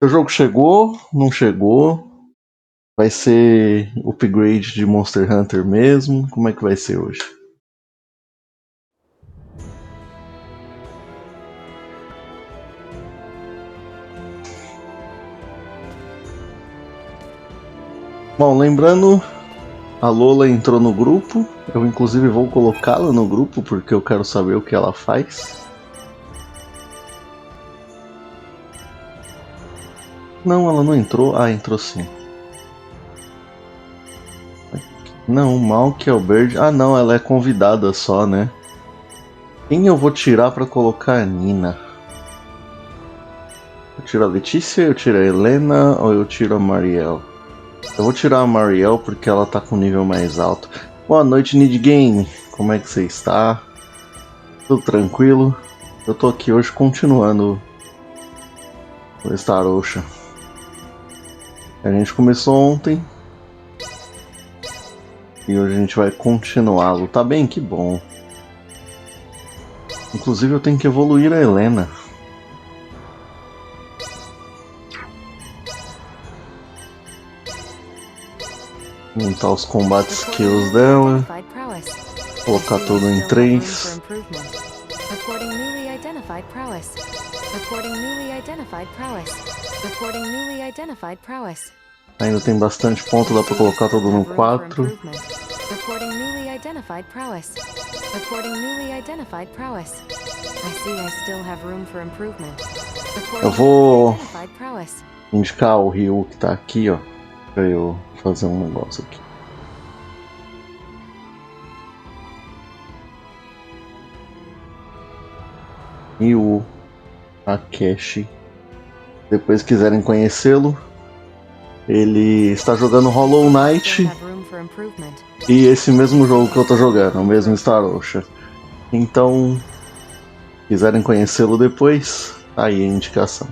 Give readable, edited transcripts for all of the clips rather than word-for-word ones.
O jogo chegou? Não chegou? Vai ser upgrade de Monster Hunter mesmo? Como é que vai ser hoje? Bom, lembrando, a Lola entrou no grupo. Eu inclusive vou colocá-la no grupo porque eu quero saber o que ela faz. Não, ela não entrou. Ah, entrou sim. Não, mal que é o Bird. Ah, não, ela é convidada só, né? Quem eu vou tirar pra colocar a Nina? Eu tiro a Letícia, eu tiro a Helena ou eu tiro a Mariel? Eu vou tirar a Mariel porque ela tá com nível mais alto. Boa noite, Need Game. Como é que você está? Tudo tranquilo? Eu tô aqui hoje continuando o Star Ocean. A gente começou ontem e hoje a gente vai continuá-lo. Tá bem? Que bom. Inclusive eu tenho que evoluir a Helena. Montar os combate skills dela. Colocar tudo em 3. Ainda tem bastante ponto, dá pra colocar tudo no 4. Eu vou indicar o Ryu que tá aqui, ó, pra eu fazer um negócio aqui. Ryu Akeshi. Depois quiserem conhecê-lo, ele está jogando Hollow Knight e esse mesmo jogo que eu tô jogando, o mesmo Star Ocean. Então, quiserem conhecê-lo depois, tá aí a indicação.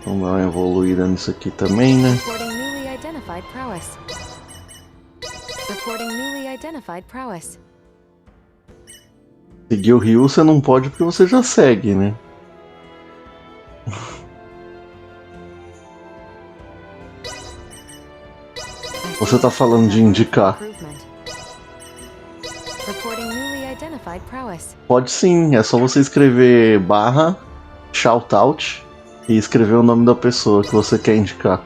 Vamos dar uma evoluída nisso aqui também, né? Seguir o Ryu você não pode porque você já segue, né? Você tá falando de indicar? Pode sim, é só você escrever barra, shoutout e escrever o nome da pessoa que você quer indicar.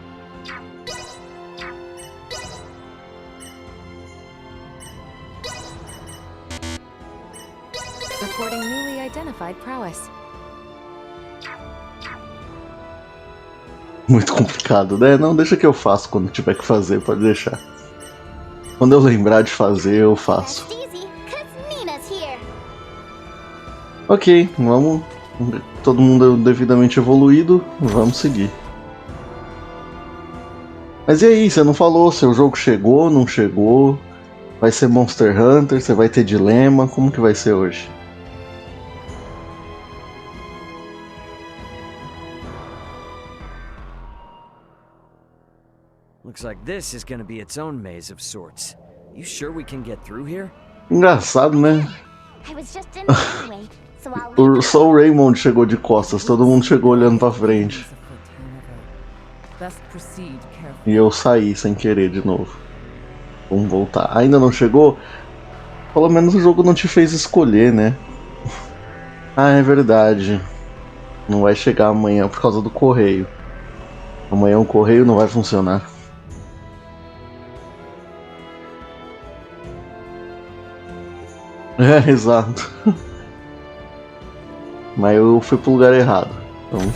Muito complicado, né? Não, deixa que eu faço quando tiver que fazer, pode deixar. Quando eu lembrar de fazer, eu faço. Ok, vamos. Todo mundo devidamente evoluído, vamos seguir. Mas e aí, você não falou se o jogo chegou, não chegou? Vai ser Monster Hunter? Você vai ter dilema? Como que vai ser hoje? Looks like this is gonna be its own maze of sorts. You sure we can get through here? Engraçado, né? Só o Raymond chegou de costas, todo mundo chegou olhando pra frente. E eu saí sem querer de novo. Vamos voltar. Ainda não chegou? Pelo menos o jogo não te fez escolher, né? Ah, é verdade. Não vai chegar amanhã por causa do correio. Amanhã o correio não vai funcionar. É, exato. Mas eu fui pro lugar errado. Então...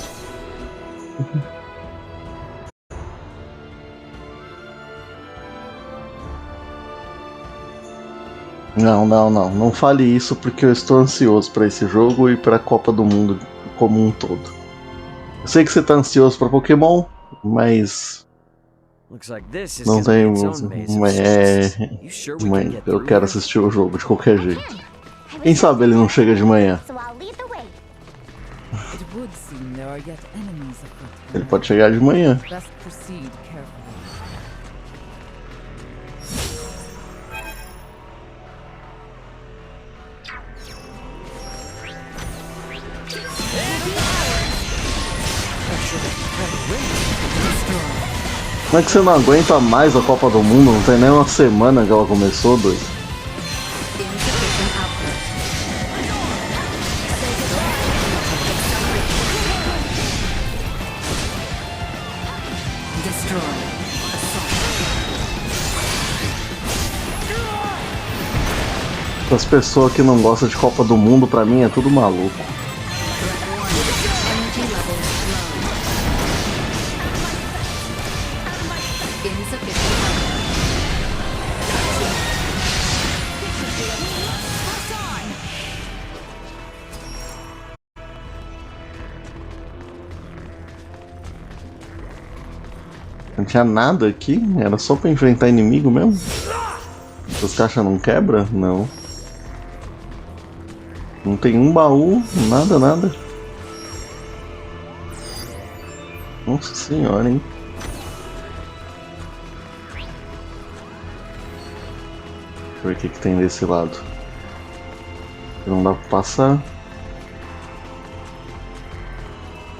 Não fale isso porque eu estou ansioso para esse jogo e para a Copa do Mundo como um todo. Eu sei que você tá ansioso para Pokémon, mas não tem. Mas eu quero assistir o jogo de qualquer jeito. Quem sabe ele não chega de manhã? Ele pode chegar de manhã. Como é que você não aguenta mais a Copa do Mundo? Não tem nem uma semana que ela começou, doido. As pessoas que não gostam de Copa do Mundo, pra mim, é tudo maluco. Não tinha nada aqui? Era só pra enfrentar inimigo mesmo? As caixas não quebram? Não. Não tem um baú, nada, nada. Nossa senhora, hein? Deixa eu ver o que tem desse lado. Não dá pra passar.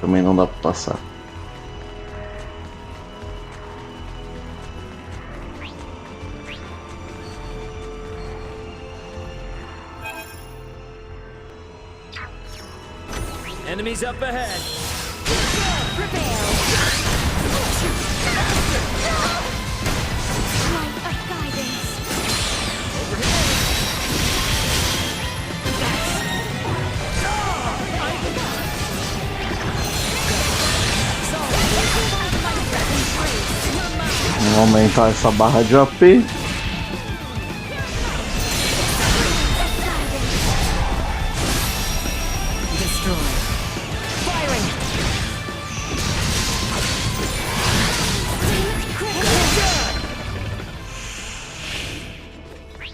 Também não dá pra passar. Enemies up ahead. Vamos aumentar essa barra de AP.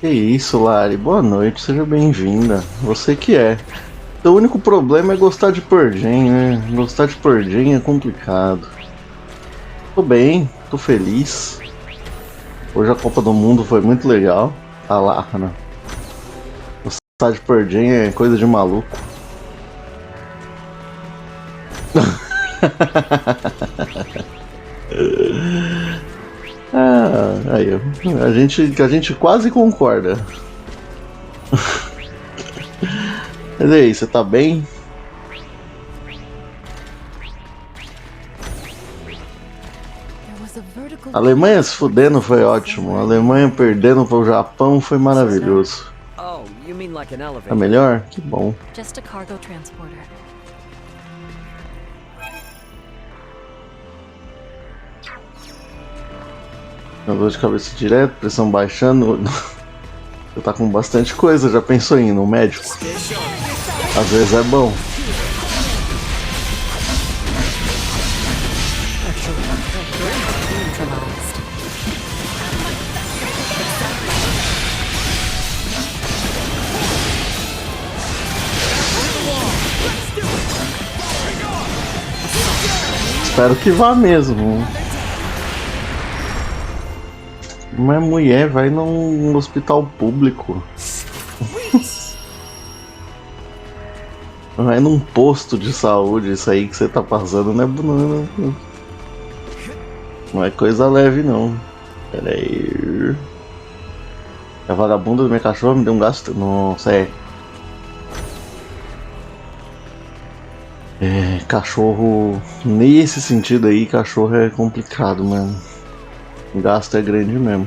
Que isso, Lari? Boa noite, seja bem-vinda. Você que é. O único problema é gostar de Purgen, né? Gostar de Purgen é complicado. Tô bem, tô feliz. Hoje a Copa do Mundo foi muito legal. Tá lá, né? Gostar de Purgen é coisa de maluco. Aí, a gente quase concorda. Mas aí, você tá bem? A Alemanha se fudendo foi ótimo. A Alemanha perdendo pro Japão foi maravilhoso. Oh, you mean like an elevator? Tá melhor? Que bom. Just a cargo transporter. Dor de cabeça direto, pressão baixando. Você tá com bastante coisa, já pensou em ir no médico? Às vezes é bom. Espero que vá mesmo. Mas mulher, vai num hospital público. Vai num posto de saúde, isso aí que você tá passando não é coisa leve não. Pera aí. A vagabunda do meu cachorro me deu um gasto. Nossa, cachorro, nesse sentido aí, cachorro é complicado, mano. O gasto é grande mesmo.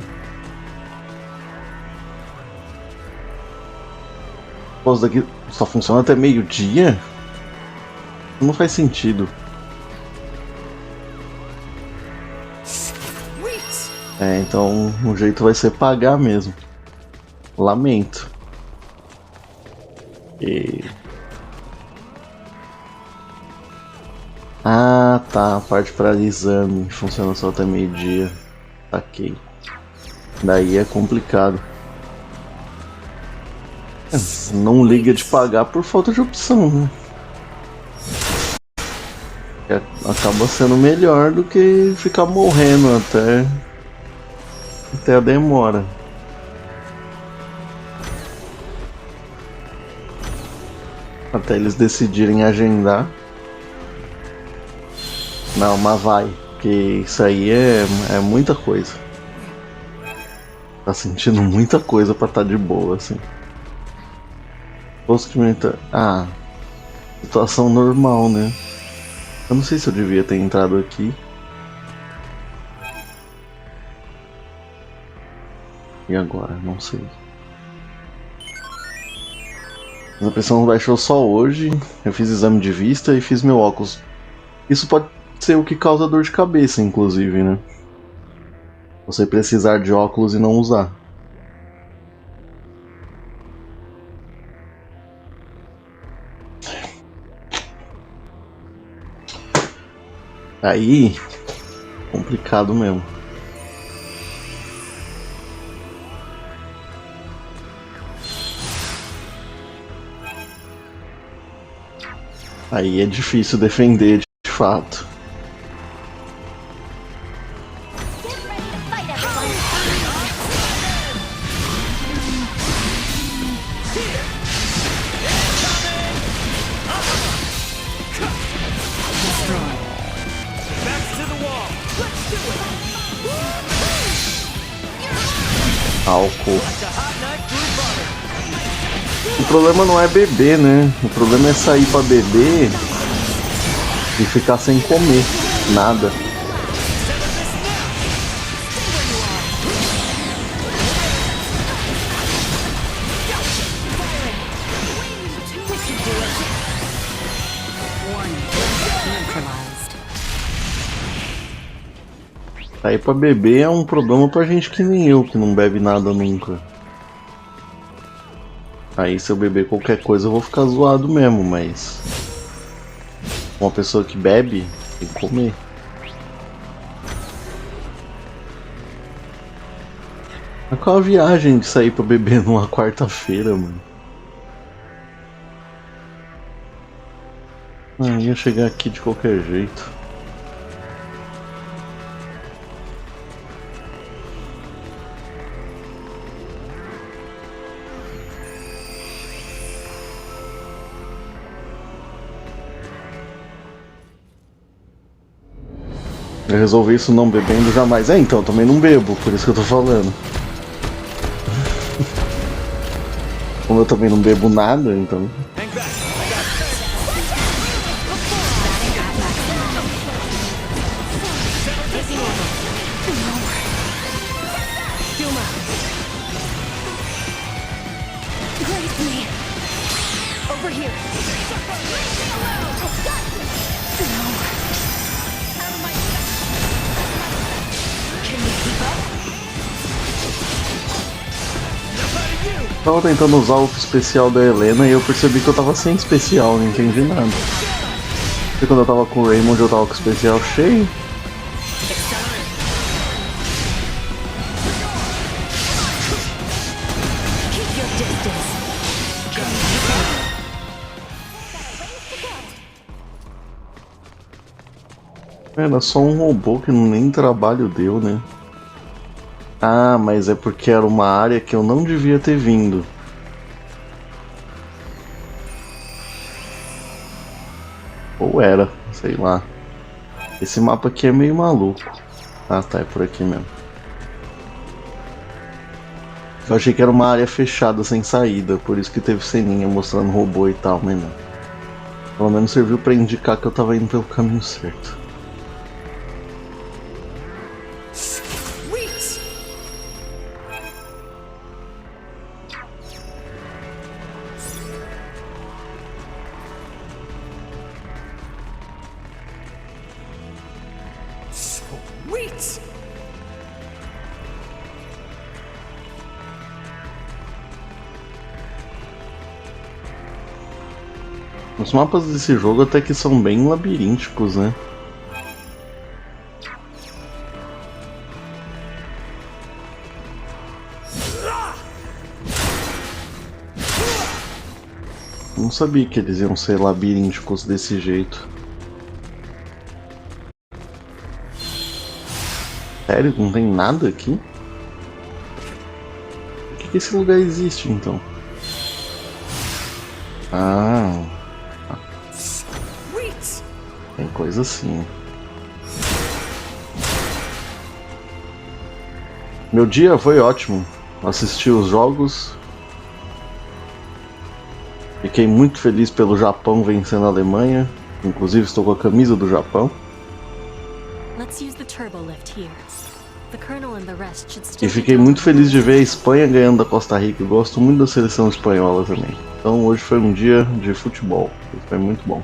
Pô, isso daqui só funciona até meio-dia? Não faz sentido. Então o jeito vai ser pagar mesmo. Lamento. Ah, tá. A parte para exame funciona só até meio-dia. Saquei. Daí é complicado. Não liga de pagar por falta de opção, né? Acaba sendo melhor do que ficar morrendo até a demora. Até eles decidirem agendar. Não, mas vai. Porque isso aí é muita coisa. Tá sentindo muita coisa pra tá de boa, assim. Ah, situação normal, né? Eu não sei se eu devia ter entrado aqui. E agora? Não sei. A pressão baixou só hoje. Eu fiz exame de vista e fiz meu óculos. Isso pode ser o que causa dor de cabeça, inclusive, né? Você precisar de óculos e não usar. Aí, complicado mesmo. Aí é difícil defender de fato. Álcool. O problema não é beber, né? O problema é sair pra beber e ficar sem comer nada. Sair pra beber é um problema pra gente que nem eu, que não bebe nada nunca. Aí se eu beber qualquer coisa eu vou ficar zoado mesmo, mas uma pessoa que bebe tem que comer. Mas qual a viagem de sair pra beber numa quarta-feira, mano? Ah, ia chegar aqui de qualquer jeito. Eu resolvi isso não bebendo jamais. É, então, eu também não bebo, por isso que eu tô falando. Como eu também não bebo nada, então... Tava tentando usar o especial da Helena e eu percebi que eu tava sem especial, não entendi nada. E quando eu tava com o Raymond eu tava com o especial cheio. Era só um robô que nem trabalho deu, né? Ah, mas é porque era uma área que eu não devia ter vindo. Ou era, sei lá. Esse mapa aqui é meio maluco. Ah, tá, é por aqui mesmo. Eu achei que era uma área fechada, sem saída, por isso que teve ceninha mostrando robô e tal, mas não. Pelo menos serviu pra indicar que eu tava indo pelo caminho certo. Os mapas desse jogo até que são bem labirínticos, né? Não sabia que eles iam ser labirínticos desse jeito. Sério? Não tem nada aqui? Por que esse lugar existe, então? Ah... Tem coisa assim. Meu dia foi ótimo. Assisti os jogos. Fiquei muito feliz pelo Japão vencendo a Alemanha. Inclusive estou com a camisa do Japão. E fiquei muito feliz de ver a Espanha ganhando da Costa Rica. Eu gosto muito da seleção espanhola também. Então hoje foi um dia de futebol. Foi muito bom.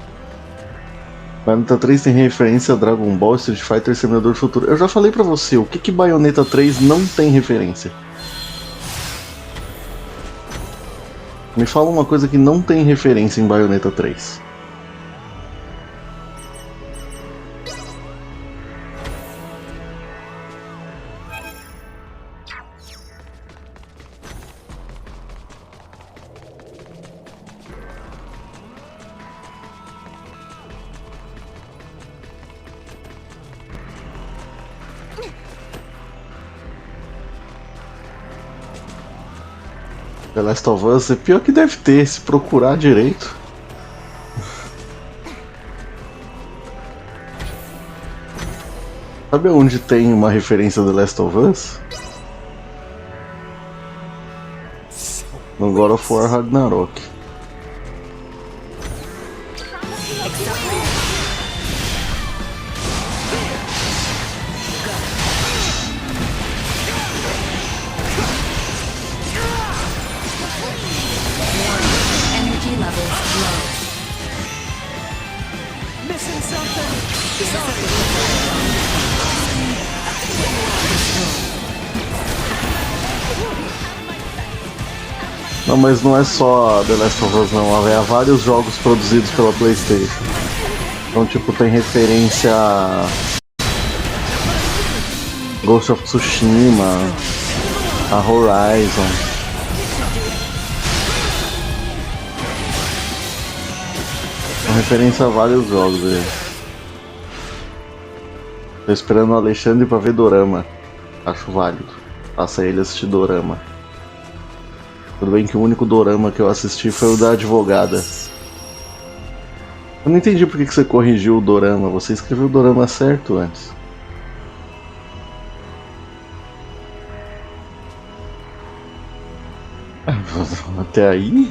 Bayonetta 3 tem referência a Dragon Ball, Street Fighter, Semeador Futuro. Eu já falei pra você, o que Bayonetta 3 não tem referência? Me fala uma coisa que não tem referência em Bayonetta 3. The Last of Us é pior que deve ter, se procurar direito. Sabe onde tem uma referência a The Last of Us? No God of War Ragnarok. Não, mas não é só The Last of Us não, há vários jogos produzidos pela PlayStation. Então tipo, tem referência a Ghost of Tsushima, a Horizon. Tem referência a vários jogos aí. Tô esperando o Alexandre pra ver Dorama. Acho válido. Faça ele assistir Dorama. Tudo bem que o único dorama que eu assisti foi o da advogada. Eu não entendi por que você corrigiu o dorama. Você escreveu o dorama certo antes. Até aí?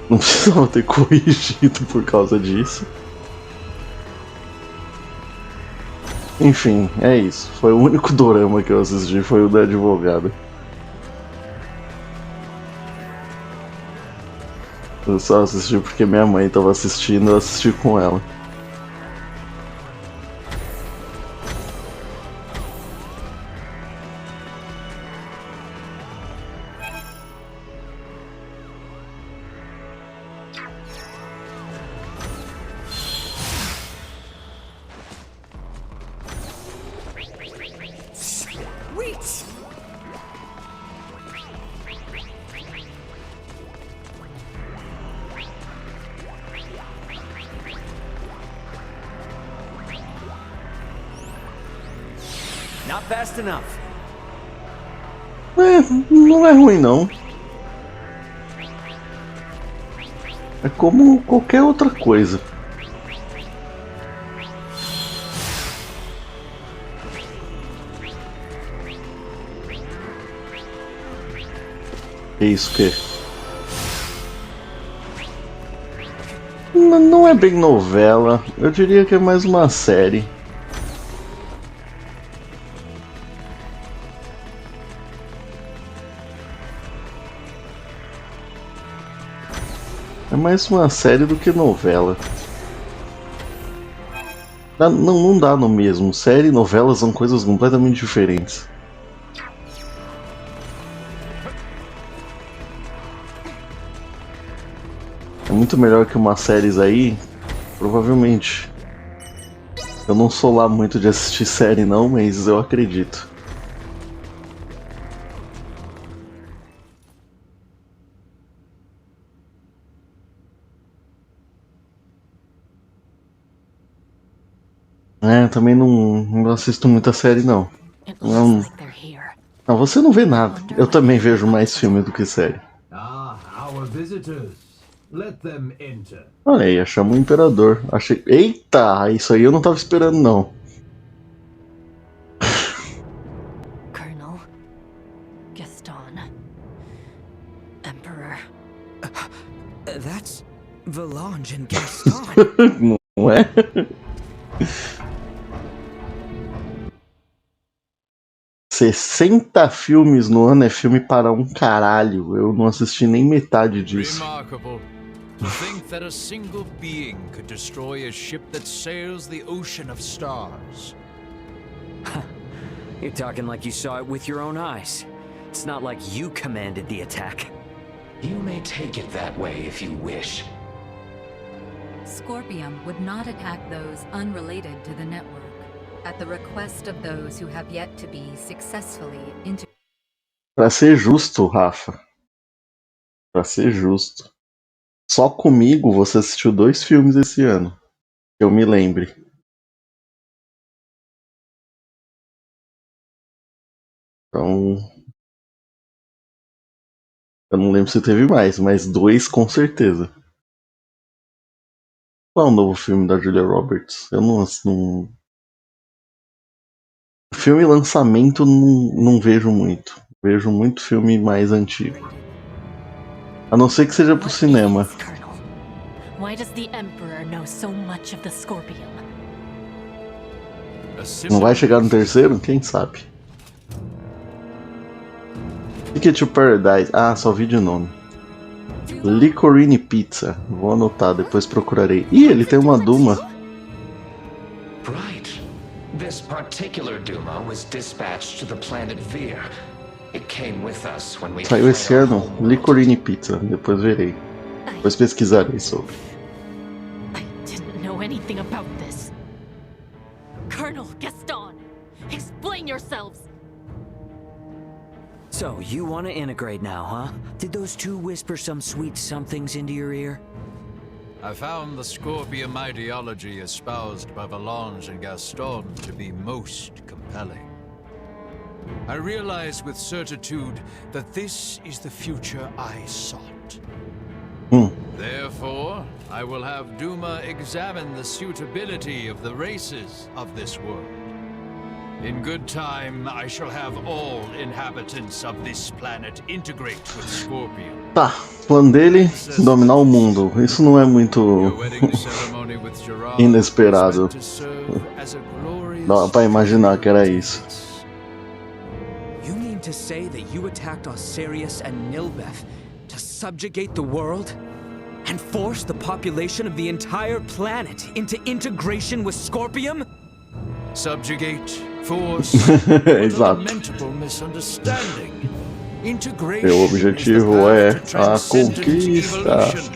Não precisava ter corrigido por causa disso. Enfim, é isso. Foi o único dorama que eu assisti, foi o da advogada. Eu só assisti porque minha mãe tava assistindo, eu assisti com ela. Not fast enough. Não é ruim não. É como qualquer outra coisa. É isso que não é bem novela, eu diria que é mais uma série. É mais uma série do que novela. Não dá no mesmo. Série e novela são coisas completamente diferentes. É muito melhor que umas séries aí, provavelmente. Eu não sou lá muito de assistir série não, mas eu acredito. É, também não assisto muita série não. Não, você não vê nada. Eu também vejo mais filme do que série. Olha aí, achamos o Imperador. Achei... Eita, isso aí eu não tava esperando não. That's Valange and Gaston. Não é? $60 filmes no ano é filme para um caralho. Eu não assisti nem metade disso. Remarkable. To think that a single being could destroy a ship that sails the ocean of stars. You're talking like you saw it with your own eyes. It's not like you commanded the attack. You may take it that way if you wish. Scorpium would not attack those unrelated to the network, at the request of those who have yet to be successfully integrated. Pra ser justo, Rafa. Pra ser justo. Só comigo você assistiu 2 filmes esse ano. Que eu me lembre. Então... eu não lembro se teve mais, mas 2 com certeza. Qual é o novo filme da Julia Roberts? Eu não... Filme lançamento não vejo muito. Vejo muito filme mais antigo. A não ser que seja pro cinema. Why does the Emperor know so much of the Scorpium? Não vai chegar no terceiro? Quem sabe? Ticket to Paradise. Ah, só vi de nome. Licorine Pizza. Vou anotar, depois procurarei. Ih, ele tem uma Duma. Right. This particular Duma was dispatched to the planet Veer. It came with us when we Saiu esse ano, Licorine Pizza. Depois verei. Depois pesquisarei sobre. I didn't know anything about this. Colonel Gaston, explain yourselves. So, you want to integrate now, huh? Did those two whisper some sweet somethings into your ear? I found the Scorpium ideology espoused by Valange and Gaston to be most compelling. I realized with certitude that this is the future I sought. Therefore, I will have Duma examine the suitability of the races of this world. In good time, I shall have all inhabitants of this planet integrate with Scorpion. Tá, o plano dele, dominar o mundo. Isso não é muito inesperado. Dá pra imaginar que era isso. You mean to say that you attacked Osiris and Nilbeth to subjugate the world? And force the population of the entire planet into integration with Scorpium? Subjugate, force, Exato. lamentable misunderstanding. Integration Meu objetivo é is the path to a transcendent conquista. evolution.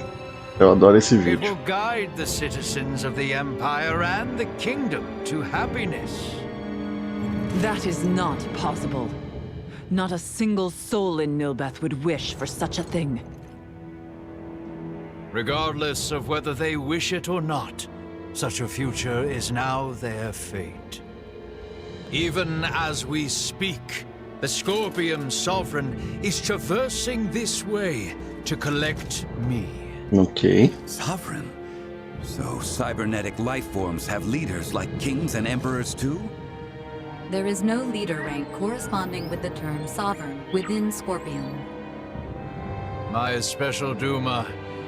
Eu adoro esse It vídeo. will guide the citizens of the Empire and the Kingdom to happiness. That is not possible. Not a single soul in Nilbeth would wish for such a thing. Regardless of whether they wish it or not, such a future is now their fate. Even as we speak, the Scorpion Sovereign is traversing this way to collect me. Ok. Sovereign? So cybernetic life forms have leaders like kings and emperors too? There is no leader rank corresponding with the term sovereign within Scorpion. My special Duma,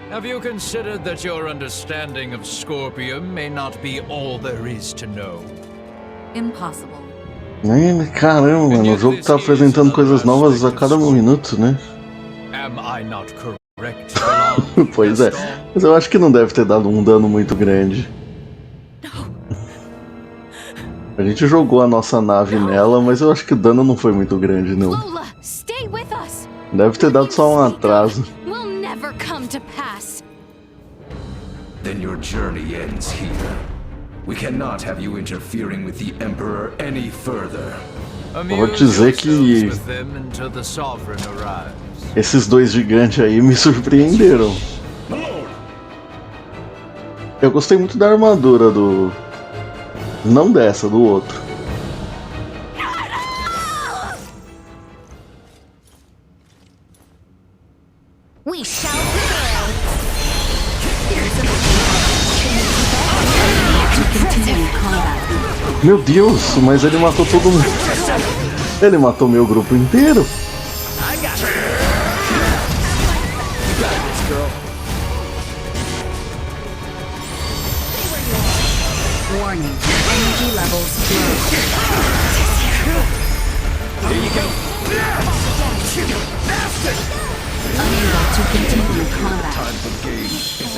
have you considered that your understanding of Scorpion may not be all there is to know? Impossible. Caramba, mano, o jogo tá apresentando coisas novas a cada minuto, né? Am I not correct? Pois é, mas eu acho que não deve ter dado um dano muito grande. A gente jogou a nossa nave nela, mas eu acho que o dano não foi muito grande, não. Lola, stay with us. Deve ter dado só um atraso. Will never come to pass. Then your journey ends here. We cannot have you interfering with the Emperor any further. Eu vou dizer que esses dois gigantes aí me surpreenderam. Eu gostei muito da armadura do... não dessa, do outro. We shall prevail. Meu Deus, mas ele matou todo mundo. Ele matou meu grupo inteiro.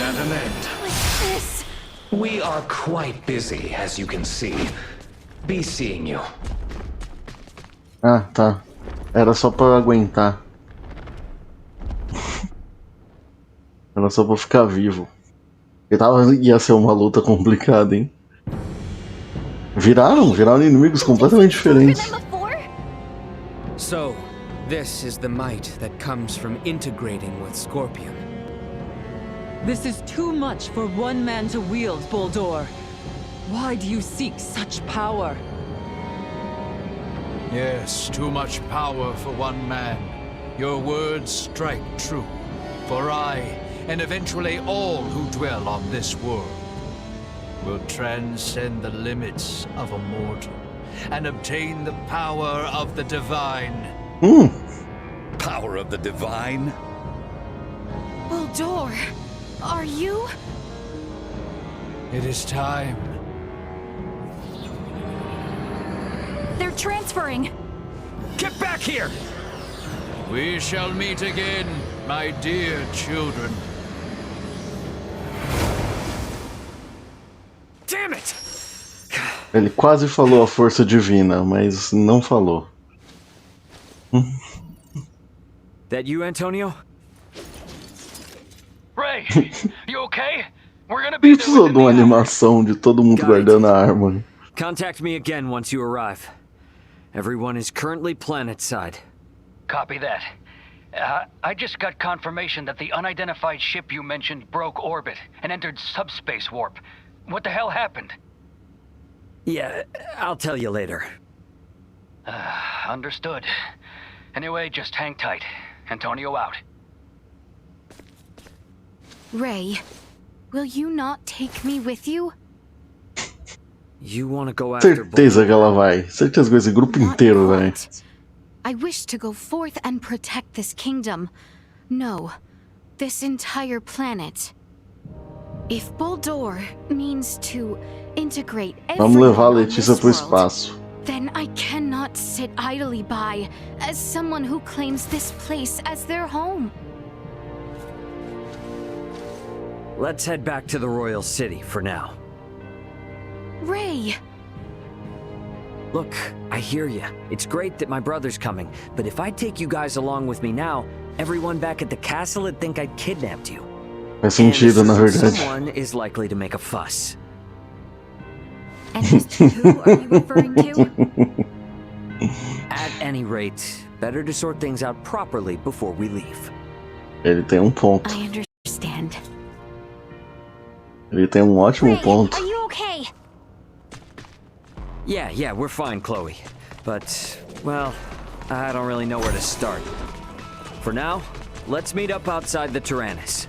at an end. This. We are quite busy, as you can see. Be seeing you. Ah, tá. Era só pra aguentar. Era só pra ficar vivo. Ia ser uma luta complicada, hein? Viraram inimigos completamente diferentes. So, this is the might that comes from integrating with Scorpion. This is too much for one man to wield, Boldor. Why do you seek such power? Yes, too much power for one man. Your words strike true. For I, and eventually all who dwell on this world, will transcend the limits of a mortal and obtain the power of the divine. Power of the divine? Boldor, are you? It is time. They're transferring. Get back here! We shall meet again, my dear children. Damn it! Ele quase falou a força divina, mas não falou. That you, Antonio? Ray, you okay? We're gonna Ele be there precisou de uma within the hour. animação de todo mundo guardando a arma. Contact me again once you arrive. Everyone is currently planetside. Copy that. I just got confirmation that the unidentified ship you mentioned broke orbit and entered subspace warp. What the hell happened? Yeah, I'll tell you later. Understood. Anyway, just hang tight. Antonio out. Ray, will you not take me with you? You want to go after Certeza que ela vai. Certeza que esse grupo Not inteiro vai. quite. I wish to go forth and protect this kingdom. No, this entire planet. If Boldor means to integrate Vamos levar a everyone on Letícia this pro world, espaço. then I cannot sit idly by as someone who claims this place as their home. Let's head back to the Royal City for now. Ray! Look, I hear you. It's great that my brother's coming, but if I take you guys along with me now, everyone back at the castle would think I'd kidnapped you. Faz sentido, na verdade. Someone is likely to make a fuss. And as to who are you referring to? At any rate, better to sort things out properly before we leave. Ele tem um ponto. I understand. Ele tem um ótimo Ray, ponto. are you okay? Yeah, we're fine, Chloe. But, well, I don't really know where to start. For now, let's meet up outside the Tyrannus.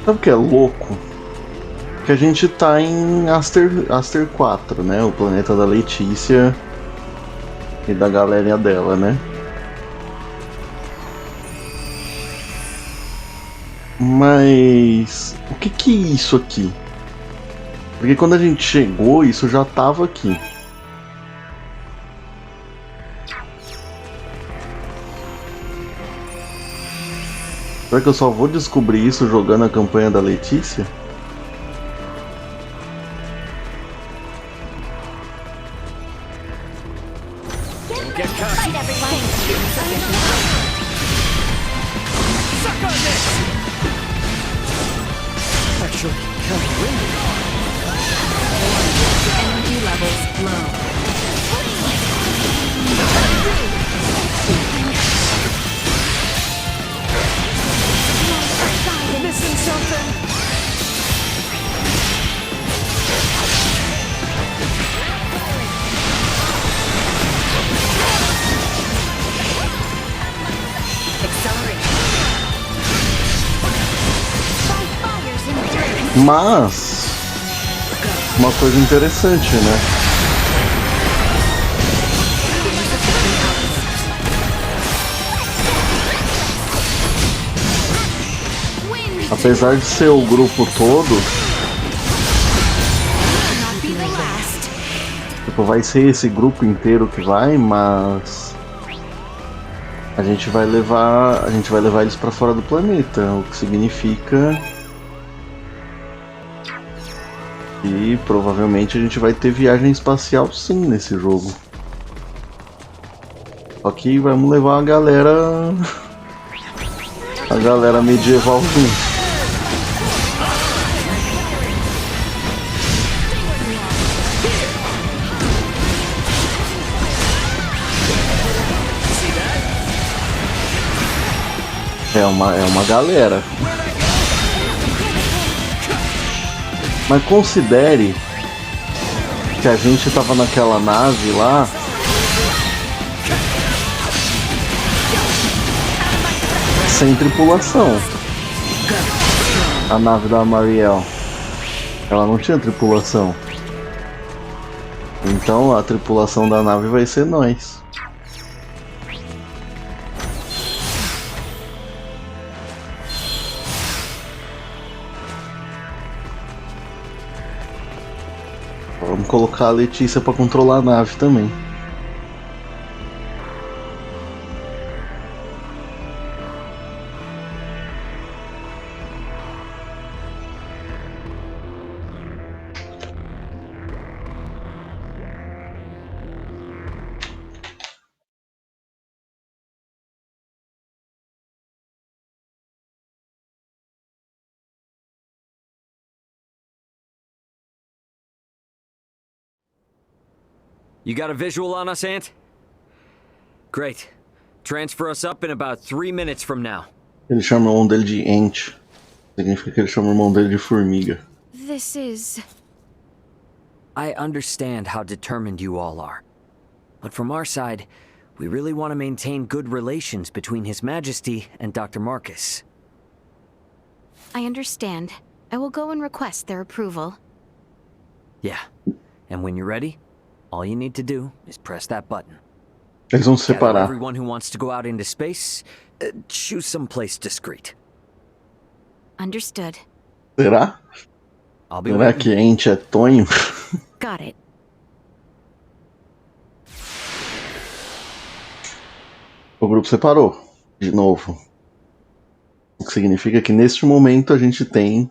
Sabe o que é louco? Que a gente tá em Aster 4, né? O planeta da Letícia e da galerinha dela, né? Mas o que é isso aqui? Porque quando a gente chegou, isso já tava aqui. Será que eu só vou descobrir isso jogando a campanha da Letícia? Fight, everyone! Suck on this! Actually, kind of windy. Energy levels low. Missing something! Mas uma coisa interessante, né? Apesar de ser o grupo todo, tipo, vai ser esse grupo inteiro que vai, mas a gente vai levar eles pra fora do planeta, o que significa que provavelmente a gente vai ter viagem espacial sim nesse jogo. Só que vamos levar a galera medieval junto. É uma galera. Mas considere que a gente tava naquela nave lá sem tripulação. A nave da Mariel, ela não tinha tripulação. Então a tripulação da nave vai ser nós. Vamos colocar a Letícia pra controlar a nave também. You got a visual on us, Ant? Great. Transfer us up in about 3 minutes from now. Ele chama o irmão dele de Ant. Significa que ele chama o irmão dele de formiga. This is... I understand how determined you all are. But from our side, we really want to maintain good relations between His Majesty and Dr. Marcus. I understand. I will go and request their approval. Yeah. And when you're ready, all you need to do is press that button. Eles vão se Gather separar. everyone who wants to go out into space, choose some place discreet. Understood. Será? I'll be Será waiting. que Ant é Tonho? Got it. O grupo separou de novo. O que significa que neste momento a gente tem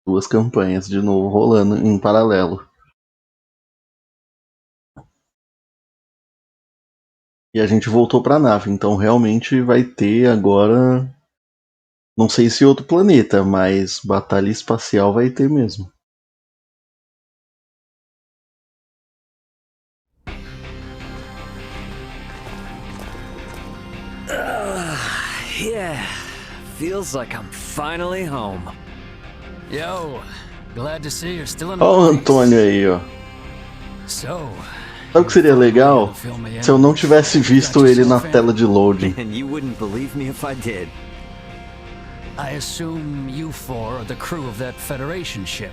duas campanhas de novo rolando em paralelo. E a gente voltou pra nave, então realmente vai ter agora, não sei se outro planeta, mas batalha espacial vai ter mesmo. Yeah, feels like I'm finally home. Yo, glad to see you're still in Olha o Antônio aí, ó. So, Sabe o que seria legal? Se eu não tivesse visto ele na tela de loading. And you wouldn't believe me if I did. I assume you four are the crew of that Federation ship.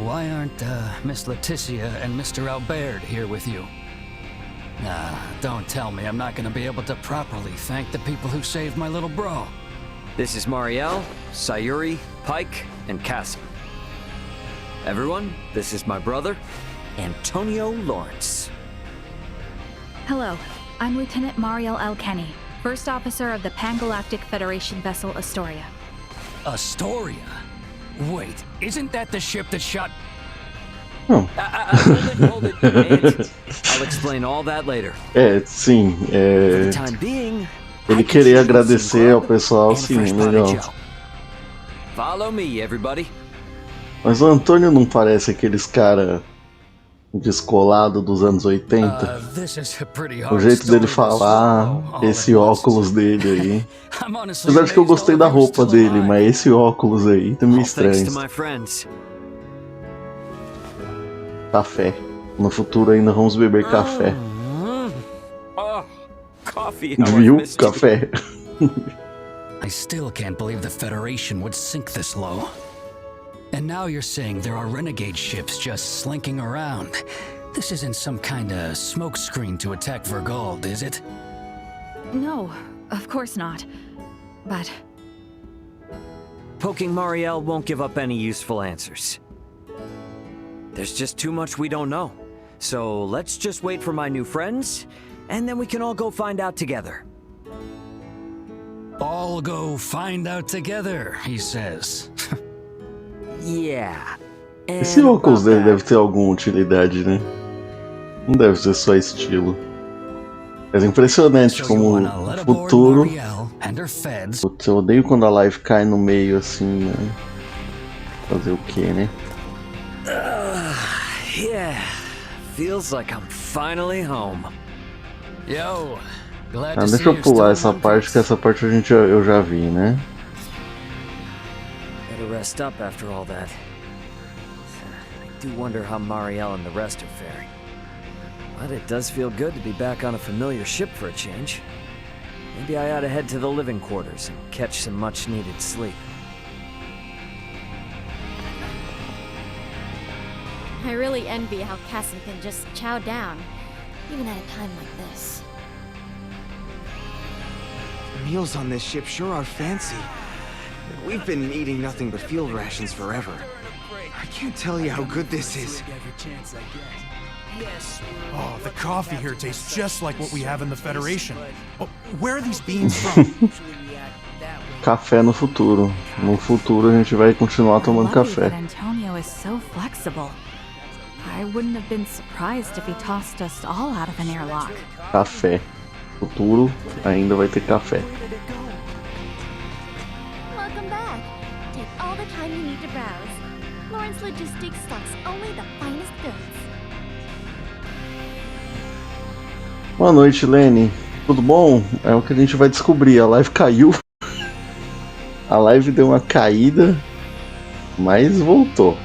Why aren't Miss Leticia and Mr. Albert here with you? Don't tell me I'm not gonna be able to properly thank the people who saved my little bro. This is Marielle, Sayuri, Pike, and Cassim. Everyone, this is my brother, Antonio Lawrence. Hello, I'm Lieutenant Mariel Elkenny, First Officer of the Pan-Galactic Federation vessel Astoria. Astoria? Wait, isn't that the ship that shot... Hold it. And I'll explain all that later. Sim, For the time being, ele queria agradecer ao pessoal, sim, legal. Follow me, everybody. Mas o Antônio não parece aqueles cara descolado dos anos 80? O jeito dele falar, esse óculos dele aí. Apesar de que eu gostei da roupa dele, mas esse óculos aí tá meio estranho. Café. No futuro ainda vamos beber café. Viu? Café. I still can't believe the Federation would sink this low. And now you're saying there are renegade ships just slinking around. This isn't some kind of smokescreen to attack Vergold, is it? No, of course not. But poking Marielle won't give up any useful answers. There's just too much we don't know. So let's just wait for my new friends, and then we can all go find out together. All go find out together, he says. Yeah. Esse óculos dele deve ter alguma utilidade, né? Não deve ser só estilo. Mas é impressionante como o futuro... Putz, eu odeio quando a live cai no meio assim, né? Fazer o que, né? Yeah. Feels like I'm finally home. Yo, glad to see Deixa eu you're pular still essa in one parte, que essa parte eu já vi, né? Better rest up after all that. I do wonder how Marielle and the rest are faring. But it does feel good to be back on a familiar ship for a change. Maybe I ought to head to the living quarters and catch some much-needed sleep. I really envy how Cassim can just chow down, even at a time like this. Meals on this ship sure are fancy. We've been eating nothing but field rations forever. I can't tell you how good this is. Oh, the coffee here tastes just like what we have in the Federation. Oh, where are these beans from? Café no futuro. No futuro a gente vai continuar tomando café. Antonio is so flexible. I wouldn't have been surprised if he tossed us all out of an airlock. Café. Futuro ainda vai ter café. Welcome back. Take all the time you need to browse. Lawrence Logistics stocks only the finest goods. Boa noite, Lenny. Tudo bom? É o que a gente vai descobrir. A live caiu. A live deu uma caída, mas voltou.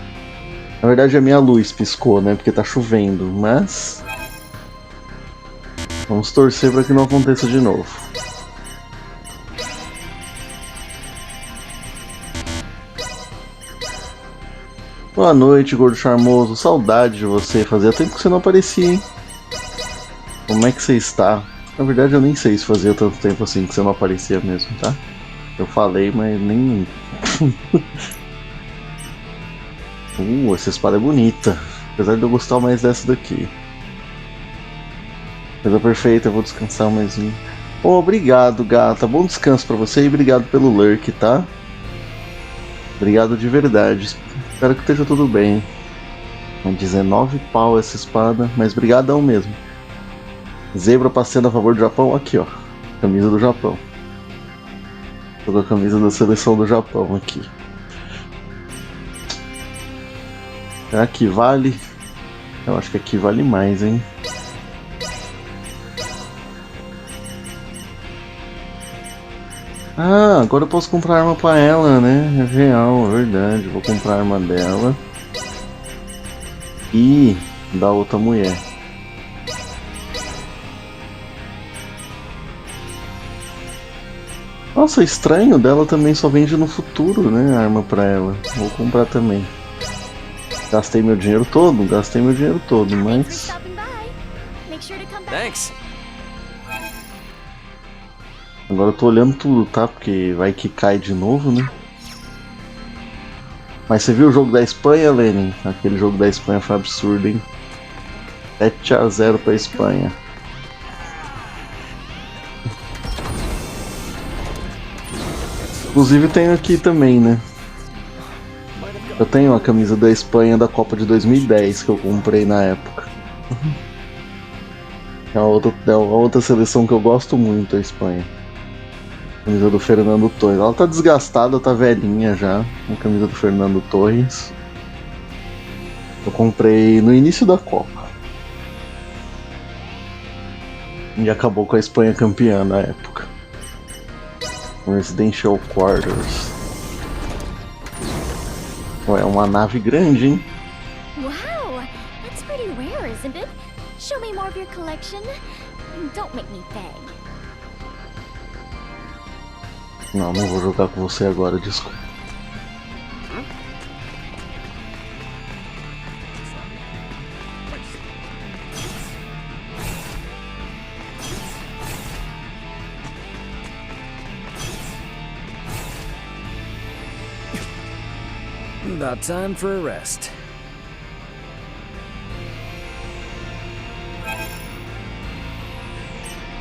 Na verdade a minha luz piscou, né? Porque tá chovendo, mas... Vamos torcer para que não aconteça de novo. Boa noite, gordo charmoso. Saudade de você. Fazia tempo que você não aparecia, hein? Como é que você está? Na verdade eu nem sei se fazia tanto tempo assim que você não aparecia mesmo, tá? Eu falei, mas nem... essa espada é bonita. Apesar de eu gostar mais dessa daqui. Coisa perfeita, eu vou descansar mais um. Oh, obrigado, gata. Bom descanso pra você e obrigado pelo lurk, tá? Obrigado de verdade. Espero que esteja tudo bem. 19 pau essa espada, mas brigadão mesmo. Zebra passeando a favor do Japão, aqui ó. Camisa do Japão. Tô com a camisa da seleção do Japão aqui. Será que vale? Eu acho que aqui vale mais, hein? Ah, agora eu posso comprar arma pra ela, né? É real, é verdade. Vou comprar a arma dela. E da outra mulher. Nossa, estranho dela também só vende no futuro, né? A arma pra ela. Vou comprar também. Gastei meu dinheiro todo, mas... Thanks. Agora eu tô olhando tudo, tá? Porque vai que cai de novo, né? Mas você viu o jogo da Espanha, Lenin? Aquele jogo da Espanha foi absurdo, hein? 7-0 pra Espanha. Inclusive tenho aqui também, né? Eu tenho a camisa da Espanha da Copa de 2010 que eu comprei na época. É uma outra seleção que eu gosto muito, a Espanha. Camisa do Fernando Torres. Ela tá desgastada, tá velhinha já. A camisa do Fernando Torres. Eu comprei no início da Copa. E acabou com a Espanha campeã na época. Residential Quarters. É uma nave grande, hein? Wow, that's pretty rare, isn't it? Show me more of your collection. Don't make me beg. Não vou jogar com você agora, desculpa. About time for a rest.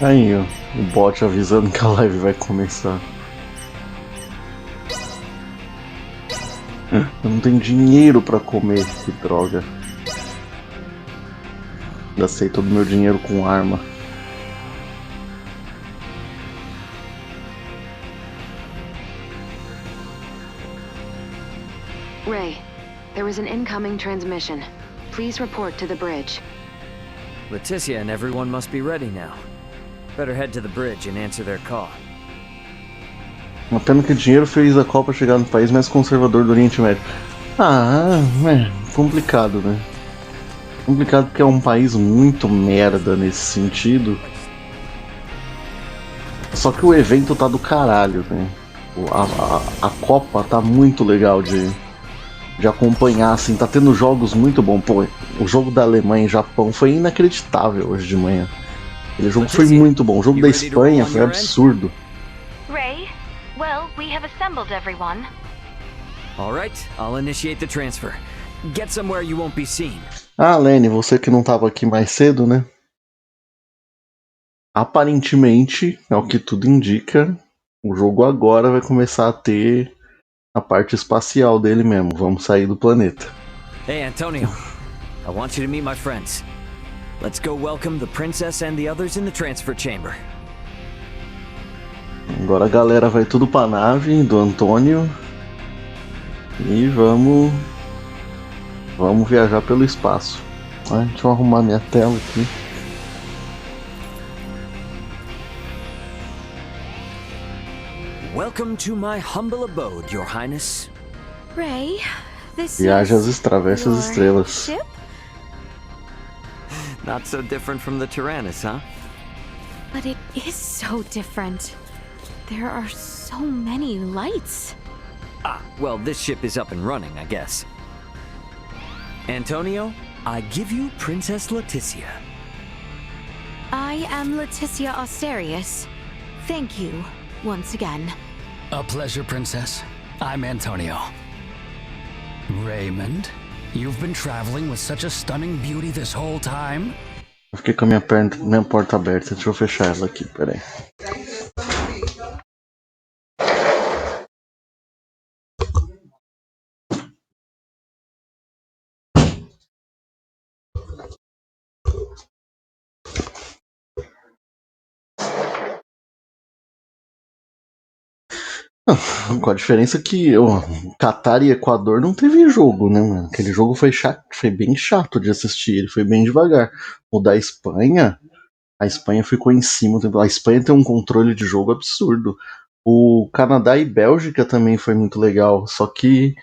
Aí, ó, o bot avisando que a live vai começar. Eu não tenho dinheiro pra comer, que droga. Gastei todo o meu dinheiro com arma. Ray, there was an incoming transmission. Please report to the bridge. Leticia and everyone must be ready now. Better head to the bridge and answer their call. Uma pena que o dinheiro fez a Copa chegar no país mais conservador do Oriente Médio. Complicado, né? Complicado porque é um país muito merda nesse sentido. Só que o evento tá do caralho, né? A Copa tá muito legal de acompanhar, assim, tá tendo jogos muito bons. Pô, o jogo da Alemanha e Japão foi inacreditável hoje de manhã. Aquele jogo foi muito bom. O jogo da Espanha foi absurdo. Ray, well, we have assembled everyone. All right, I'll initiate the transfer. Get somewhere you won't be seen. Ah, Lenny, você que não tava aqui mais cedo, né? Aparentemente, é o que tudo indica, o jogo agora vai começar a ter a parte espacial dele mesmo. Vamos sair do planeta. Hey, Antonio. I want you to meet my friends. Let's go welcome the princess and the others in the transfer chamber. Agora a galera vai tudo pra nave do Antônio. E vamos viajar pelo espaço. Deixa eu arrumar minha tela aqui. Welcome to my humble abode, Your Highness. Ray, this Viaja às is travessa as your estrelas. ship? Not so different from the Tyrannus, huh? But it is so different. There are so many lights. Ah, well, this ship is up and running, I guess. Antonio, I give you Princess Leticia. I am Leticia Asterius. Thank you, once again. A pleasure, Princess. I'm Antonio. Raymond, you've been traveling with such a stunning beauty this whole time? Eu fiquei com a minha porta aberta. Deixa eu fechar ela aqui, peraí. Com a diferença que Catar e Equador não teve jogo, né, mano? Aquele jogo foi chato, foi bem chato de assistir, ele foi bem devagar. O da Espanha, a Espanha ficou em cima. A Espanha tem um controle de jogo absurdo. O Canadá e Bélgica também foi muito legal, só que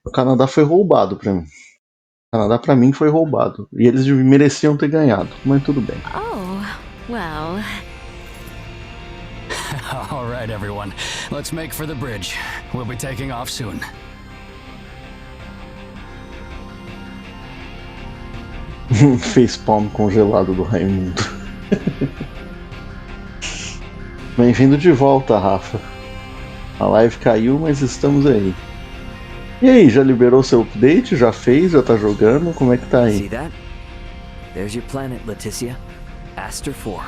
o Canadá foi roubado pra mim. O Canadá pra mim foi roubado. E eles mereciam ter ganhado, mas tudo bem. Oh, well... All right, everyone. Let's make for the bridge. We'll be taking off soon. Facepalm congelado do Raimundo. Bem-vindo de volta, Rafa. A live caiu, mas estamos aí. E aí, já liberou seu update? Já fez? Já tá jogando? Como é que tá aí? See that? There's your planet, Leticia. Aster 4.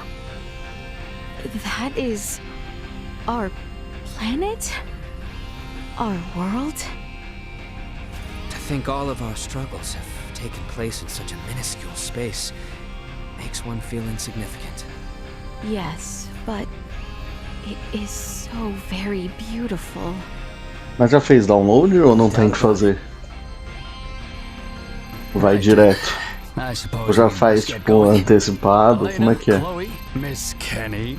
That is... our planet? Our world? To think all of our struggles have taken place in such a minuscule space makes one feel insignificant. Yes, but it is so very beautiful. Mas já fez download ou não tem que fazer? Vai direto. Ou já faz tipo antecipado? Como é que é? Miss Kenny.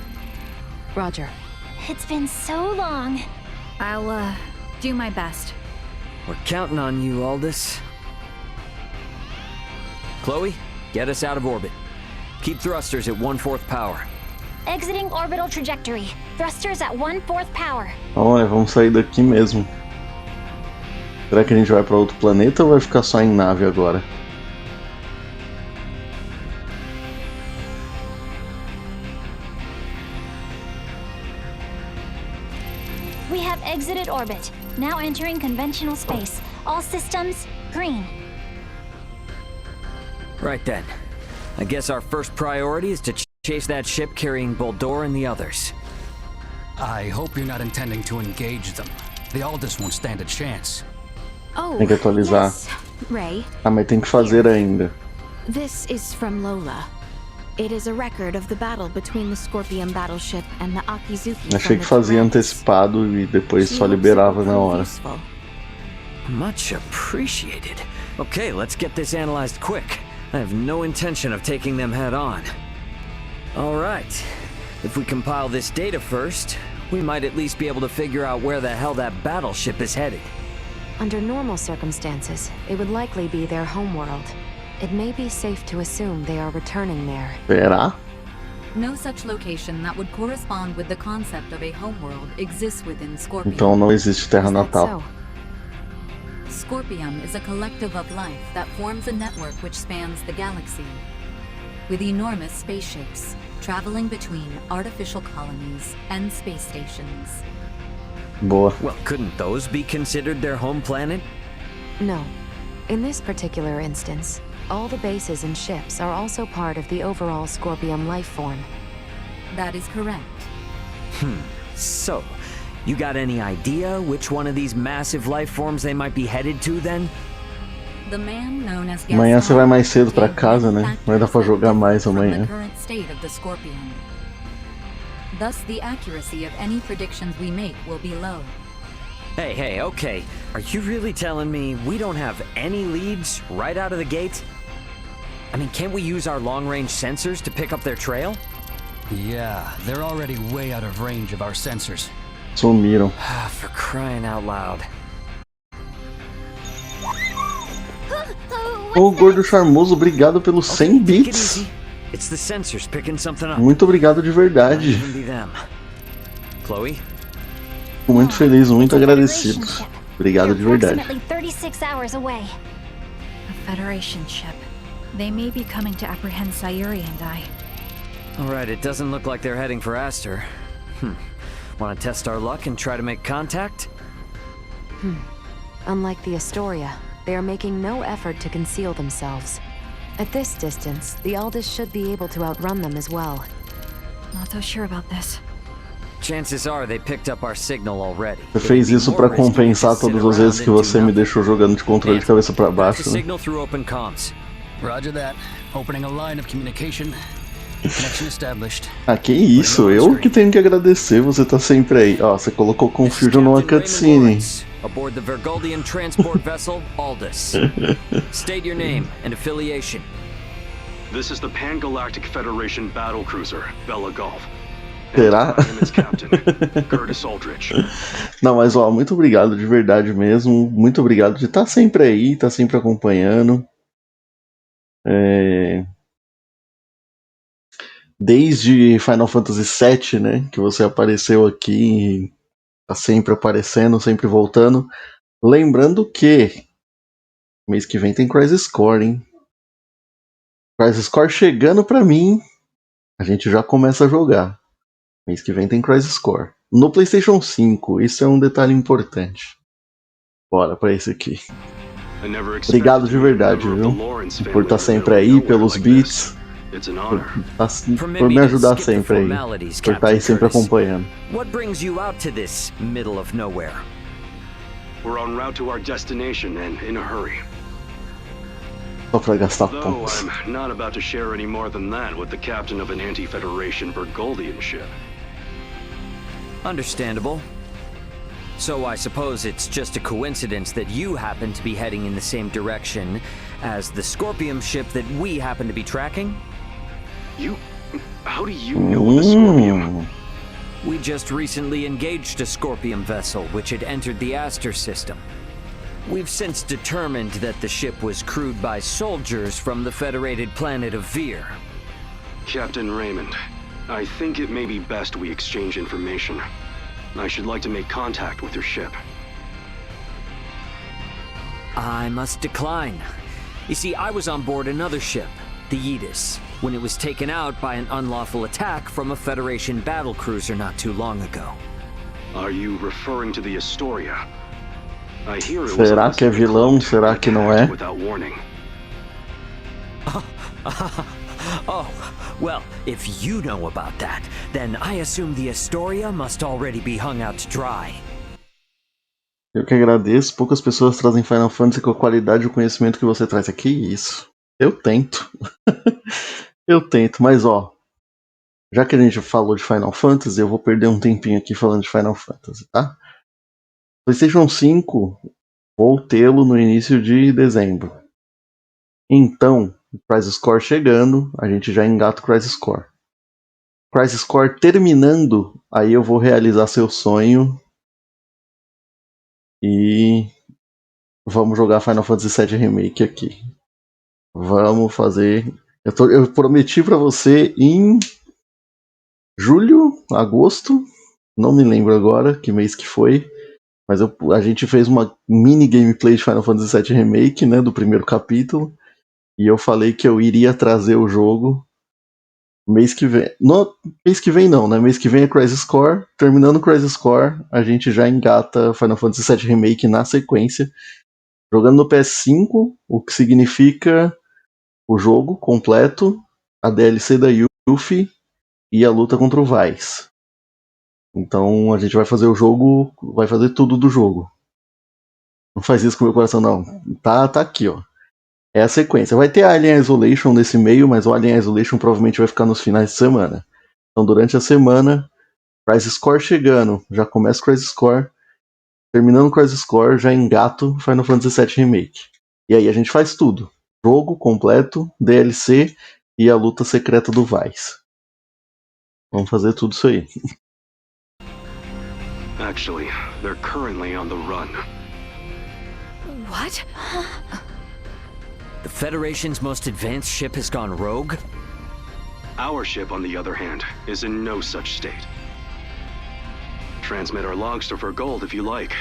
Roger. It's been so long. I'll, do my best. We're counting on you, Aldous. Chloe, get us out of orbit. Keep thrusters at 1/4 power. Exiting orbital trajectory. Thrusters at 1/4 power. Olha, vamos sair daqui mesmo. Será que a gente vai para outro planeta ou vai ficar só em nave agora? We have exited orbit. Now entering conventional space. All systems, green. Right then. I guess our first priority is to chase that ship carrying Boldor and the others. I hope you're not intending to engage them. The Aldous won't stand a chance. Oh, Tem que atualizar. yes, Ray. Ah, mas tem que fazer ainda. This is from Lola. It is a record of the battle between the Scorpion battleship and the Akizuki. Achei que fazia antecipado e depois só liberava na hora. Much appreciated. Okay, let's get this analyzed quick. I have no intention of taking them head on. Alright. If we compile this data first, we might at least be able to figure out where the hell that battleship is headed. Under normal circumstances, it would likely be their homeworld. It may be safe to assume they are returning there. Será? No such location that would correspond with the concept of a homeworld exists within Scorpion. Então não existe terra natal. Scorpion is a collective of life that forms a network which spans the galaxy, with enormous spaceships traveling between artificial colonies and space stations. Boa. Well, couldn't those be considered their home planet? No. In this particular instance, all the bases and ships are also part of the overall Scorpion life form. That is correct. So, you got any idea which one of these massive life forms they might be headed to then? The man known as Amanhã você vai mais cedo pra casa, né? Vai dar pra jogar mais amanhã. Thus, the accuracy of any predictions we make will be low. Hey, okay. Are you really telling me we don't have any leads right out of the gate? I mean, can't we use our long-range sensors to pick up their trail? Yeah, they're already way out of range of our sensors. Sumiram. For crying out loud. Ô, gordo charmoso, obrigado pelos 100 bits. It's the sensors picking something up. Muito obrigado de verdade. Chloe? Fico muito feliz, muito agradecido. Obrigado de verdade. A Federation ship. They may be coming to apprehend Sayuri and I. Alright, it doesn't look like they're heading for Aster. Want to test our luck and try to make contact? Unlike the Astoria, they are making no effort to conceal themselves. At this distance, the Aldous should be able to outrun them as well. Not so sure about this. Chances are they picked up our signal already. Você fez isso pra compensar todas as vezes que você me deixou jogando de controle de cabeça pra baixo, né? Signal through open comms. Roger that. Opening a line of communication. Connection established. Ah, que isso? Eu que tenho que agradecer, você tá sempre aí. Ó, você colocou Confusion numa cutscene. Aboard the Vergoldian transport vessel Aldous. State your name and affiliation. This is the Pan-Galactic Federation battle cruiser, Bella Golf. Será? Curtis Aldrich. Não, mas ó, muito obrigado de verdade mesmo. Muito obrigado de estar sempre aí, estar sempre acompanhando. Desde Final Fantasy VII, né, que você apareceu aqui, tá sempre aparecendo, sempre voltando. Lembrando que mês que vem tem Crisis Core, hein? Crisis Core chegando pra mim, a gente já começa a jogar. Mês que vem tem Crisis Core. No PlayStation 5, isso é um detalhe importante. Bora pra esse aqui. Obrigado de verdade, viu? Por estar sempre aí, pelos beats. Por me ajudar sempre aí. Por estar aí sempre acompanhando. What brings you out to this middle of nowhere? We're en route to our destination and in a hurry. Só pra gastar Though pontos. I'm not about to share any more than that with the captain of an anti-Federation Vergoldian ship. Understandable. So I suppose it's just a coincidence that you happen to be heading in the same direction as the Scorpion ship that we happen to be tracking? How do you know the Scorpion? We just recently engaged a Scorpion vessel which had entered the Aster system. We've since determined that the ship was crewed by soldiers from the federated planet of Vir. Captain Raymond, I think it may be best we exchange information. I should like to make contact with your ship. I must decline. You see, I was on board another ship, the Aegis, when it was taken out by an unlawful attack from a Federation battlecruiser not too long ago. Are you referring to the Astoria? Será que é vilão? Será que não é? Oh, well, if you know about that, then I assume the Astoria must already be hung out to dry. Eu que agradeço. Poucas pessoas trazem Final Fantasy com a qualidade e o conhecimento que você traz aqui. Isso. Eu tento. Eu tento, mas ó. Já que a gente falou de Final Fantasy, eu vou perder um tempinho aqui falando de Final Fantasy, tá? PlayStation 5, vou tê-lo no início de dezembro. Então, Crisis Core chegando, a gente já engata o Crisis Core. Crisis Core terminando, aí eu vou realizar seu sonho e vamos jogar Final Fantasy VII Remake aqui. Vamos fazer. Eu prometi pra você em julho, agosto, não me lembro agora que mês que foi, mas a gente fez uma mini gameplay de Final Fantasy VII Remake, né, do primeiro capítulo, e eu falei que eu iria trazer o jogo mês que vem. No mês que vem não, né? Mês que vem é Crisis Core. Terminando o Crisis Core, a gente já engata Final Fantasy VII Remake na sequência, jogando no PS5, o que significa o jogo completo, a DLC da Yuffie e a luta contra o Vice. Então a gente vai fazer o jogo, vai fazer tudo do jogo. Não faz isso com o meu coração não. Tá aqui, ó. É a sequência. Vai ter Alien Isolation nesse meio, mas o Alien Isolation provavelmente vai ficar nos finais de semana. Então durante a semana, Crisis Core chegando, já começa o Crisis Core. Terminando o Crisis Core, já engato Final Fantasy VII Remake. E aí a gente faz tudo. Jogo completo, DLC e a luta secreta do Vice. Vamos fazer tudo isso aí. Actually, they're currently on the run. What? The Federation's most advanced ship has gone rogue? Our ship, on the other hand, is in no such state. Transmit our logs to Gold if you like.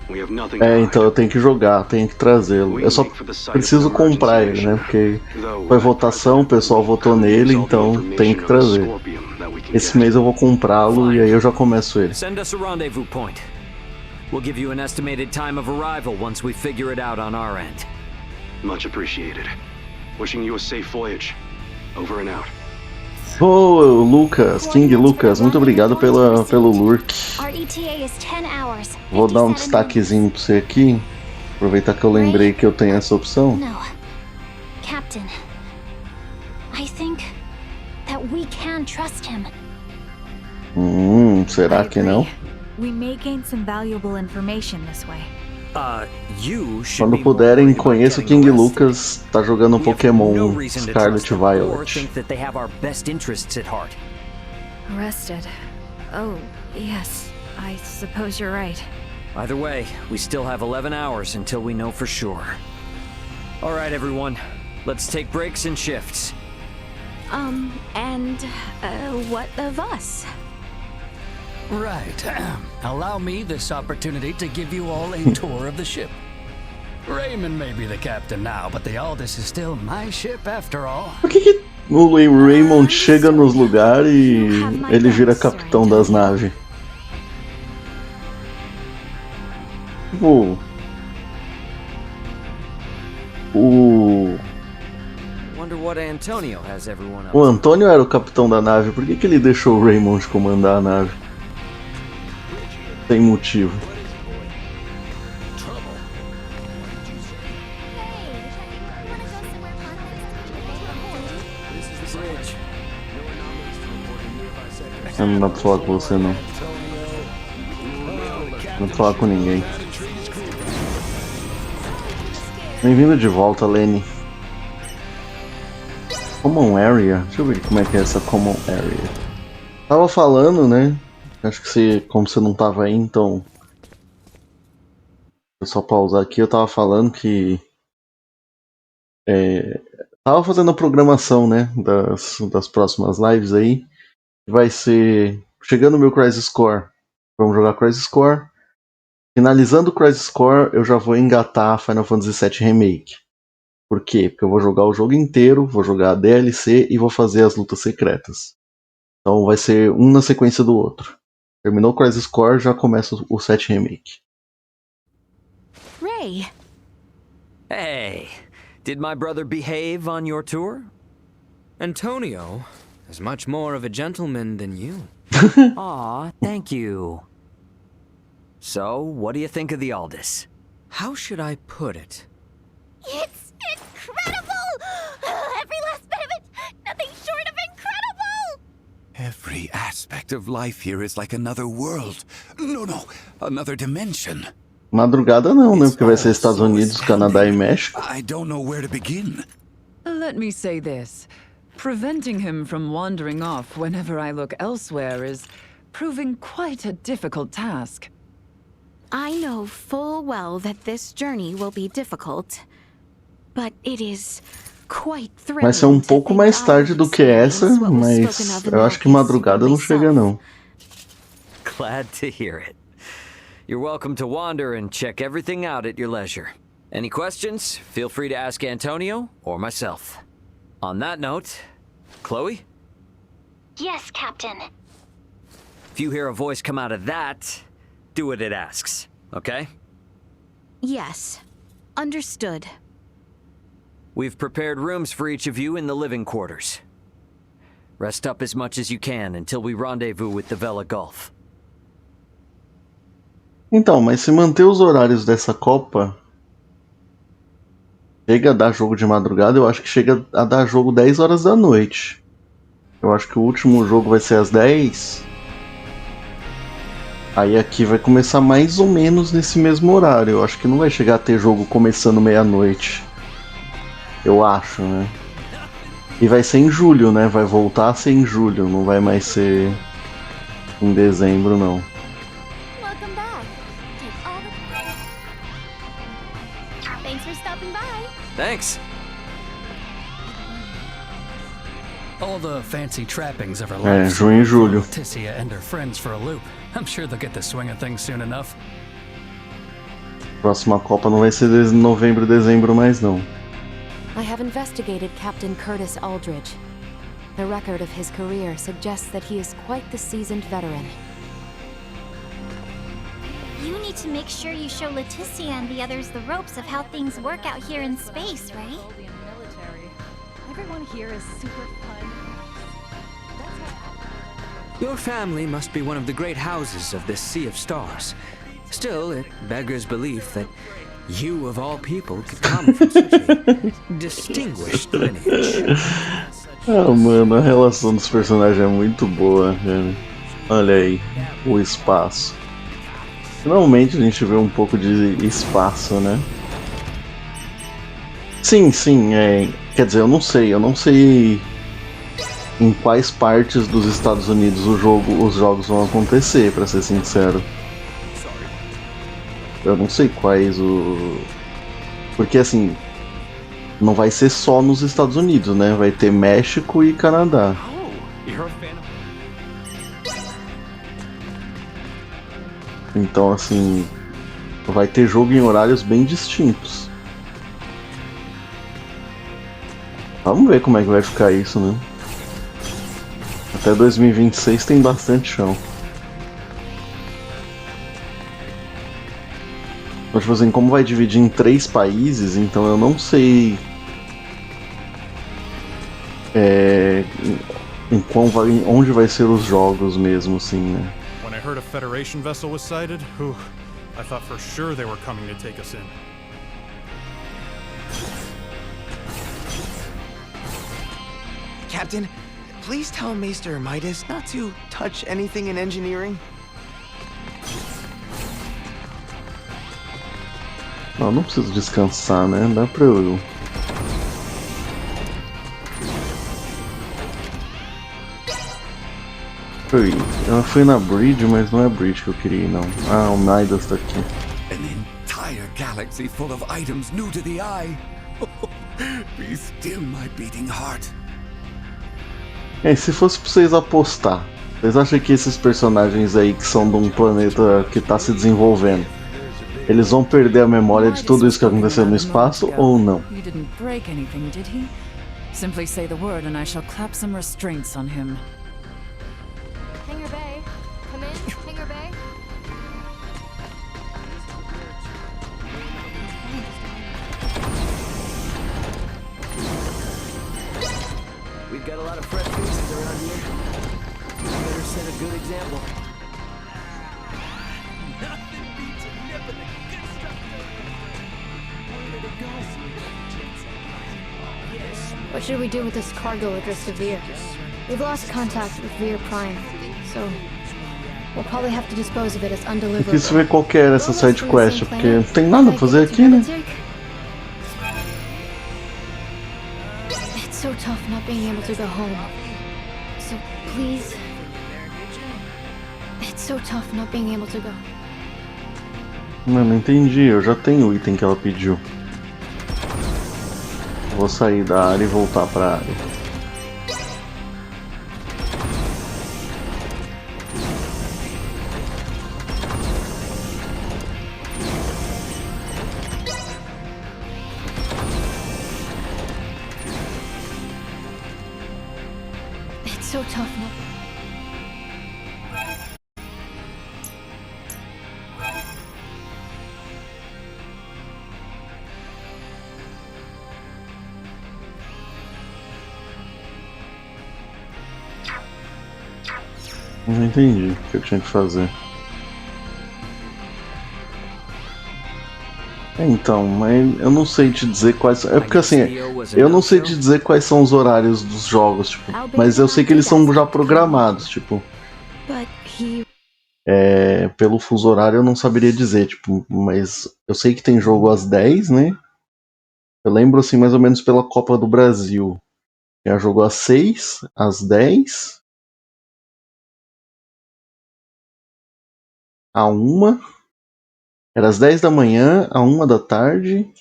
We have nothing to hide. Então eu tenho que jogar, tenho que trazê-lo. Eu só preciso comprar ele, né? Porque foi votação, o pessoal votou nele, então tenho que trazer. Esse mês eu vou comprá-lo e aí eu já começo ele. Send us a rendezvous point. We'll give you an estimated time of arrival once we figure it out on our end. Much appreciated. Wishing you a safe voyage. Over and out. Oh, Lucas, King Lucas, muito obrigado pelo lurk. Vou dar um destaquezinho pra você aqui. Aproveitar que eu lembrei que eu tenho essa opção. No. Captain, I think that we can trust him. Será que não? We may gain some valuable information this way. Quando puderem, conheça o King Lucas, tá jogando Pokémon Scarlet Violet. Arrested. Oh, yes. I suppose you're right. Either way, we still have 11 hours until we know for sure. All right, everyone. Let's take breaks and shifts. And what of us? Right. Allow me this opportunity to give you all a tour of the ship. Raymond may be the captain now, but the Aldous is still my ship after all. Por que o Raymond chega nos lugares e ele vira capitão das naves? O Antônio era o capitão da nave, por que ele deixou o Raymond comandar a nave? Sem motivo. Não dá pra falar com você não. Não dá pra falar com ninguém. Bem-vindo de volta, Lenny. Common Area? Deixa eu ver como é que é essa Common Area. Tava falando, né? Acho que você, como você não tava aí, então... Vou só pausar aqui, eu tava falando que... Tava fazendo a programação, né? Das próximas lives aí. Vai ser... Chegando o meu Crisis Core. Vamos jogar Crisis Core. Finalizando o Crisis Core, eu já vou engatar Final Fantasy VII Remake. Por quê? Porque eu vou jogar o jogo inteiro, vou jogar a DLC e vou fazer as lutas secretas. Então vai ser um na sequência do outro. Terminou o Crisis Core, já começa o 7 Remake. Hey! Hey, did my brother behave on your tour? Antonio is much more of a gentleman than you. Aw, thank you. So, what do you think of the Aldous? How should I put it? It's incredible! Every last bit of it! Nothing short of incredible! Every aspect of life here is like another world. No, another dimension. Madrugada não, né? Porque vai ser Estados Unidos, Canadá e México. I don't know where to begin. Let me say this. Preventing him from wandering off whenever I look elsewhere is proving quite a difficult task. I know full well that this journey will be difficult, but it is quite thrilling. Vai ser um pouco mais tarde do que essa, mas eu acho que madrugada não chega não. Glad to hear it. You're welcome to wander and check everything out at your leisure. Any questions? Feel free to ask Antonio or myself. On that note, Chloe? Yes, Captain. If you hear a voice come out of that, do what it asks, okay? Yes. Understood. We've prepared rooms for each of you in the living quarters. Rest up as much as you can until we rendezvous with the Vela Gulf. Então, mas se manter os horários dessa Copa, chega a dar jogo de madrugada, eu acho que chega a dar jogo 10 horas da noite. Eu acho que o último jogo vai ser às 10. Aí aqui vai começar mais ou menos nesse mesmo horário. Eu acho que não vai chegar a ter jogo começando meia-noite. Eu acho, né? E vai ser em julho, né? Vai voltar a ser em julho, não vai mais ser em dezembro, não. Welcome back. Take all the... Thanks for stopping by. Thanks. All the fancy trappings of her É, life. junho e julho. Leticia and her friends for a loop. I'm sure they'll get the swing of things soon enough. Próxima Copa não vai ser novembro, dezembro mais não. I have investigated Captain Curtis Aldridge. The record of his career suggests that he is quite the seasoned veteran. You need to make sure you show Leticia and the others the ropes of how things work out here in space, right? Everyone here is super fun. Your family must be one of the great houses of this sea of stars. Still, it beggars belief that you, of all people, could come from such a distinguished lineage. Ah, mano, a relação dos personagens é muito boa, cara. Olha aí, o espaço. Finalmente a gente vê um pouco de espaço, né? Sim, quer dizer, eu não sei em quais partes dos Estados Unidos os jogos vão acontecer, pra ser sincero. Eu não sei quais porque assim, não vai ser só nos Estados Unidos, né? Vai ter México e Canadá. Então assim, vai ter jogo em horários bem distintos. Vamos ver como é que vai ficar isso, né? Até 2026 tem bastante chão. Mas, tipo assim, como vai dividir em 3 países, então eu não sei onde vai ser os jogos mesmo, assim, né? When I heard a Federation vessel was sighted, I thought for sure they were coming to take us in. Captain, please tell Maester Midas not to touch anything in engineering. Não preciso descansar, né? Dá pra eu... Eu fui na Bridge, mas não é a Bridge que eu queria ir, não. Ah, o Midas tá aqui. An entire galaxy full of items new to the eye. Be still, my beating heart. Se fosse pra vocês apostar, vocês acham que esses personagens aí que são de um planeta que tá se desenvolvendo, eles vão perder a memória de tudo isso que aconteceu no espaço ou não? He didn't break anything, did he? Simply say the word and I shall clap some restraints on him. Hangar Bay. Come in, Hangar Bay. example. What should we do with this cargo addressed to Veer? We've lost contact with Veer Prime, so we'll probably have to dispose of it as Eu undeliverable. quis ver qual que era essa side quest, porque não tem nada a fazer aqui, né? It's so tough not being able to go home. So please. It's so tough not being able to go. Não entendi, eu já tenho o item que ela pediu. Vou sair da área e voltar pra área. It's so tough not. Não entendi o que eu tinha que fazer. Então, mas eu não sei te dizer quais. É porque assim, eu não sei te dizer quais são os horários dos jogos, tipo, mas eu sei que eles são já programados, tipo. Pelo fuso horário eu não saberia dizer, tipo, mas eu sei que tem jogo às 10, né? Eu lembro assim mais ou menos pela Copa do Brasil. Já jogou às 6, às 10. A 1, era às 10 da manhã, a 1 da tarde,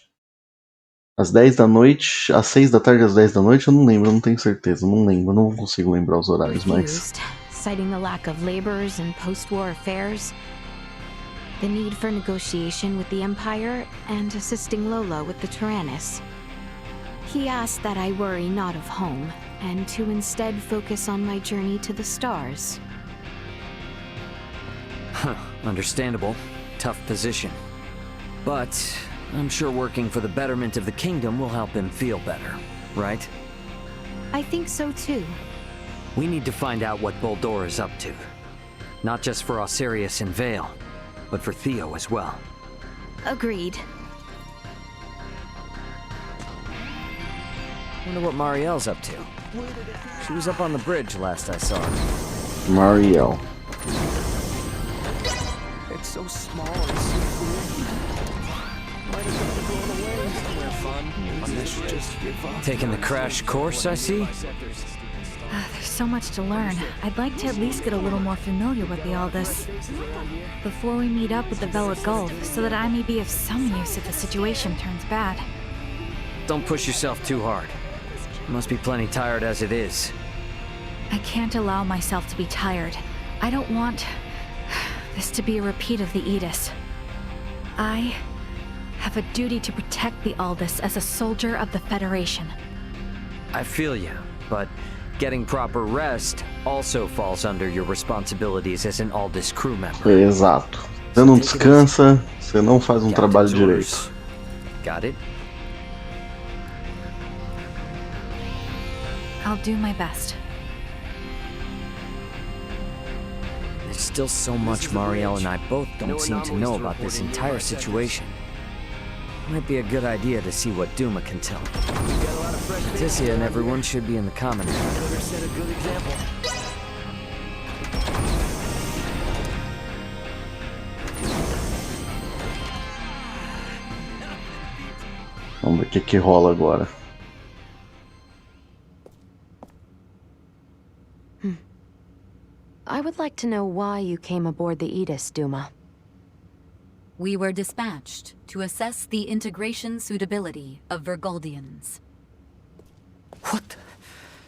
às 10 da noite, às 6 da tarde, às 10 da noite, eu não lembro, eu não tenho certeza, não consigo lembrar os horários mais. Citing the lack of laborers in post-war affairs, the need for negotiation with the Empire, and assisting Lola with the Tyrannus. He asked that I worry not of home, and to instead focus on my journey to the stars. Huh, understandable. Tough position. But I'm sure working for the betterment of the kingdom will help him feel better, right? I think so too. We need to find out what Boldor is up to. Not just for Osirius and Vale, but for Theo as well. Agreed. Wonder what Marielle's up to. She was up on the bridge last I saw her. Marielle. It's so small and so cool. Might have gotten blown away somewhere fun. I should just give up. Taking the crash course, I see? There's so much to learn. I'd like to at least get a little more familiar with the Aldous before we meet up with the Vela Gulf, so that I may be of some use if the situation turns bad. Don't push yourself too hard. You must be plenty tired as it is. I can't allow myself to be tired. I don't want this to be a repeat of the Aegis. I have a duty to protect the Aldous as a soldier of the Federation. I feel you, but getting proper rest also falls under your responsibilities as an Aldous crew member. Exato. Você não descansa, você não faz trabalho direito. Got it? I'll do my best. There's still so much Marielle and I both don't seem to know about this entire situation. Might be a good idea to see what Duma can tell me. Tissia and everyone should be in the common area. Set a good example. Vamos ver o que rola agora. I would like to know why you came aboard the Aegis, Duma. We were dispatched to assess the integration suitability of Vergoldians. What?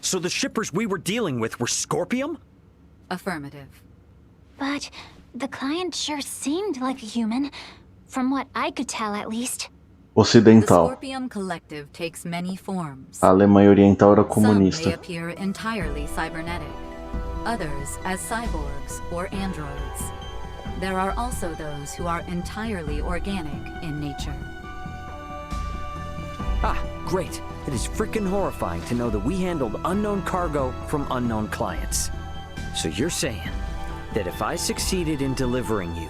So the shippers we were dealing with were Scorpium? Affirmative. But the client sure seemed like a human, from what I could tell at least. Ocidental. The Scorpium Collective takes many forms. A Alemanha Oriental era Some may comunista. appear entirely cybernetic, others as cyborgs or androids. There are also those who are entirely organic in nature. Ah, great. It is frickin' horrifying to know that we handled unknown cargo from unknown clients. So you're saying that if I succeeded in delivering you,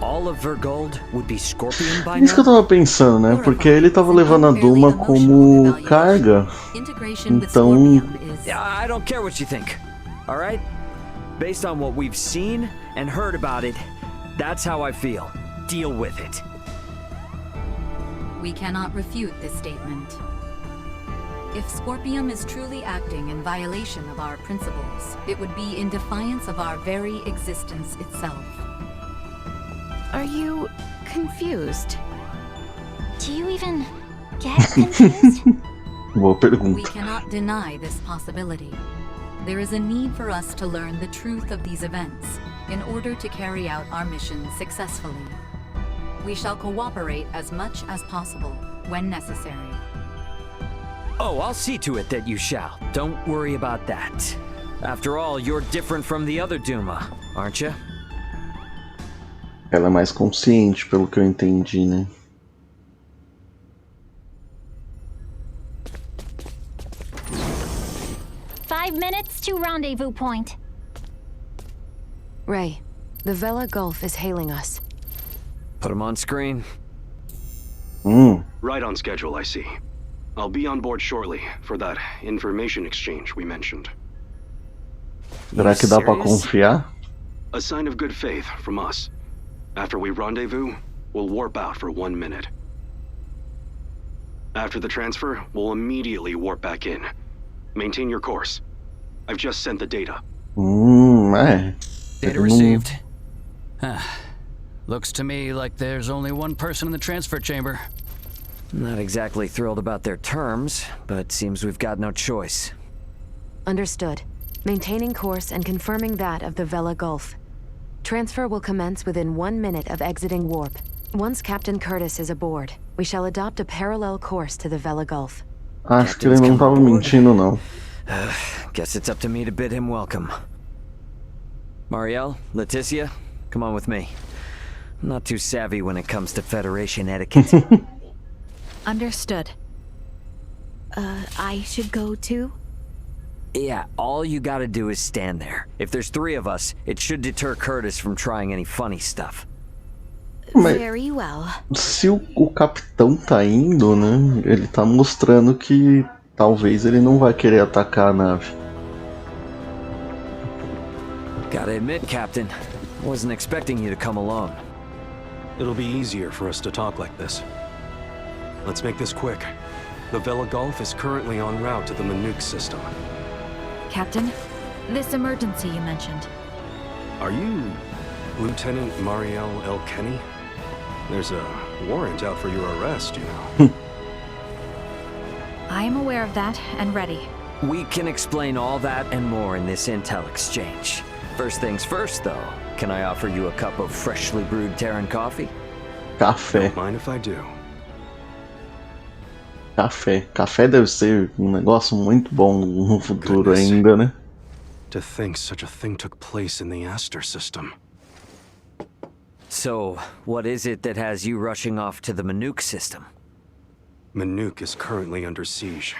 all of Vergold would be Scorpion by Isso que eu now? tava pensando, né? Porque ele tava levando a Duma como carga. Então. I don't care what you think. All right? Based on what we've seen and heard about it, that's how I feel. Deal with it. We cannot refute this statement. If Scorpium is truly acting in violation of our principles, it would be in defiance of our very existence itself. Are you confused? Do you even get confused? Boa pergunta. We cannot deny this possibility. There is a need for us to learn the truth of these events in order to carry out our mission successfully. We shall cooperate as much as possible when necessary. Oh, I'll see to it that you shall. Don't worry about that. After all, you're different from the other Duma, aren't you? Ela é mais consciente, pelo que eu entendi, né? Five minutes to rendezvous point. Ray, the Vela Gulf is hailing us. Put him on screen. Right on schedule, I see. I'll be on board shortly for that information exchange we mentioned. Será que dá pra confiar? A sign of good faith from us. After we rendezvous, we'll warp out for 1 minute. After the transfer, we'll immediately warp back in. Maintain your course. I've just sent the data. Data received. Looks to me like there's only one person in the transfer chamber. Not exactly thrilled about their terms, but seems we've got no choice. Understood. Maintaining course and confirming that of the Vela Gulf. Transfer will commence within 1 minute of exiting warp. Once Captain Curtis is aboard, we shall adopt a parallel course to the Vela Gulf. Acho que ele não tava mentindo, não. Guess it's up to me to bid him welcome. Marielle, Leticia, come on with me. I'm not too savvy when it comes to Federation etiquette. Understood. I should go too? Yeah, all you gotta do is stand there. If there's 3 of us, it should deter Curtis from trying any funny stuff. Very well. Se o capitão tá indo, né? Ele tá mostrando que talvez ele não vai querer atacar a nave. Gotta admit, Captain, wasn't expecting you to come along. It'll be easier for us to talk like this. Let's make this quick. The Vela Gulf is currently en route to the Manuk system. Captain, this emergency you mentioned. Are you Lieutenant Marielle L. Kenny? There's a warrant out for your arrest, you know. I am aware of that and ready. We can explain all that and more in this intel exchange. First things first, though. Can I offer you a cup of freshly brewed Terran coffee? Café. Don't mind if I do. Café. Café deve ser negócio muito bom no futuro ainda, né? To think such a thing took place in the Aster system. So, what is it that has you rushing off to the Manuk system? Manuk is currently under siege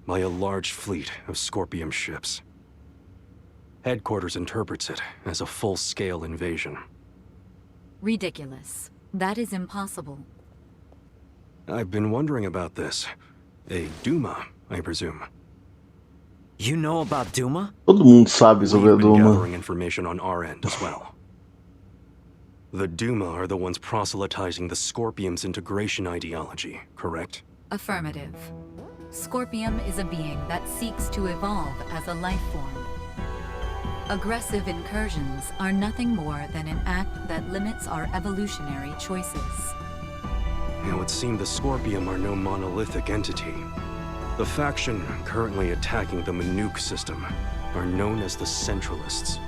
by a large fleet of Scorpium ships. Headquarters interprets it as a full-scale invasion. Ridiculous. That is impossible. I've been wondering about this. A Duma, I presume. You know about Duma? Todo mundo sabe sobre a We've been Duma. gathering information on our end as well. The Duma are the ones proselytizing the Scorpium's integration ideology, correct? Affirmative. Scorpium is a being that seeks to evolve as a life form. Aggressive incursions are nothing more than an act that limits our evolutionary choices. It would seem the Scorpium are no monolithic entity. The faction currently attacking the Manuk system are known as the Centralists.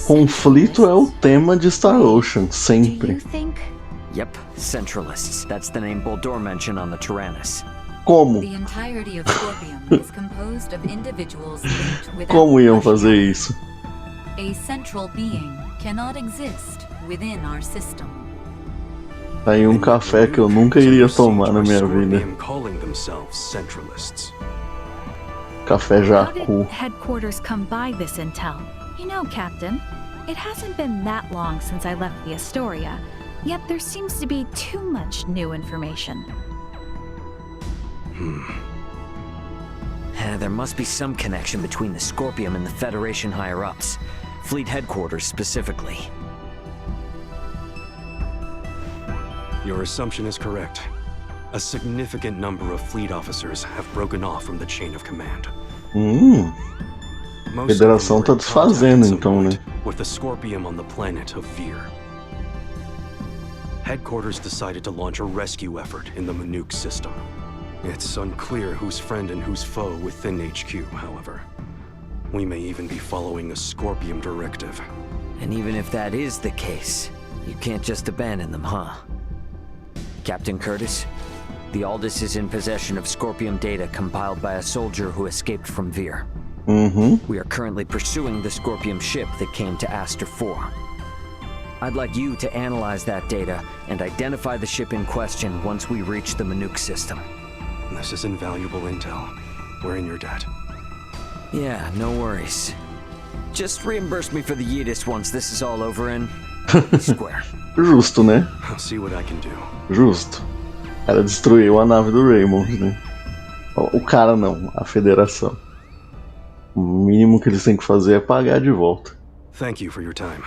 Conflito é o tema de Star Ocean, sempre. Yep, Centralists. That's the name Boldor mentioned on the Tyrannus. Como? The entirety of Scorpium is composed of individuals linked without Como iam fazer isso? A central being cannot exist within our system. Tá aí um café que eu nunca iria tomar na minha vida. Calling themselves Centralists. Café How Jacu. did headquarters come by this intel? You know, Captain, it hasn't been that long since I left the Astoria, yet there seems to be too much new information. There must be some connection between the Scorpium and the Federation higher-ups. Fleet headquarters, specifically. Your assumption is correct. A significant number of fleet officers have broken off from the chain of command. A Federação tá desfazendo então, né? With the Scorpium on the planet of Vir. Headquarters decided to launch a rescue effort in the Manook system. It's unclear who's friend and who's foe within HQ, however. We may even be following a Scorpium directive. And even if that is the case, you can't just abandon them, huh? Captain Curtis, the Aldous is in possession of Scorpium data compiled by a soldier who escaped from Vir. We are currently pursuing the Scorpium ship that came to Aster 4. I'd like you to analyze that data and identify the ship in question once we reach the Manook system. This is invaluable intel. We're in your debt. Yeah, no worries. Just reimburse me for the Yidis once this is all over and square. Justo, né? I'll see what I can do. Justo. O cara destruiu a nave do Raymond, né? O cara não, a Federação. O mínimo que eles têm que fazer é pagar de volta. Thank you for your time.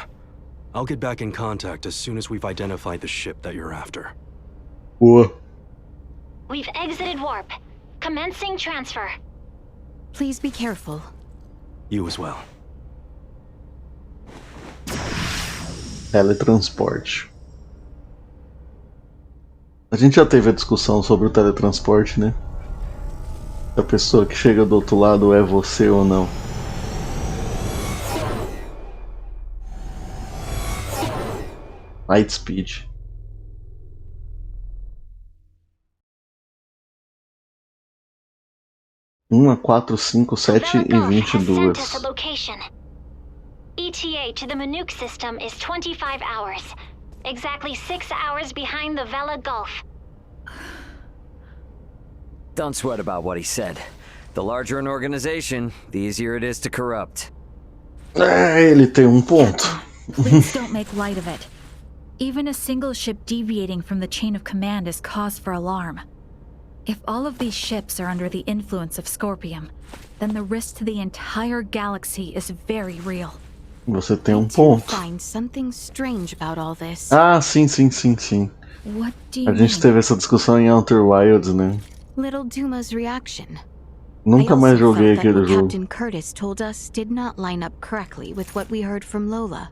I'll get back in contact as soon as we've identified the ship that you're after. Boa. We've exited warp. Commencing transfer. Please be careful. You as well. Teletransporte. A gente já teve a discussão sobre o teletransporte, né? Se a pessoa que chega do outro lado é você ou não. Light speed. Uma, 4, 5, 7 e 22. ETA to the Manook system is 25 hours. Exactly 6 hours behind the Vela Gulf. Don't sweat about what he said. The larger an organization, the easier it is to corrupt. Ele tem ponto. Please don't make light of it. Even a single ship deviating from the chain of command is cause for alarm. If all of these ships are under the influence of Scorpium, then the risk to the entire galaxy is very real. Você tem ponto. Find something strange about all this. Ah, sim. What do you A gente teve essa discussão em Outer Wilds, né? Little Duma's reaction. Nunca mais joguei aquele jogo. Captain Curtis told us did not line up correctly with what we heard from Lola.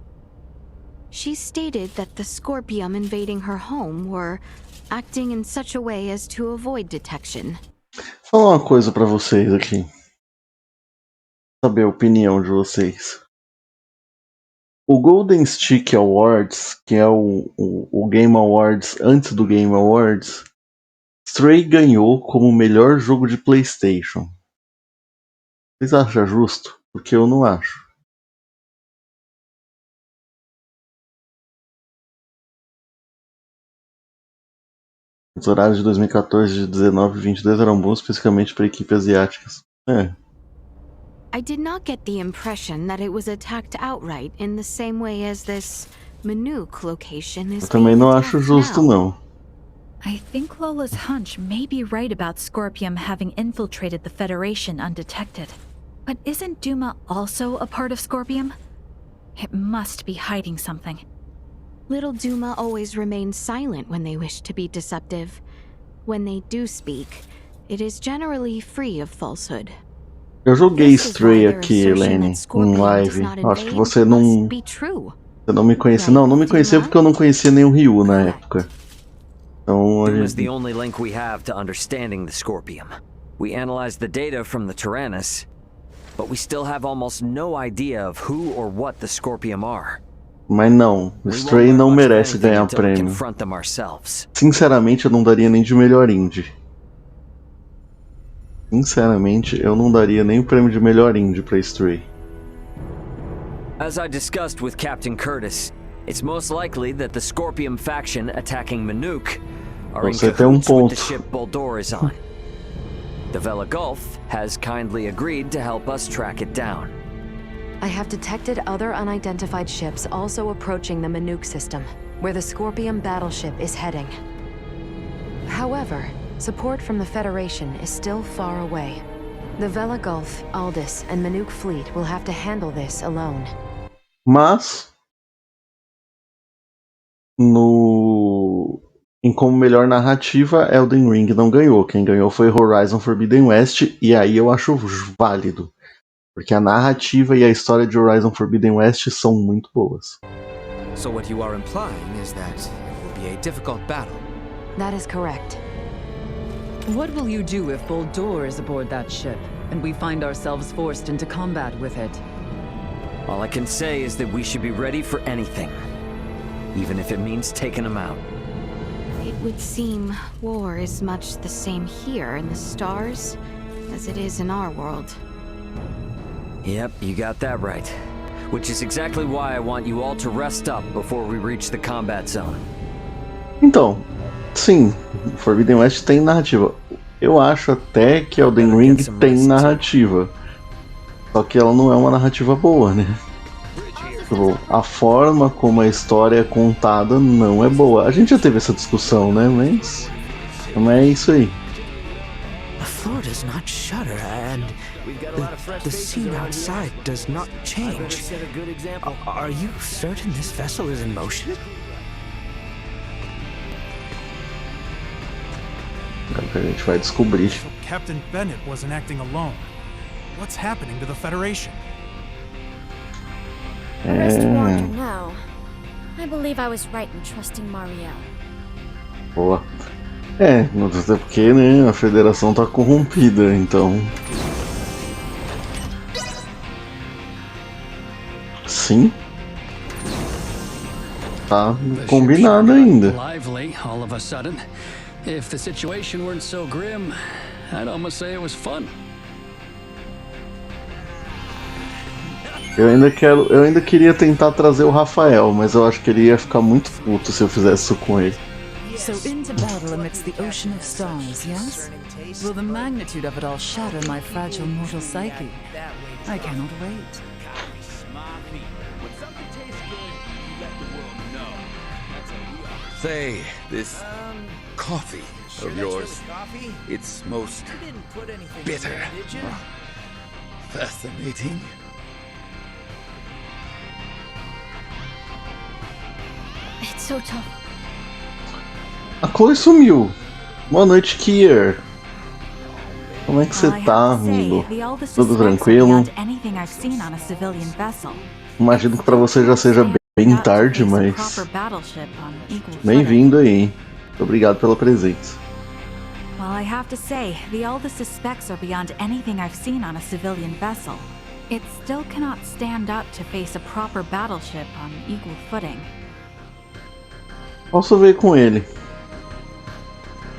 She stated that the Scorpium invading her home were acting in such a way as to avoid detection. Vou falar uma coisa pra vocês aqui. Saber a opinião de vocês. O Golden Stick Awards, que é o Game Awards antes do Game Awards, Stray ganhou como o melhor jogo de PlayStation. Vocês acham justo? Porque eu não acho. Os horários de 2014, de 19 e 22 eram bons, especificamente para equipes asiáticas. I did not get the impression that it was attacked outright in the same way as this Manook location is. Eu também não acho justo, não. I think Lola's hunch may be right about Scorpium having infiltrated the Federation undetected. But isn't Duma also a part of Scorpium? It must be hiding something. Little Duma always remains silent when they wish to be deceptive. When they do speak, it is generally free of falsehood. Eu joguei Stray aqui, Helene, em live. Acho que você não... Você não me conhecia. Não me conhecia porque eu não conhecia nem o Ryu na época. Então, Duma is the only link we have to understanding the Scorpium. We analyzed the data from the Tyrannus, but we still have almost no idea of who or what the Scorpium are. Mas não, Stray não merece ganhar prêmio. Sinceramente, eu não daria nem de melhor indie. Sinceramente, eu não daria nem o prêmio de melhor indie pra Stray. As I discussed with Captain Curtis, it's most likely that the Scorpium faction attacking Manook are in cahoots with the ship Boldor is on. The Vela Gulf has kindly agreed to help us track it down. I have detected other unidentified ships also approaching the Manook system, where the Scorpium battleship is heading. However, support from the Federation is still far away. The Vela Gulf, Aldous, and Manook fleet will have to handle this alone. Mas em como melhor narrativa, Elden Ring não ganhou. Quem ganhou foi Horizon Forbidden West, e aí eu acho válido. Porque a narrativa e a história de Horizon Forbidden West são muito boas. So what you are implying is that it will be a difficult battle. That is correct. What will you do if Boldur is aboard that ship, and we find ourselves forced into combat with it? All I can say is that we should be ready for anything. Even if it means taking them out. It would seem war is much the same here in the stars as it is in our world. Yep, you got that right. Which is exactly why I want you all to rest up before we reach the combat zone. Então, sim, Forbidden West tem narrativa. Eu acho até que Elden Ring tem narrativa. Só que ela não é uma narrativa boa, né? A forma como a história é contada não é boa. A gente já teve essa discussão, né? Mas é isso aí. The floor does not shudder, and the scene outside does not change. Are you certain this vessel is in motion? A gente vai descobrir. Captain Bennett wasn't acting alone. What's happening to the Federation? Rest wonder now. I believe I was right in trusting Marielle. Boa. Até porque, né, a Federação tá corrompida, então. Sim. Tá combinado ainda. Lively, all of a sudden. If the situation weren't so grim, I'd almost say it was fun. Eu ainda queria tentar trazer o Rafael, mas eu acho que ele ia ficar muito puto se eu fizesse isso com ele. So into battle amidst the ocean of stars, yes? Will the magnitude of it all shatter my fragile mortal psyche? I cannot wait. Say, this coffee of yours, it's most bitter. Fascinating. It's so tough. A Chloe sumiu. Boa noite, Kier. Como é que você tá, amigo? Tudo tranquilo? Imagino que pra você já seja bem tarde, mas bem-vindo aí. Muito obrigado pela presença. Well, I have to say, the Aldous specs are beyond anything I've seen on a civilian vessel. It still cannot stand up to face a proper battleship on equal footing. Posso ver com ele.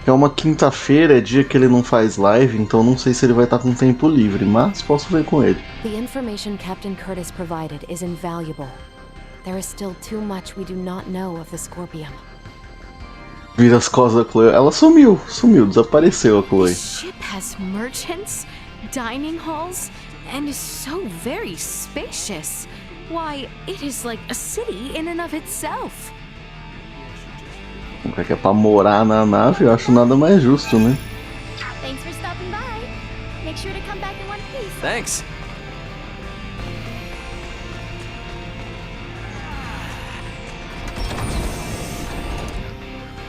É uma quinta-feira, é dia que ele não faz live, então não sei se ele vai estar com tempo livre, mas posso ver com ele. The information Captain Curtis provided is invaluable. There is still too much we do not know of the Scorpium. Vira as costas da Chloe. Ela sumiu, desapareceu a Chloe. This ship has merchants, dining halls, and is so very spacious. Why, it is like a city in and of itself. Que é pra morar na nave, eu acho nada mais justo, né? Thanks for stopping by. Make sure to come back in one piece. Thanks.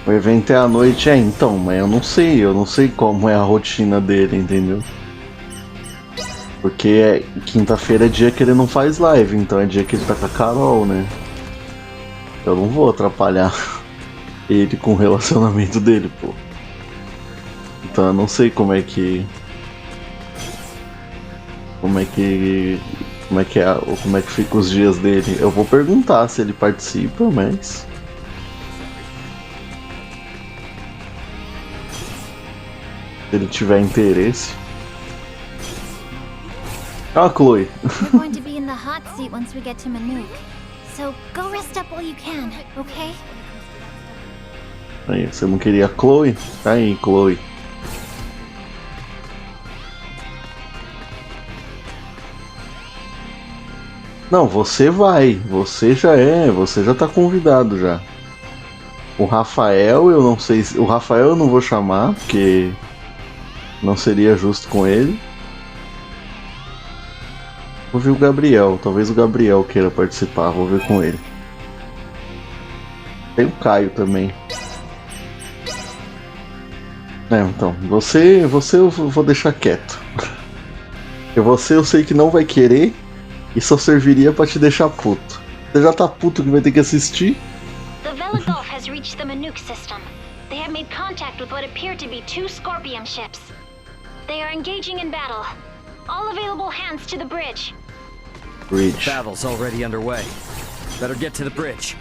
O evento é à noite, então, mas eu não sei como é a rotina dele, entendeu? Porque quinta-feira é dia que ele não faz live, então é dia que ele tá com a Carol, né? Eu não vou atrapalhar ele com o relacionamento dele, pô. Então eu não sei como é que fica os dias dele. Eu vou perguntar se ele participa, mas se ele tiver interesse. Ah, Chloe. We're going to be in the hot seat once we get to Manook. So go rest up while you can, okay? Aí, você não queria a Chloe? Tá aí, Chloe. Não, você vai. Você já tá convidado já. O Rafael, eu não sei se... O Rafael eu não vou chamar, porque não seria justo com ele. Vou ver o Gabriel, talvez o Gabriel queira participar, vou ver com ele. Tem o Caio também. Então, você eu vou deixar quieto. Você eu sei que não vai querer e só serviria pra te deixar puto. Você já tá puto que vai ter que assistir? The Vela Gulf has reached the Manuke system. They have made contact with what appear to be 2 Scorpion ships. They are engaging in battle. All available hands to the bridge. Battle's already underway. Better get to the bridge.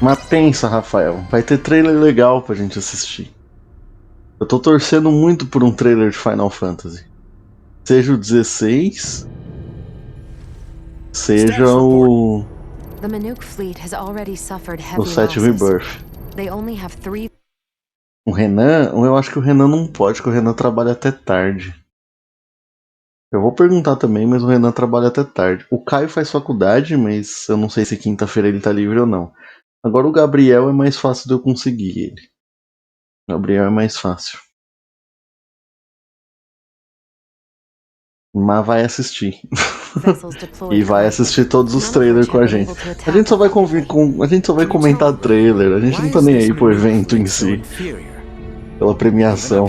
Mas pensa, Rafael, vai ter trailer legal pra gente assistir. Eu tô torcendo muito por um trailer de Final Fantasy. Seja o 16, seja o 7 Rebirth. O Renan, eu acho que o Renan não pode, porque o Renan trabalha até tarde. Eu vou perguntar também, mas o Renan trabalha até tarde. O Caio faz faculdade, mas eu não sei se quinta-feira ele tá livre ou não. Agora o Gabriel é mais fácil de eu conseguir ele. O Gabriel é mais fácil. Mas vai assistir. E vai assistir todos os trailers com a gente. A gente só vai comentar trailer, a gente não tá nem aí pro evento em si. Pela premiação.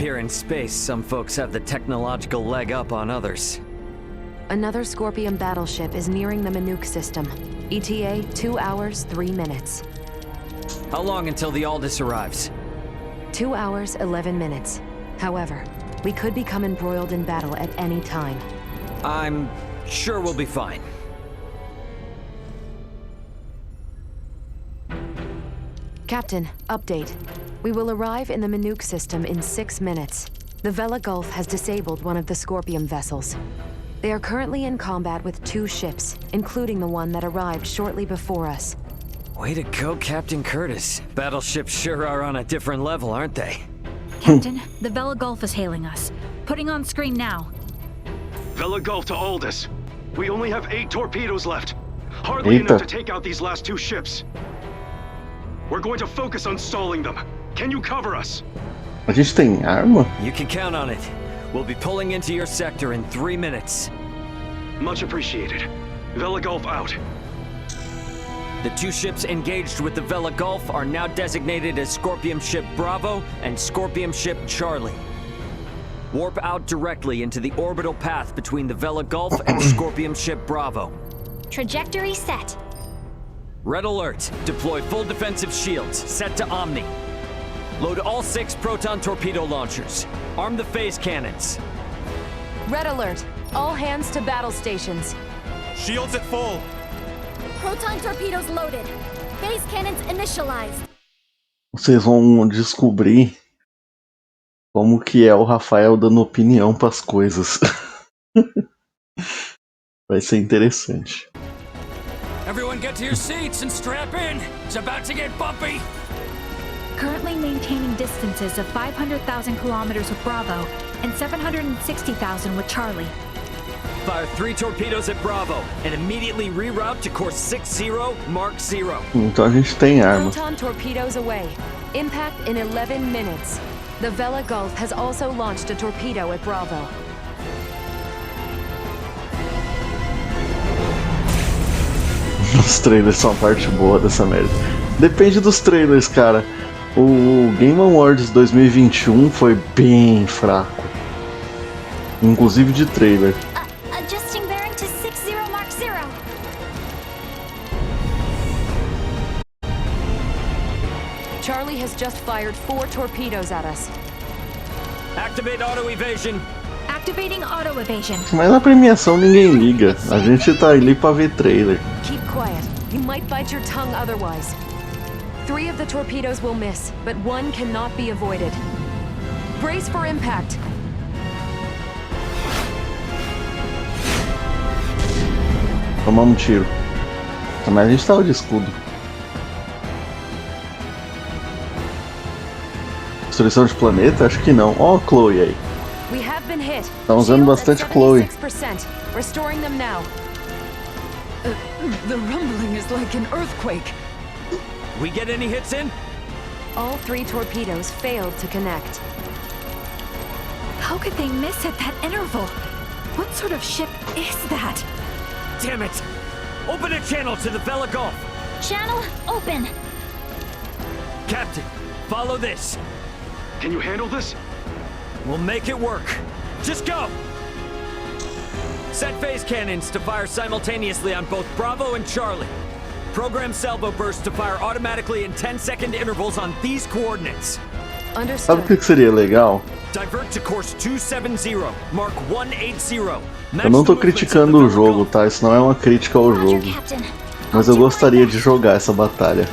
Another Scorpion battleship is nearing the Manuke system. ETA 2 hours, 3 minutes. How long until the Aldous arrives? 2 hours, 11 minutes. However, we could become embroiled in battle at any time. I'm sure we'll be fine. Captain, update. We will arrive in the Manuke system in 6 minutes. The Vela Gulf has disabled one of the Scorpion vessels. They are currently in combat with 2 ships, including the one that arrived shortly before us. Way to go, Captain Curtis. Battleships sure are on a different level, aren't they? Captain, the Vela Gulf is hailing us. Putting on screen now. Vela Gulf to Aldous. We only have 8 torpedoes left. Hardly enough to take out these last 2 ships. We're going to focus on stalling them. Can you cover us? A gente tem arma? You can count on it. We'll be pulling into your sector in 3 minutes. Much appreciated. Vela Gulf out. The 2 ships engaged with the Vela Gulf are now designated as Scorpion Ship Bravo and Scorpion Ship Charlie. Warp out directly into the orbital path between the Vela Gulf and Scorpion Ship Bravo. Trajectory set. Red alert. Deploy full defensive shields. Set to Omni. Load all 6 proton torpedo launchers. Arm the phase cannons. Red alert. All hands to battle stations. Shields at full. Proton torpedoes loaded. Phase cannons initialized. Vocês vão descobrir como que é o Rafael dando opinião pras coisas. Vai ser interessante. Everyone get to your seats and strap in. It's about to get bumpy. Currently maintaining distances of 500,000 kilometers with Bravo and 760,000 with Charlie. Fire 3 torpedoes at Bravo and immediately reroute to course 60 Mark 0. Então a gente tem arma. Proton torpedoes away. Impact in 11 minutes. The Vela Gulf has also launched a torpedo at Bravo. Os trailers são a parte boa dessa merda. Depende dos trailers, cara. O Game Awards 2021 foi bem fraco. Inclusive de trailer. Adjusting bearing to 60 Mark 0. Charlie has just fired 4 torpedoes at us. Activate auto evasion. Activating auto evasion. Mas na premiação ninguém liga. A gente tá ali pra ver trailer. Keep quiet. You might bite your tongue otherwise. 3 of the torpedoes will miss, but 1 cannot be avoided. Brace for impact. Tomamos um tiro. Mas a gente tava de escudo. Destruição de planeta? Acho que não. Ó, a Chloe aí. have been hit. Tá usando bastante Chloe. 76%. Restoring them now. The rumbling is like an earthquake. We get any hits in? All 3 torpedoes failed to connect. How could they miss at that interval? What sort of ship is that? Damn it! Open a channel to the Vela Gulf. Channel open. Captain, follow this. Can you handle this? We'll make it work. Just go! Set phase cannons to fire simultaneously on both Bravo and Charlie. Program salvo bursts to fire automatically in 10-second intervals on these coordinates. Sabe o que seria legal? Divert to course 270, mark 180. Eu não tô criticando o jogo, tá? Isso não é uma crítica ao jogo. Mas eu gostaria de jogar essa batalha.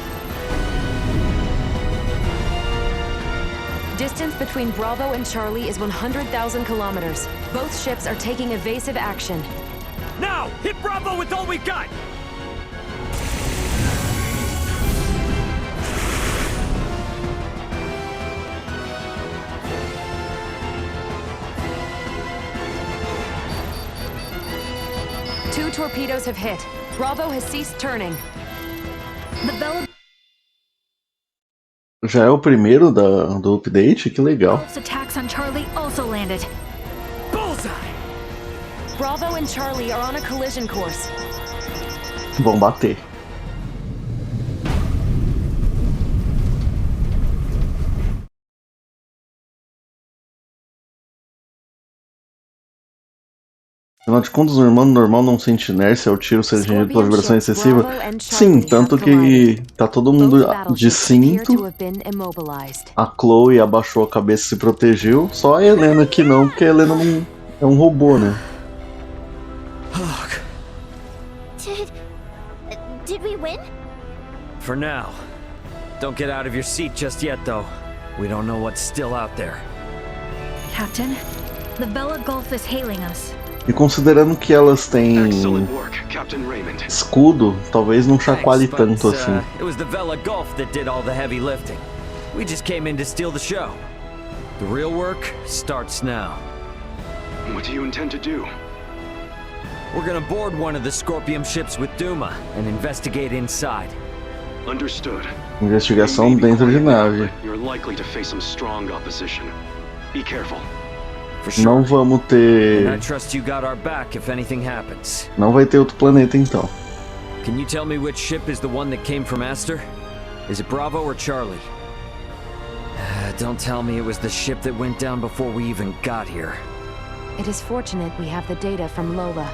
Distance between Bravo and Charlie is 100,000 kilometers. Both ships are taking evasive action. Now, hit Bravo with all we've got! Two torpedoes have hit. Bravo has ceased turning. The Bella Já é o primeiro do update? Que legal. Gulf's attacks on Charlie also landed. Bullseye! Bravo and Charlie are on a collision course. Vão bater. Afinal de contas, o irmão normal não sente inércia ao tiro ser generido pela vibração excessiva? Sim, tanto que tá todo mundo de cinto. A Chloe abaixou a cabeça e se protegeu. Só a Helena que não, porque a Helena não é um robô, né? Did we win? For now. Don't get out of your seat just yet, though. We don't know what's still out there. Captain, the Bella Gulf is hailing us. E considerando que elas têm escudo, talvez não chacoalhe tanto assim. It was the Vela Gulf that did all the heavy lifting. We just came in to steal the show. The real work starts now. What do you intend to do? We're gonna board one of the Scorpium ships with Duma and investigate inside. Understood. Investigação dentro de nave. You're likely to face some strong opposition. Be careful. Não vamos ter. And I trust you got our back if anything happens. Não vai ter outro planeta então. Can you tell me which ship is the one that came from Aster? Is it Bravo or Charlie? Don't tell me it was the ship that went down before we even got here. It is fortunate we have the data from Lola.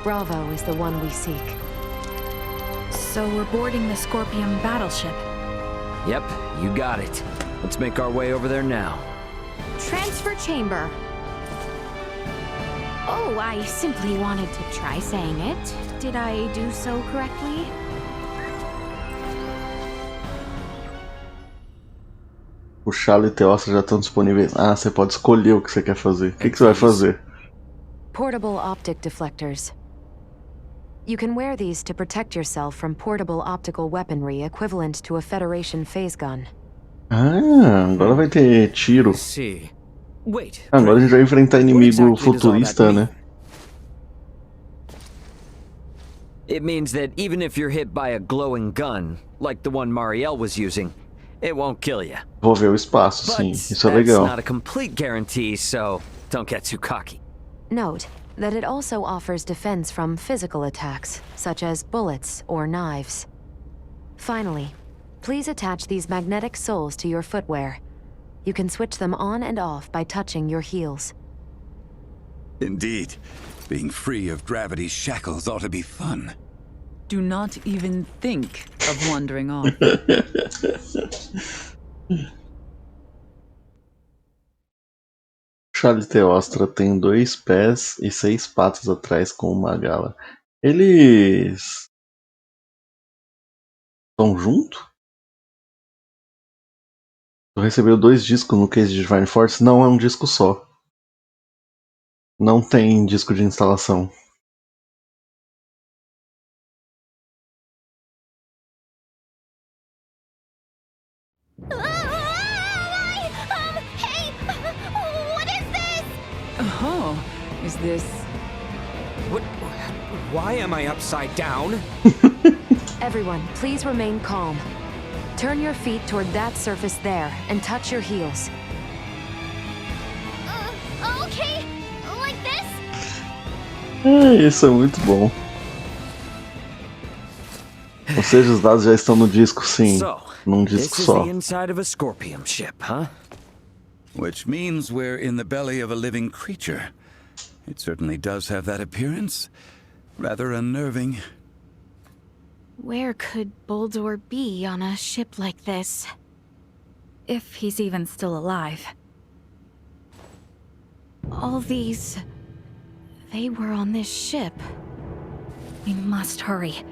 Bravo is the one we seek. So we're boarding the Scorpium battleship. Yep, you got it. Let's make our way over there now. Transfer chamber. Oh, I simply wanted to try saying it. Did I do so correctly? O Charlie e Teostra já estão disponíveis. Ah, você pode escolher o que você quer fazer. O que você vai fazer? Portable optic deflectors. You can wear these to protect yourself from portable optical weaponry equivalent to a Federation phase gun. Ah, agora vai ter tiro. Agora a gente vai enfrentar inimigo futurista, né? It means that even if you're hit by a glowing gun, like the one Marielle was using, it won't kill you. Vou ver o espaço, sim. Isso é legal. That's not a complete guarantee, so don't get too cocky. Note that it also offers defense from physical attacks, such as bullets or knives. Finally, please attach these magnetic soles to your footwear. You can switch them on and off by touching your heels. Indeed. Being free of gravity's shackles ought to be fun. Do not even think of wandering off. Charlie Teostra tem 2 pés e 6 patas atrás com uma gala. Eles estão juntos? Tu recebeu 2 discos no case de Divine Force? Não, é um disco só. Não tem disco de instalação. Hey! What is this? Oh, is this... What? Why am I upside down? Everyone, please remain calm. Turn your feet toward that surface there and touch your heels. Okay, like this? Isso é muito bom. Ou seja, os dados já estão no disco, sim. Num disco This is só. the inside of a Scorpium ship, huh? Which means we're in the belly of a living creature. It certainly does have that appearance. Rather unnerving. Where could Boldor be on a ship like this? If he's even still alive. All these... they were on this ship. We must hurry.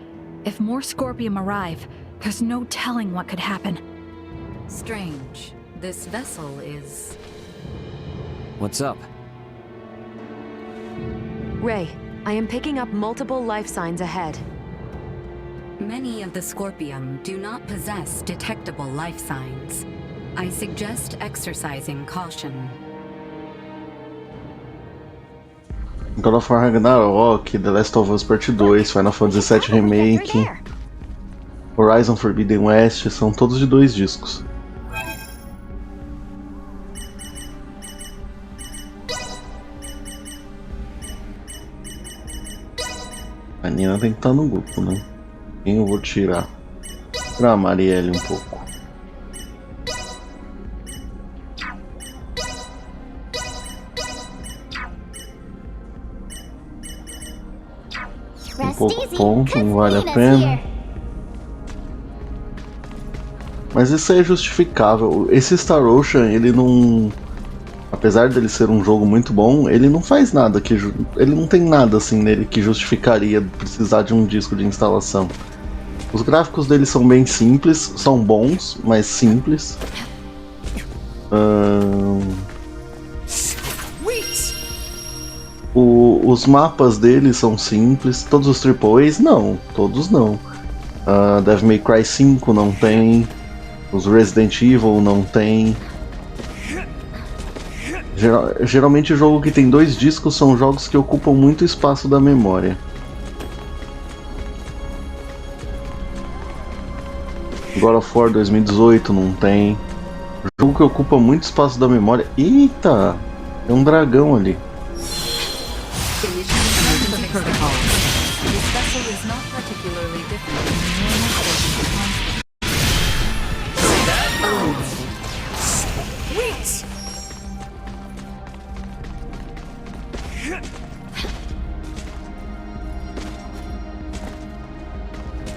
If more Scorpium arrive, there's no telling what could happen. Strange. This vessel is... What's up? Ray, I am picking up multiple life signs ahead. Many of the Scorpium do not possess detectable life signs. I suggest exercising caution. God of War Ragnarok, The Last of Us Part 2, Final Fantasy VII Remake, Horizon Forbidden West, são todos de 2 discos. A Nina tem que estar no grupo, né? Quem eu vou tirar? Tirar a Marielle um pouco. Um pouco ponto, não vale a pena. Mas isso aí é justificável. Esse Star Ocean, ele não... apesar dele ser um jogo muito bom, ele não faz nada que... ele não tem nada assim nele que justificaria precisar de um disco de instalação. Os gráficos dele são bem simples, são bons, mas simples. Os mapas dele são simples. Todos os AAAs não, todos não. Devil May Cry 5 não tem. Os Resident Evil não tem. Geralmente o jogo que tem 2 discos são jogos que ocupam muito espaço da memória. God of War 2018 não tem. Jogo que ocupa muito espaço da memória. Eita! Tem um dragão ali.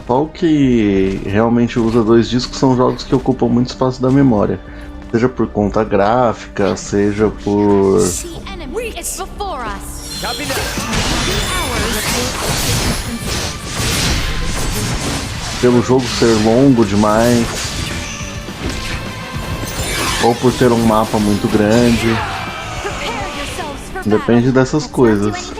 Só o que realmente usa 2 discos são jogos que ocupam muito espaço da memória. Seja por conta gráfica, seja por... pelo jogo ser longo demais. Ou por ter um mapa muito grande. Depende dessas coisas.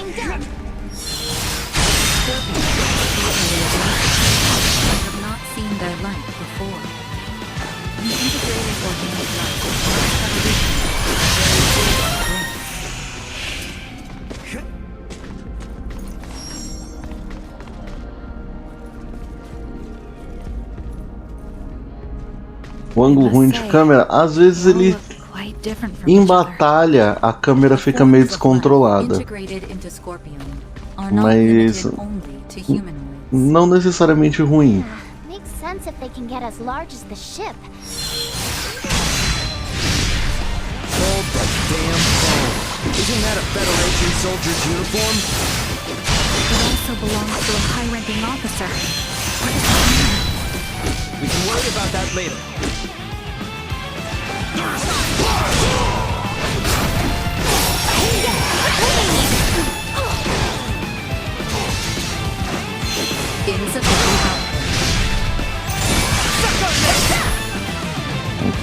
O ângulo ruim de câmera, às vezes ele... em batalha a câmera fica meio descontrolada. Mas... não necessariamente ruim. Makes sense if they can get as large as the ship. Hold the damn phone. Isn't that a Federation soldier's uniform? It also belongs to a high-ranking officer. What does that mean? We can worry about that later.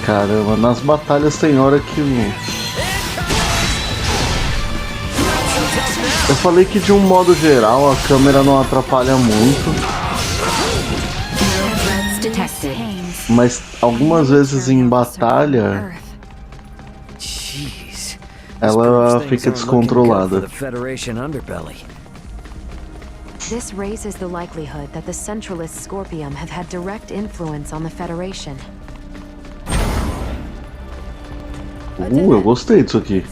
Caramba, nas batalhas tem hora que... eu falei que de um modo geral a câmera não atrapalha muito. Mas algumas vezes em batalha... Jeez. ela fica descontrolada. This raises the likelihood that the centralist Scorpium have had direct influence on the Federation. Eu gostei disso aqui.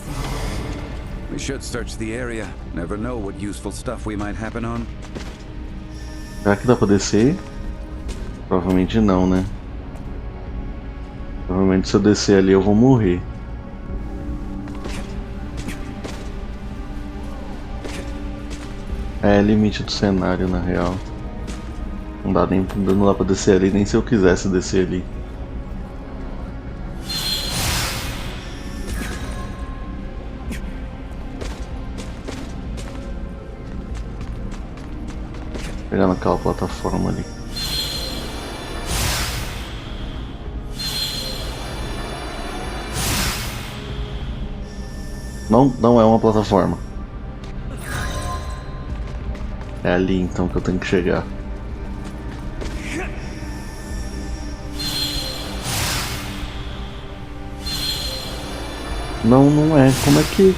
We should search the area. Never know what useful stuff we might happen on. Será que dá pra descer? Provavelmente não, né? Provavelmente se eu descer ali eu vou morrer. É limite do cenário, na real. Não dá pra descer ali, nem se eu quisesse descer ali. Vou pegar naquela plataforma ali. Não é uma plataforma. É ali então que eu tenho que chegar. Não é. Como é que...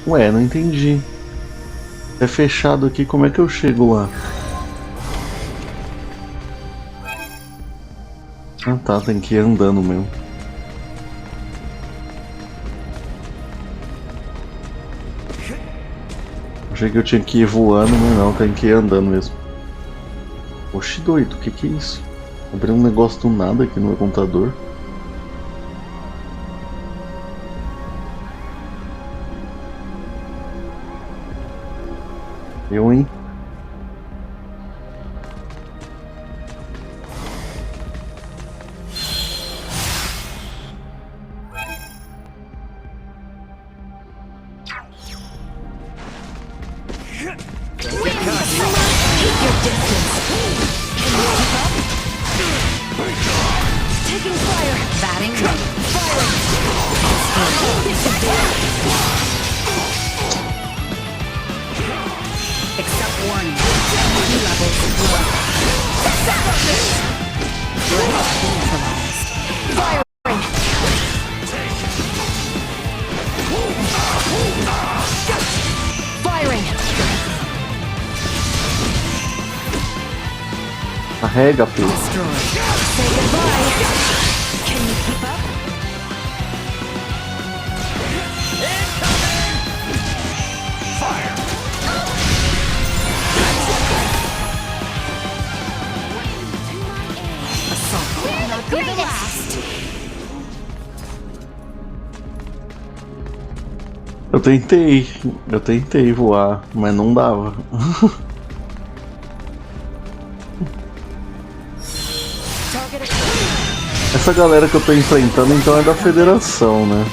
Ué, não entendi. É fechado aqui, como é que eu chego lá? Ah tá, tem que ir andando mesmo. Achei que eu tinha que ir voando, mas não, tem que ir andando mesmo. Oxi doido, o que é isso? Abriu um negócio do nada aqui no meu computador. Eu, hein? Carrega, filho. Eu tentei voar, mas não dava. Essa galera que eu tô enfrentando então é da Federação, né?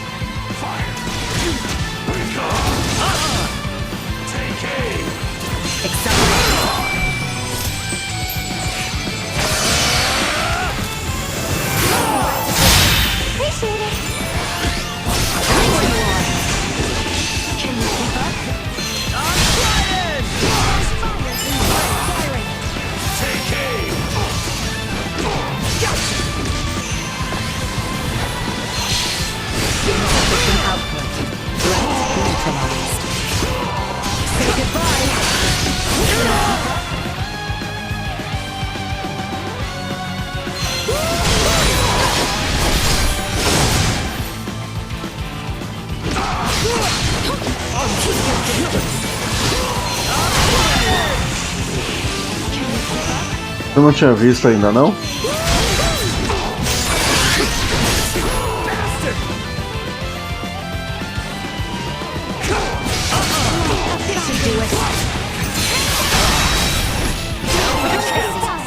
Eu não tinha visto ainda, não?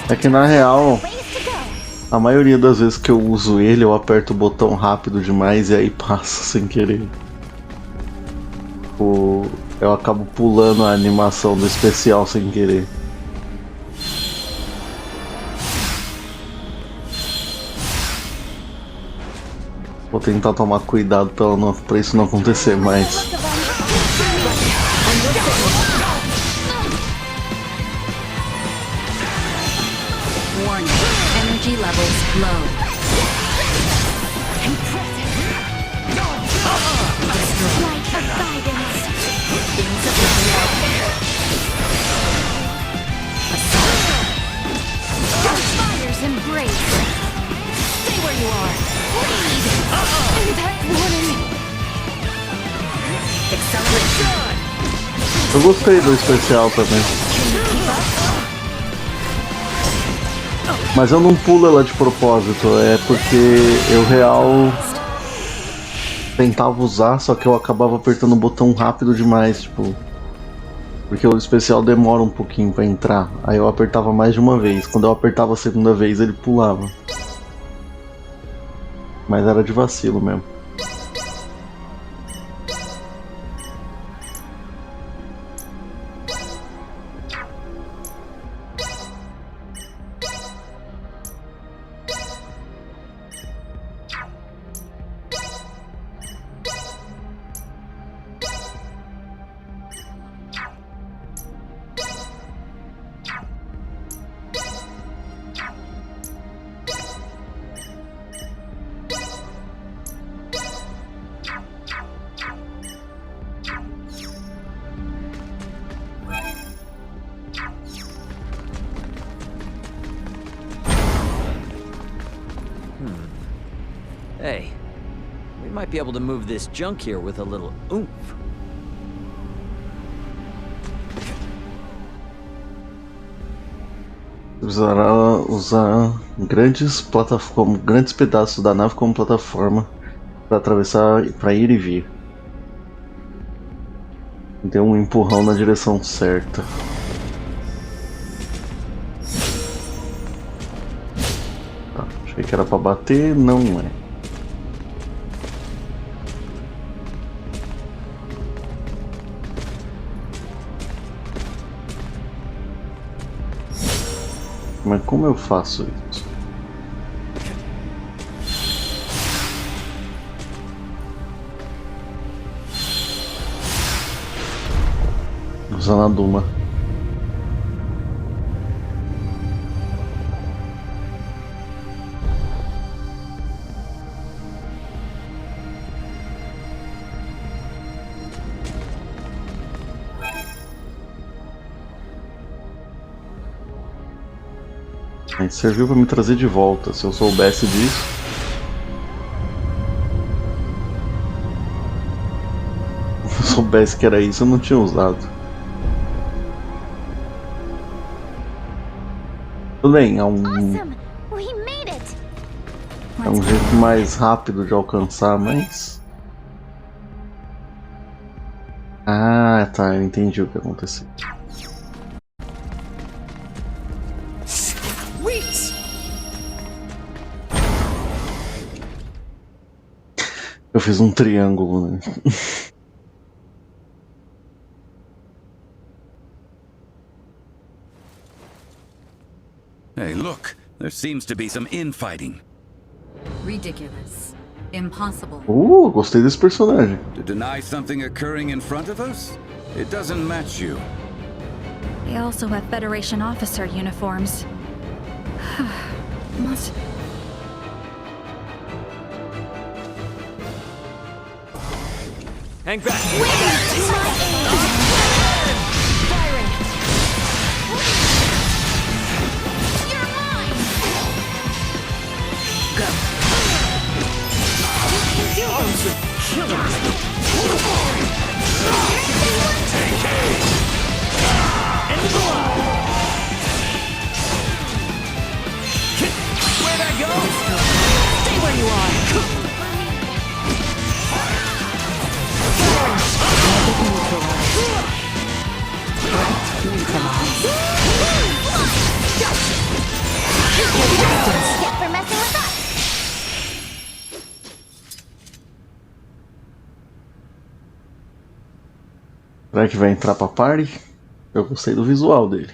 É que na real, a maioria das vezes que eu uso ele, eu aperto o botão rápido demais e aí passa sem querer. Eu acabo pulando a animação do especial sem querer. Vou tentar tomar cuidado pra isso não acontecer mais. Warning. Energy levels low. Destroy. Eu gostei do especial também. Mas eu não pulo ela de propósito, é porque eu real tentava usar, só que eu acabava apertando o botão rápido demais, tipo. Porque o especial demora um pouquinho pra entrar. Aí eu apertava mais de uma vez. Quando eu apertava a segunda vez, ele pulava. Mas era de vacilo mesmo. Hey, we might be able to move this junk here with a little oomph. Usar grandes pedaços da nave como plataforma para atravessar, para ir e vir. Deu um empurrão na direção certa. Tá, achei que era para bater, não é. Mas como eu faço isso? Usando a Duma. Serviu para me trazer de volta. Se eu soubesse disso. Se eu soubesse que era isso, eu não tinha usado. Tudo bem, é um jeito mais rápido de alcançar, mas. Ah, tá, eu entendi o que aconteceu. Eu fiz um triângulo, né? Hey, look. There seems to be some infighting. Ridiculous. Impossible. Gostei desse personagem. To deny something occurring in front of us? It doesn't match you. They also have Federation officer uniforms. Must... Hang back! Where'd I go? Stay where you are! For messing with us. Será que vai entrar pra party? Eu gostei do visual dele.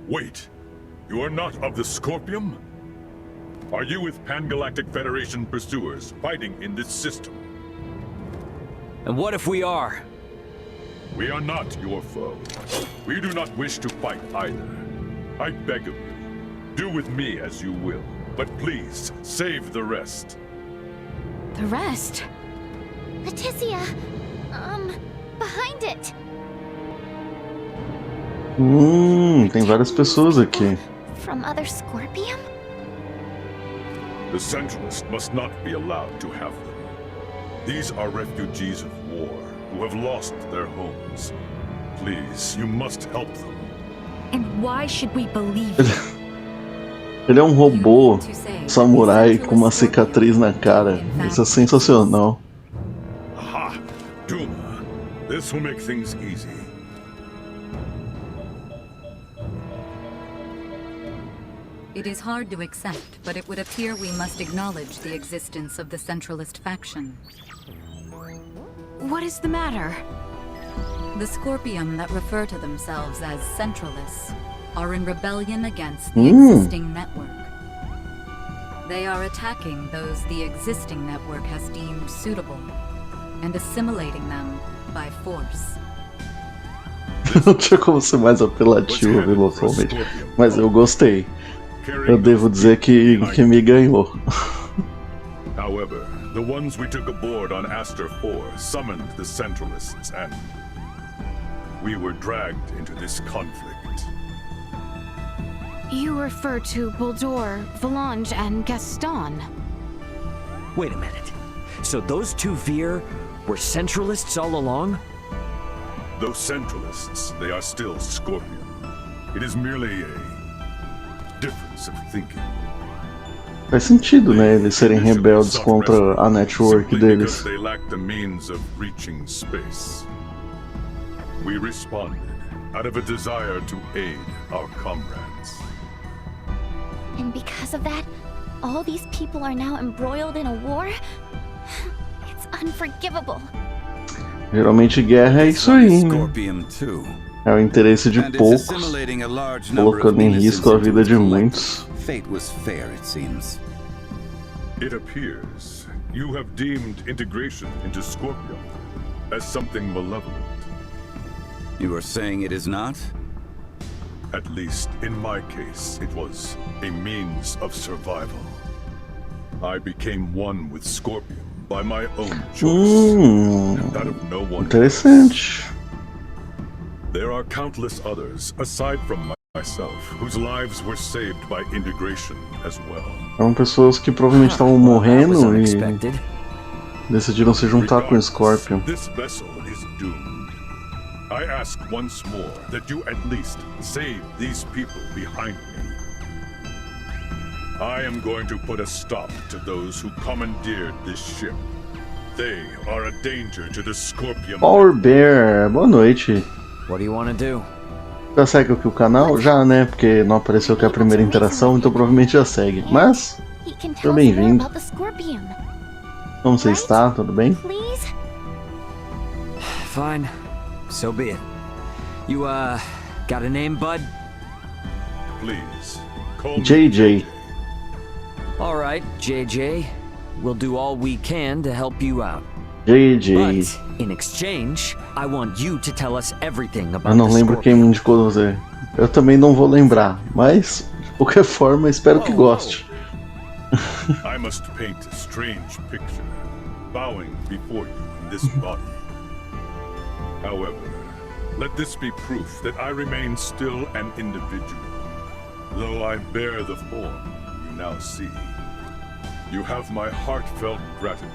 Wait, you are not of the Scorpium? Are you with Pan-Galactic Federation pursuers fighting in this system? And what if we are? We are not your foe. We do not wish to fight either. I beg of you, do with me as you will, but please, save the rest. The rest? Leticia, behind it. Tem várias pessoas aqui. From other Scorpium? The Centralists must not be allowed to have them. These are refugees of war who have lost their homes. Please, you must help them. And why should we believe you? Ele é um robô samurai com uma cicatriz na cara. Isso é sensacional. Aha! Duma. This will make things easy. It is hard to accept, but it would appear we must acknowledge the existence of the Centralist faction. What is the matter? The Scorpium that refer to themselves as Centralists are in rebellion against the existing network. They are attacking those the existing network has deemed suitable and assimilating them by force. Não tinha como ser mais apelativo, eventualmente, mas eu gostei. Eu devo dizer que me ganhou. However, the ones we took aboard on Aster 4 summoned the Centralists and we were dragged into this conflict. You refer to Buldur, Valange, and Gaston. Wait a minute. So those two Veer were Centralists all along? Those Centralists, they are still Scorpion. It is merely a difference of thinking. Faz sentido, né, eles serem rebeldes contra a network deles. They lack the means of reaching space. We responded out of a desire to aid our comrades. And because of that, all these people are now embroiled in a war? It's unforgivable. Geralmente guerra é isso aí, né? É o interesse de poucos, colocando em risco a vida de muitos. Fate was fair, it seems. It appears you have deemed integration into Scorpio as something malevolent. You are saying it is not? At least in my case, it was a means of survival. I became one with Scorpion by my own choice, and that of no one Interessante. There are countless others, aside from myself, whose lives were saved by integration as well. São pessoas que provavelmente estavam morrendo e decidiram se juntar com o Scorpion. This vessel is doomed. I ask once more that you at least save these people behind me. I am going to put a stop to those who commandeered this ship. They are a danger to the Scorpion. Power Bear, boa noite. What do you want to do? Já segue aqui o canal? Já, né? Porque não apareceu aqui a primeira interação, então provavelmente já segue. Mas, seja bem-vindo. Como você está? Tudo bem? Fine. So be it. You, got a name, bud? Please, call me JJ. Alright, JJ. We'll do all we can to help you out. JJ. But, in exchange, I want you to tell us everything about Eu não lembro quem me indicou você. Eu também não vou lembrar, mas, de qualquer forma, espero que goste. I must paint a strange picture, bowing before you in this body. However, let this be proof that I remain still an individual, though I bear the form you now see. You have my heartfelt gratitude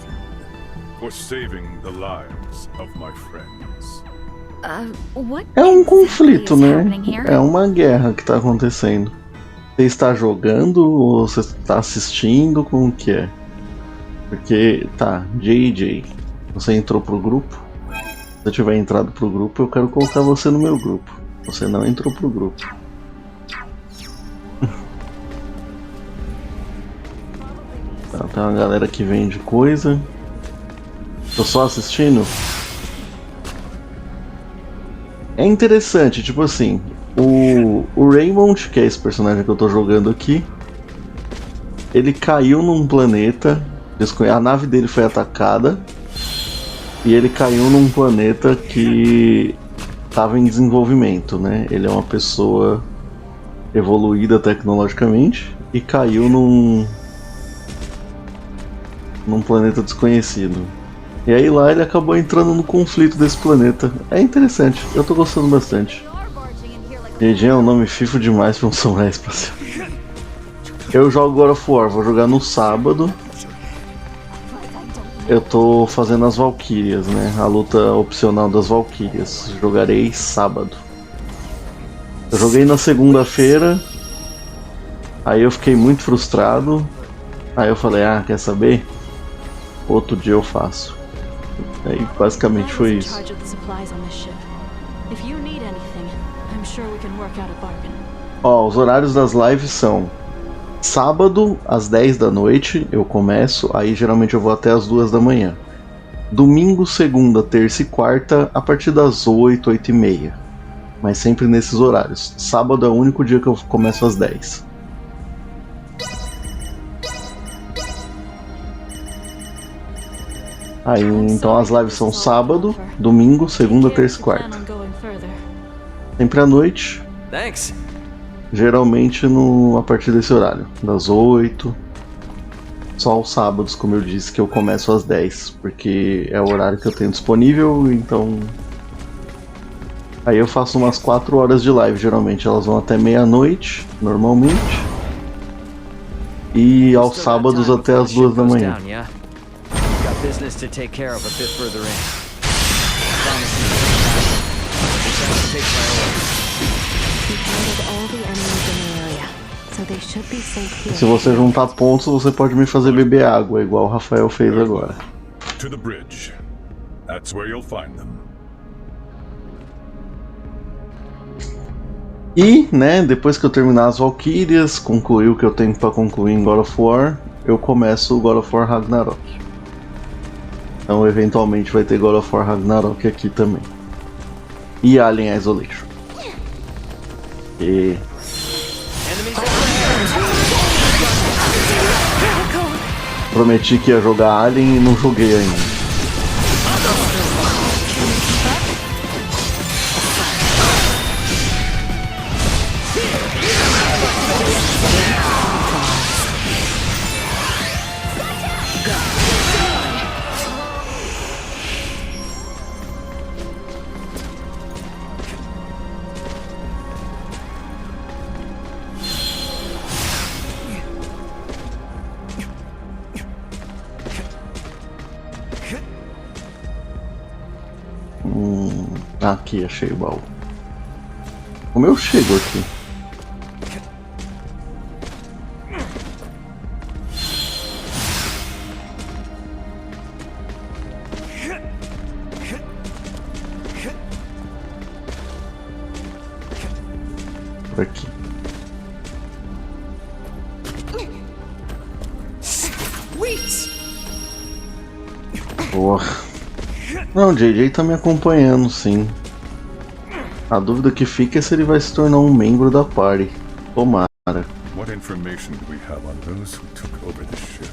for saving the lives of my friends. É um conflito, né? É uma guerra que tá acontecendo. Você está jogando ou você está assistindo? Como que é? Porque, tá, JJ, você entrou pro grupo? Se eu tiver entrado pro grupo, eu quero colocar você no meu grupo. Você não entrou pro grupo. Tá, tem uma galera que vende coisa. Tô só assistindo. É interessante, tipo assim, o Raymond, que é esse personagem que eu tô jogando aqui, ele caiu num planeta, a nave dele foi atacada e ele caiu num planeta que estava em desenvolvimento, né? Ele é uma pessoa evoluída tecnologicamente e caiu num planeta desconhecido. E aí lá ele acabou entrando no conflito desse planeta. É interessante, eu tô gostando bastante. GG é um nome fifo demais pra um samurai espacial. Eu jogo God of War, vou jogar no sábado. eu tô fazendo as Valkyrias, né? A luta opcional das Valkyrias. Jogarei sábado. Eu joguei na segunda-feira, aí eu fiquei muito frustrado. Aí eu falei, ah, quer saber? Outro dia eu faço. Aí basicamente foi isso. Ó, os horários das lives são sábado às 10 da noite eu começo, aí geralmente eu vou até às 2 da manhã. Domingo, segunda, terça e quarta a partir das 8, 8 e meia. Mas sempre nesses horários. Sábado é o único dia que eu começo às 10. Aí então as lives são sábado, domingo, segunda, terça e quarta. Sempre à noite. Geralmente a partir desse horário, das 8. Só aos sábados, como eu disse, que eu começo às 10, porque é o horário que eu tenho disponível, então... Aí eu faço umas 4 horas de live, geralmente. Elas vão até meia-noite, normalmente. E aos sábados até as 2 da manhã. Se você juntar pontos, você pode me fazer beber água, igual o Rafael fez agora. To the bridge. That's where you'll find them. E, né, depois que eu terminar as Valkyrias, concluir o que eu tenho pra concluir em God of War, eu começo o God of War Ragnarok. Então, eventualmente, vai ter God of War Ragnarok aqui também. E Alien Isolation. E... prometi que ia jogar Alien e não joguei ainda. Aqui, achei o baú. Como eu chego aqui? Por aqui. Boa. Não, o JJ tá me acompanhando, sim. A dúvida que fica é se ele vai se tornar um membro da party. Tomara. What information do we have on those who took over the ship?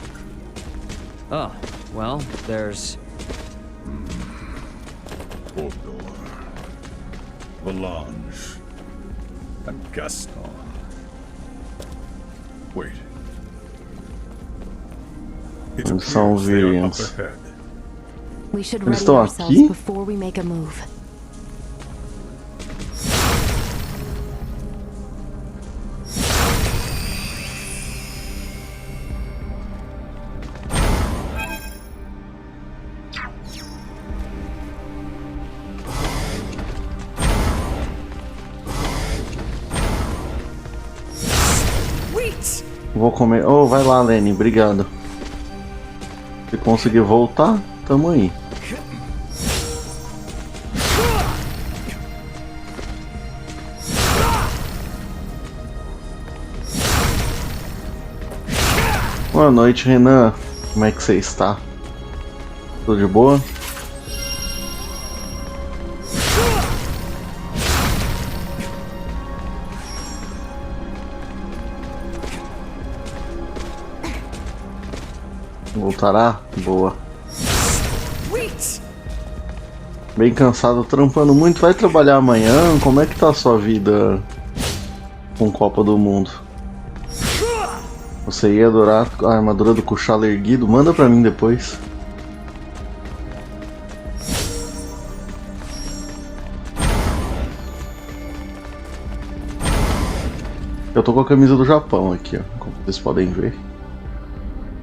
Oh, well, there's... Bodor, Valange, and Gaston. Wait. It São appears they are up variants. ahead. We should Eles ready estão ourselves aqui? before we make a move. Vou comer. Oh, vai lá, Lenny, obrigado. Se conseguir voltar, tamo aí. Boa noite, Renan. Como é que você está? Tudo de boa? Voltará? Boa. Bem cansado, trampando muito. Vai trabalhar amanhã? Como é que tá a sua vida com Copa do Mundo? Você ia adorar a armadura do Kuchala erguido? Manda pra mim depois. Eu tô com a camisa do Japão aqui, ó, como vocês podem ver.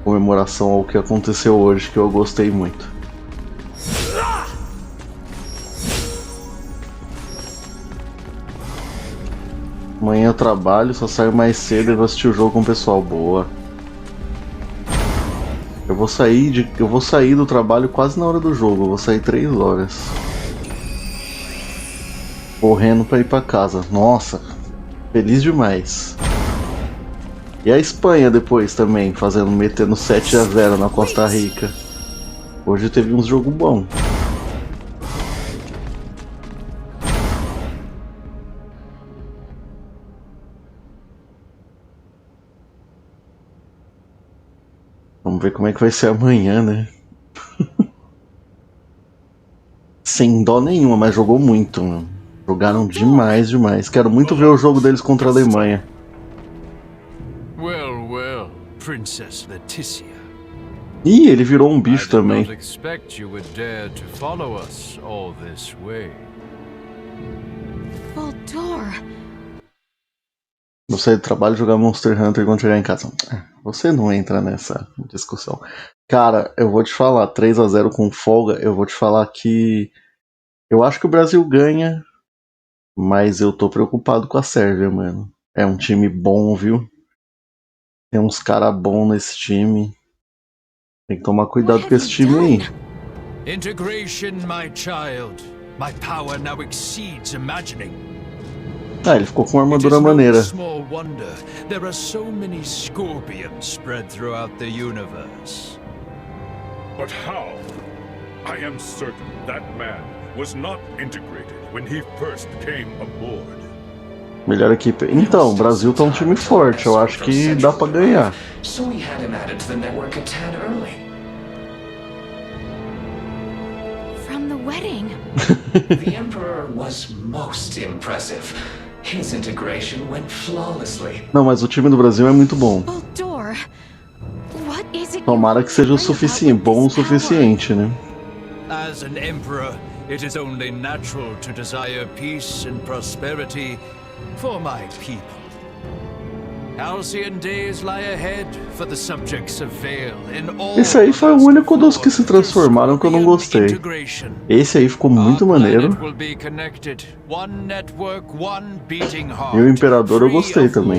comemoração ao que aconteceu hoje, que eu gostei muito. Amanhã eu trabalho, só saio mais cedo e vou assistir o jogo com o pessoal. Boa. Eu vou sair do trabalho quase na hora do jogo, eu vou sair 3 horas. Correndo pra ir pra casa. Nossa, feliz demais. E a Espanha depois também, metendo 7-0 na Costa Rica. Hoje teve uns jogo bom. Vamos ver como é que vai ser amanhã, né? Sem dó nenhuma, mas jogou muito, mano. Jogaram demais, demais. Quero muito ver o jogo deles contra a Alemanha. Well, well, Princess Leticia. Ih, ele virou um bicho também. Baldur. Vou sair do trabalho e jogar Monster Hunter quando chegar em casa. Você não entra nessa discussão. Cara, eu vou te falar, 3-0 com folga, eu vou te falar que eu acho que o Brasil ganha, mas eu tô preocupado com a Sérvia, mano. É um time bom, viu? Tem uns caras bons nesse time. Tem que tomar cuidado com esse time aí. Integration, my child. My power now exceeds imagining. Ah, ele ficou com uma armadura maneira. Small wonder there are so many Scorpions spread throughout the universe. But how? I am certain that man was not integrated when he first came aboard. Melhor equipe. Então, o Brasil tá um time forte, eu acho que dá pra ganhar. So we had him added to the network a tad early. From the wedding. The Emperor was most impressive. His integration went flawlessly. Não, mas o time do Brasil é muito bom. Baldur, what is it? Tomara que seja o suficiente, bom o suficiente, né? As an emperor, it is only natural to desire peace and prosperity for my people. Halcyon days lie ahead for the subjects of Vale in all. Esse aí foi o único dos que se transformaram que eu não gostei. Esse aí ficou muito maneiro. E o Imperador eu gostei também.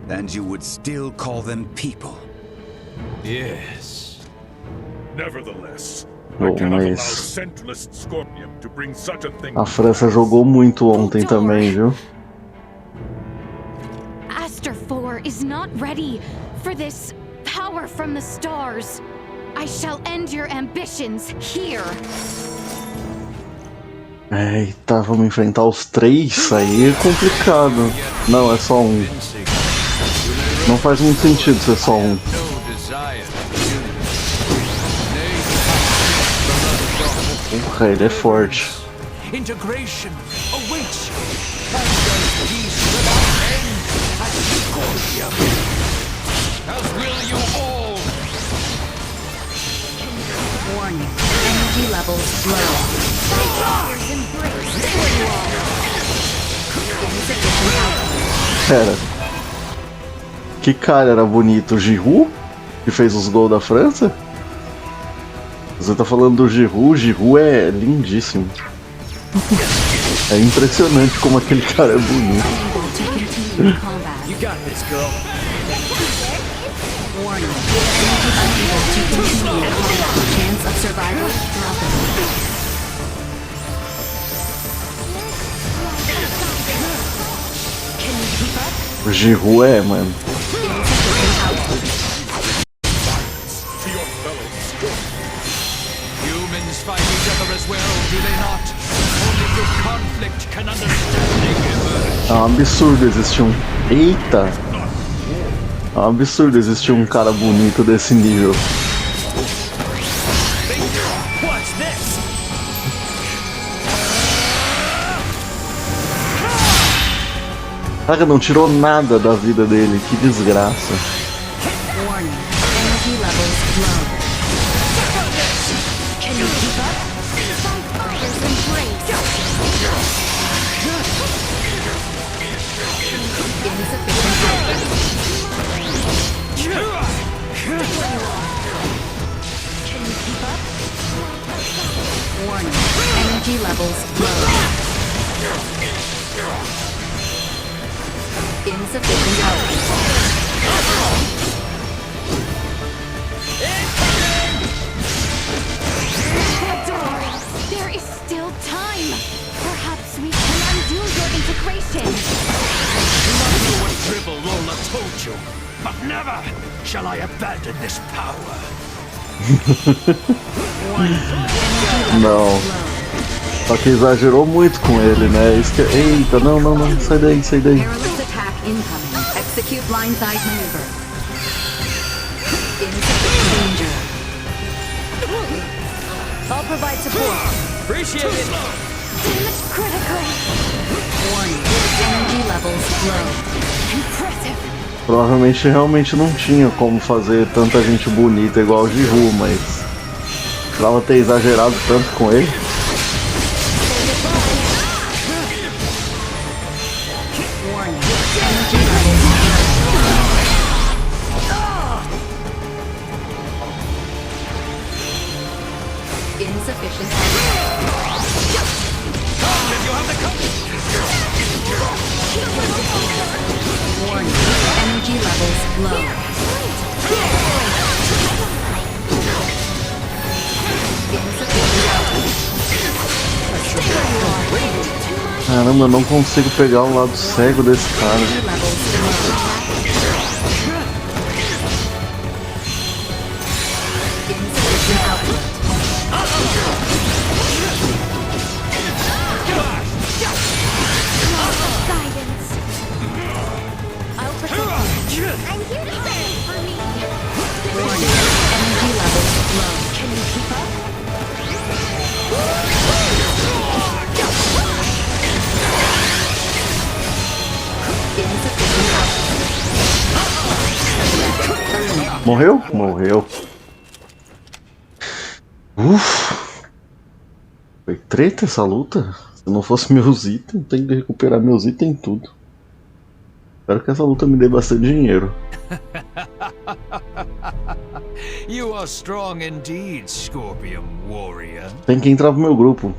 And you would still call them people. Yes. Nevertheless, Mas a França jogou muito ontem também, viu? Aster 4 is not ready for this power from the stars. I shall end your ambitions here. Eita, vamos enfrentar os 3? Aí é complicado. Não, é só um. Não faz muito sentido ser só um. Porra, ele é forte. Integration awaits you. As will you all. Warning. Energy levels low. Pera. Que cara era bonito? O Giroud? Que fez os gols da França? Você tá falando do Giroud? O Giroud é lindíssimo. É impressionante como aquele cara é bonito. You got this, girl. Warning. Chance of survival dropping. O Giroud é, mano. Humans fight each other as well, do they not? Only through conflict can understanding emerge. É um absurdo existir um... Eita! É um absurdo existir um cara bonito desse nível. What's this? Cara, não tirou nada da vida dele, que desgraça. Warning. Energy levels low. Can you keep up? Fire's embrace. Insufficient output. Energy levels low. Insufficient output. There is still time. Perhaps we can undo your integration. Not know what dribble Lola told you, but never shall I abandon this power. Não. Só que exagerou muito com ele, né? Isso que... Eita, não, não, não. Sai daí, sai daí. Perilous attack incoming. Execute blindside maneuver. Insufficient danger. I'll provide support. Appreciate it. Damage critical. Warning. Energy levels low. Impressive. Provavelmente realmente não tinha como fazer tanta gente bonita igual o Jihu, mas precisava ter exagerado tanto com ele. Warning. Energy levels low. Insufficient. Warning. Energy levels low. Caramba, eu não consigo pegar o lado cego desse cara. Morreu? Morreu. Foi treta essa luta? Se não fosse meus itens, tenho que recuperar meus itens tudo. Espero que essa luta me dê bastante dinheiro. You are strong indeed, Scorpion warrior. Tem que entrar pro meu grupo.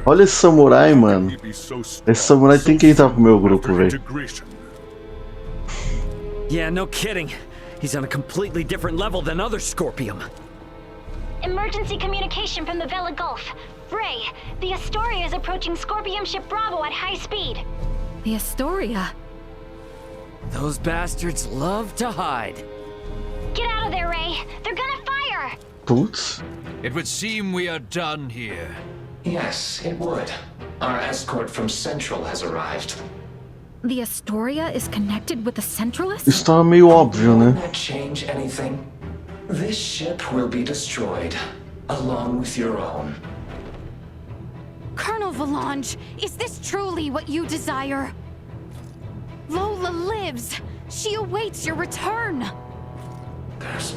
Olha esse samurai, mano. Esse samurai tem que entrar pro meu grupo, velho. Yeah, no kidding. He's on a completely different level than other Scorpium. Emergency communication from the Vela Gulf. Ray, the Astoria is approaching Scorpium ship Bravo at high speed. The Astoria? Those bastards love to hide. Get out of there, Ray. They're gonna fire. Putz. It would seem we are done here. Yes, it would. Our escort from Central has arrived. The Astoria is connected with the Centralists? Isso tá meio óbvio, né? Won't that change anything? This ship will be destroyed, along with your own. Colonel Valange, is this truly what you desire? Lola lives. She awaits your return. There's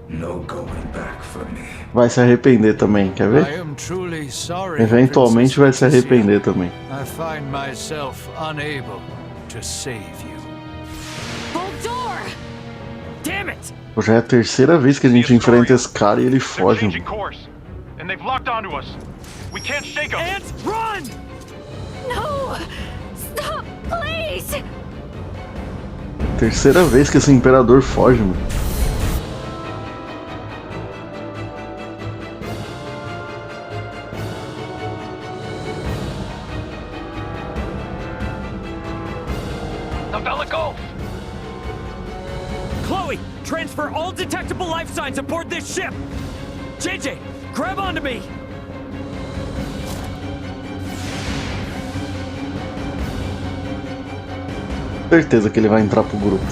no going back for me. Vai se arrepender também, quer ver? I am truly sorry, Eventualmente vai se arrepender também. I find myself unable to save you. Boldor! Damn it! Já é a terceira vez que a gente enfrenta esse cara e ele foge. And they've locked onto us. We can't shake them. Ants, run! No! Stop, please! Terceira vez que esse imperador foge, mano. The Vela Gulf! Chloe, transfer all detectable life signs aboard this ship! JJ, grab onto me! Certeza que ele vai entrar pro grupo.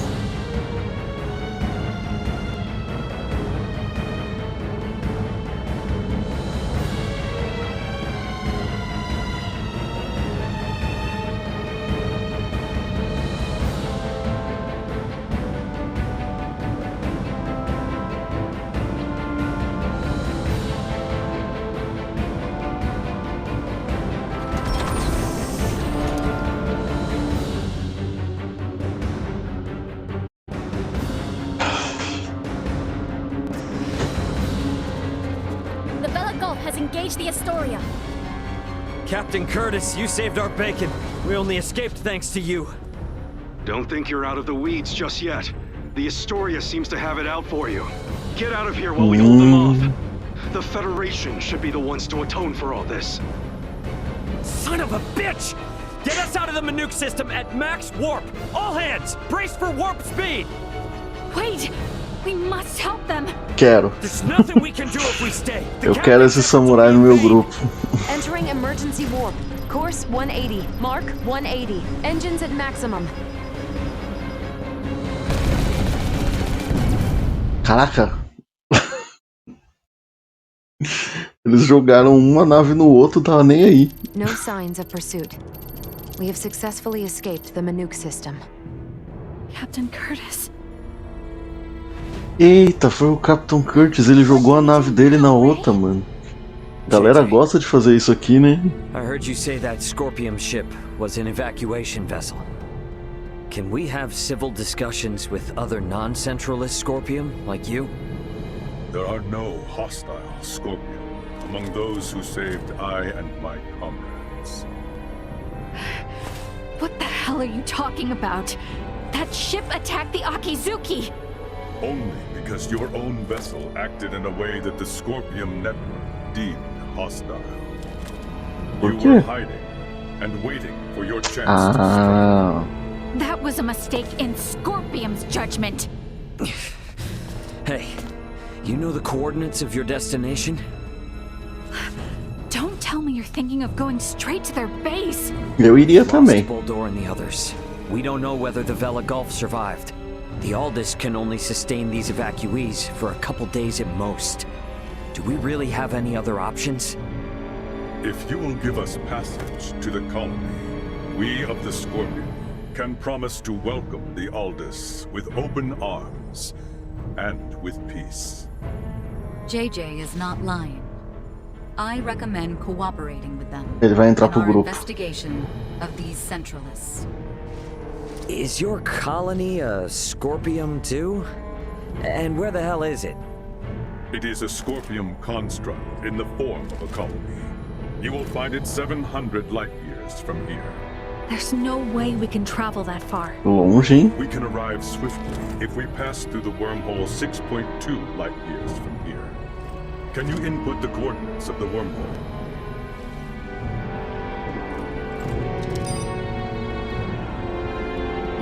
Gulf has engaged the Astoria. Captain Curtis, you saved our bacon. We only escaped thanks to you. Don't think you're out of the weeds just yet. The Astoria seems to have it out for you. Get out of here while we hold them off. The Federation should be the ones to atone for all this. Son of a bitch! Get us out of the Manuke system at max warp! All hands, brace for warp speed! Wait! We must help them! Quero. There's nothing we can do if we stay. Eu quero esse samurai no meu grupo. Entering emergency warp. Course 180. Mark 180. Engines at maximum. Caraca. Eles jogaram uma nave no outro, tava nem aí. No signs of pursuit. We have successfully escaped the Manuke system. Captain Curtis. Eita, foi o Capitão Curtis, ele jogou a nave dele na outra, mano. A galera gosta de fazer isso aqui, né? I heard you say that Scorpium ship was an evacuation vessel. Can we have civil discussions with other non-centralist Scorpium, like you? There are no hostile Scorpion among those who saved I and my comrades. What the hell are you talking about? That ship attacked the Akizuki! Only because your own vessel acted in a way that the Scorpium network deemed hostile. You were hiding and waiting for your chance to strike. That was a mistake in Scorpium's judgment! Hey, you know the coordinates of your destination? Don't tell me you're thinking of going straight to their base! Eu iria também. Boldor and the others. We don't know whether the Vela Gulf survived. The Aldous can only sustain these evacuees for a couple days at most. Do we really have any other options? If you will give us passage to the colony, we of the Scorpion can promise to welcome the Aldous with open arms and with peace. JJ is not lying. I recommend cooperating with them Ele vai entrar pro in our grupo. investigation of these Centralists. Is your colony a Scorpium too? And where the hell is it? It is a Scorpium construct in the form of a colony. You will find it 700 light years from here. There's no way we can travel that far. Longe, hein? We can arrive swiftly if we pass through the wormhole 6.2 light years from here. Can you input the coordinates of the wormhole?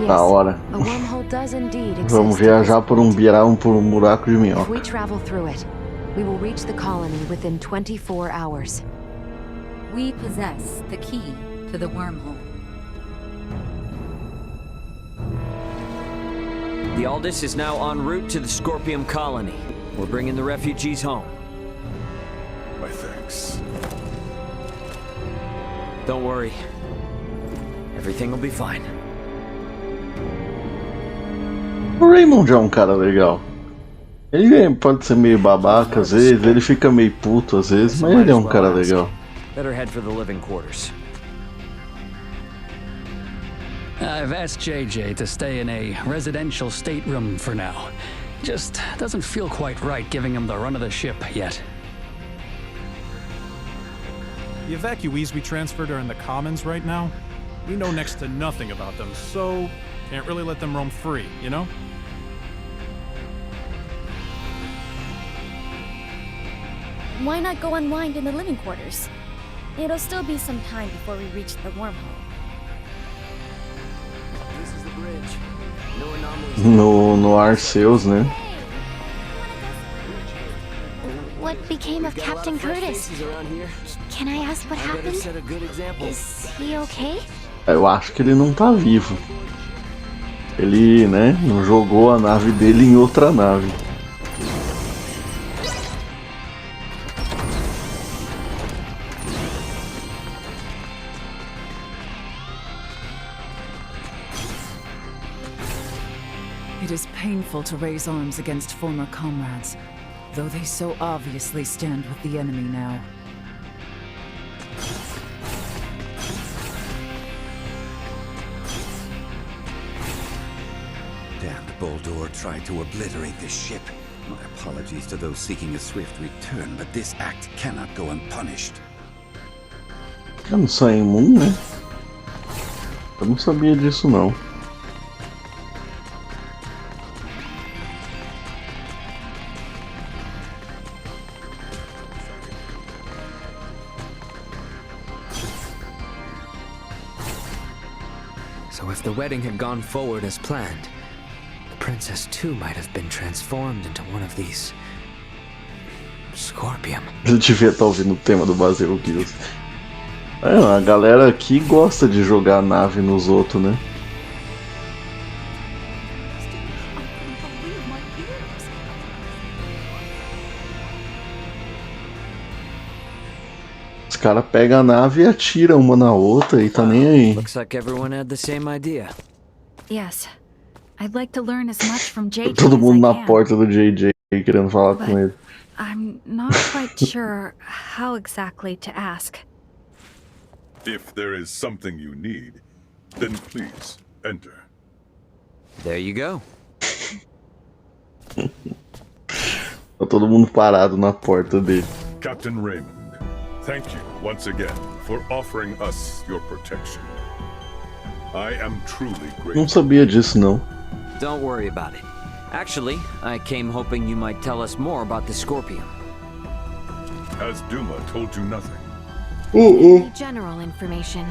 Da hora. A wormhole does indeed exist. Vamos viajar por um buraco de If minhoca. we travel through it, we will reach the colony within 24 hours. We possess the key to the wormhole. The Aldous is now en route to the Scorpium colony. We're bringing the refugees home. My thanks. Don't worry. Everything will be fine. O Raymond é um cara legal. Ele pode ser meio babaca às vezes, ele fica meio puto às vezes, mas ele é um cara legal. Better head for the living quarters. I've asked JJ to stay in a residential stateroom for now. Just doesn't feel quite right giving him the run of the ship yet. The evacuees we transferred are in the Commons right now. We know next to nothing about them, so can't really let them roam free, you know? Why not go unwind in the living quarters? It'll still be some time before we reach the wormhole. This is the bridge. No anomalies. No Arceus, né? What became of Captain Curtis? Can I ask what happened? Is he okay? Eu acho que ele não tá vivo. Ele, né, não jogou a nave dele em outra nave. It is painful to raise arms against former comrades, though they so obviously stand with the enemy now. Damned Boldor tried to obliterate this ship. My apologies to those seeking a swift return, but this act cannot go unpunished. Eu não sou imune, né? Eu não sabia disso não. So if the wedding had gone forward as planned, the princess too might have been transformed into one of these Scorpium. Eu devia estar ouvindo o tema do Basil Kills. A galera aqui gosta de jogar nave nos outros, né? Os caras pegam a nave e atiram uma na outra e tá nem aí. Looks like everyone had the same idea. Yes. I'd like to learn as much from JJ Todo mundo as I na can. porta do JJ querendo falar com ele. I'm not quite sure how exactly to ask. If there is something you need, then please enter. There you go. Tá todo mundo parado na porta dele. Captain Raymond, thank you once again for offering us your protection. I am truly grateful. Não sabia disso não. Don't worry about it. Actually, I came hoping you might tell us more about the Scorpion. Has Duma told you nothing? General information.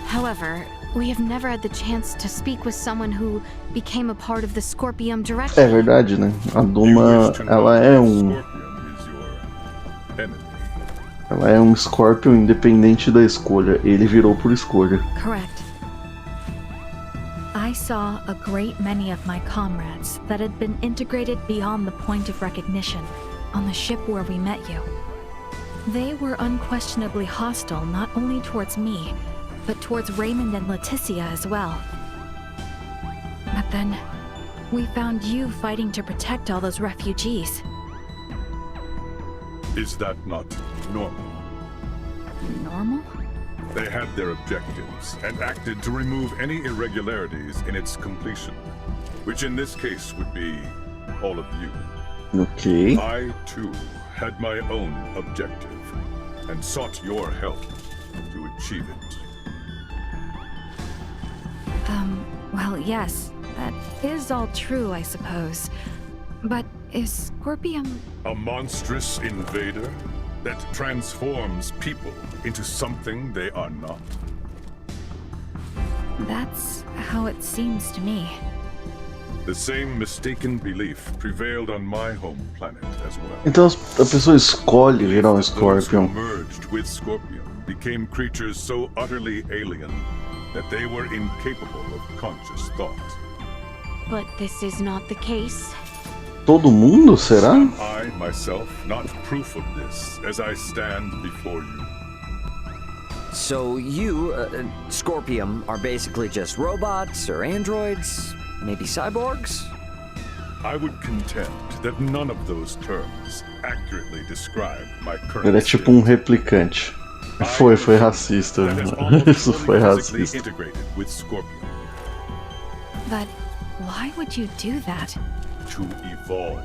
However, we have never had the chance to speak with someone who became a part of the Scorpium directly. É verdade, né? A Duma, ela é um Scorpion independente da escolha. Ele virou por escolha. Correct. I saw a great many of my comrades that had been integrated beyond the point of recognition on the ship where we met you. They were unquestionably hostile not only towards me, but towards Raymond and Leticia as well. But then, we found you fighting to protect all those refugees. Is that not normal? Normal? They had their objectives and acted to remove any irregularities in its completion, which in this case would be all of you. Okay. I too had my own objective and sought your help to achieve it. Well, yes, that is all true, I suppose. But is Scorpium... A monstrous invader that transforms people into something they are not? That's how it seems to me. The same mistaken belief prevailed on my home planet as well. Então a pessoa escolhe virar um Scorpion. Those who merged with Scorpion became creatures so utterly alien that they were incapable of conscious thought. But this is not the case. Todo mundo, será? Am I myself not proof of this as I stand before you? So you, Scorpium, are basically just robots or androids? Maybe cyborgs? I would contend that none of those terms accurately describe my current Ele é tipo um replicante. Foi racista. Isso foi racista. integrated with Scorpion But why would you do that? to evolve.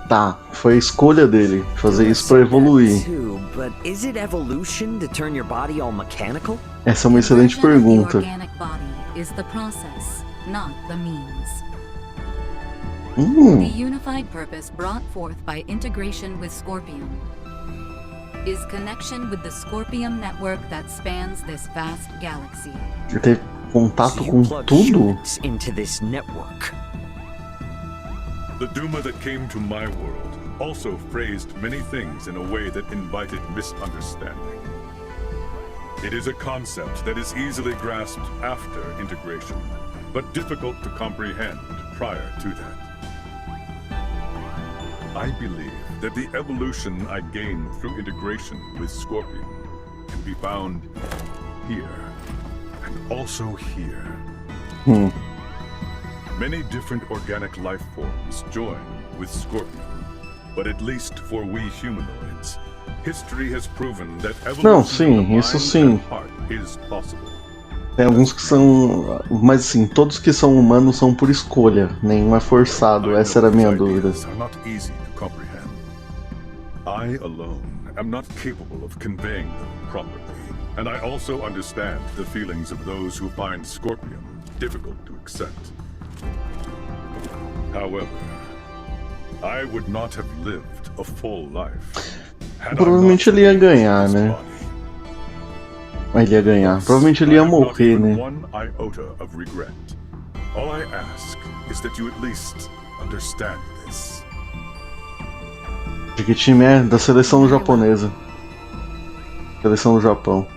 Tá, foi a escolha dele fazer isso pra evoluir. Too, but is it evolution to turn your body all mechanical? Essa é uma excelente pergunta. The organic body is the process, not the means. The unified purpose brought forth by integration with Scorpion is connection with the Scorpium network that spans this vast galaxy. Ele teve contato com tudo? Into this network. The Duma that came to my world also phrased many things in a way that invited misunderstanding. It is a concept that is easily grasped after integration, but difficult to comprehend prior to that. I believe that the evolution I gained through integration with Scorpion can be found here, and also here. Many different organic life forms join with Scorpion, but at least for we humanoids, history has proven that evolution Não, sim, of the isso mind sim. and heart is possible. Tem alguns que são. Mas assim, todos que são humanos são por escolha, nenhum é forçado, essa era a minha dúvida. I alone am not capable of conveying them properly, and I also understand the feelings of those who find Scorpium difficult to accept. However, I would not have lived a full life. Provavelmente ele ia ganhar, né? Ele ia ganhar. Provavelmente ele ia morrer, né? One iota of regret. All I ask is that you at least understand this. De que time é? Da seleção japonesa. Seleção do Japão.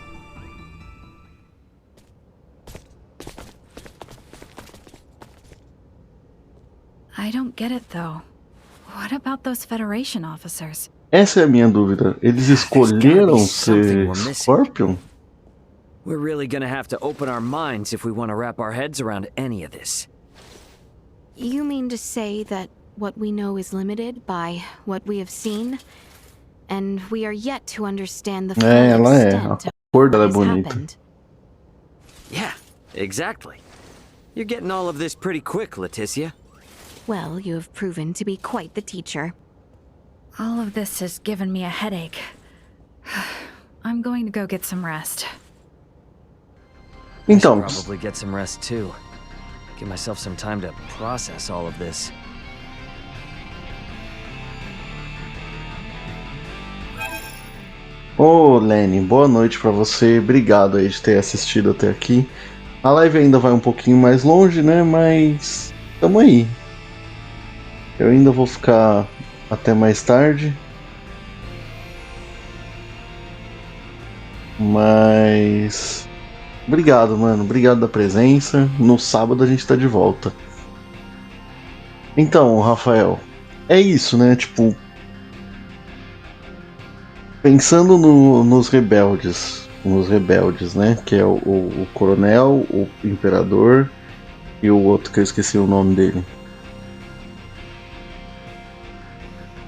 I don't get it though. What about those Federation officers? Essa é a minha dúvida. Eles escolheram ser Scorpion? We're really gonna have to open our minds if we want to wrap our heads around any of this. You mean to say that what we know is limited by what we have seen? And we are yet to understand the full Ela é. extent A cor dela é of what has bonita. happened. Yeah, exactly. You're getting all of this pretty quick, Leticia. Well, you have proven to be quite the teacher. All of this has given me a headache. I'm going to go get some rest. Então, I should probably get some rest too. Give myself some time to process all of this. Ô Lenny, boa noite pra você. Obrigado aí de ter assistido até aqui. A live ainda vai um pouquinho mais longe, né? Mas tamo aí. Eu ainda vou ficar até mais tarde. Mas obrigado, mano. Obrigado da presença. No sábado a gente tá de volta. Então, Rafael, é isso, né? Tipo, pensando nos rebeldes, né? Que é o coronel, o imperador e o outro que eu esqueci o nome dele.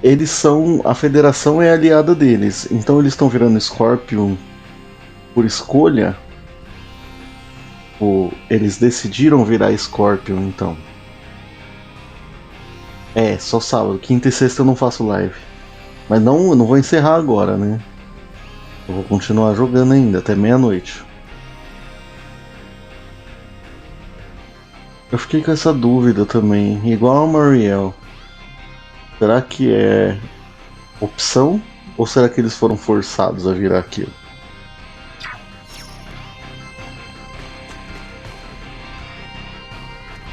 Eles são... A federação é aliada deles, então eles estão virando Scorpion por escolha? Ou eles decidiram virar Scorpion, então? É, só sábado. Quinta e sexta eu não faço live. Mas não, eu não vou encerrar agora, né? Eu vou continuar jogando ainda, até meia-noite. Eu fiquei com essa dúvida também, igual a Mariel. Será que é opção? Ou será que eles foram forçados a virar aquilo?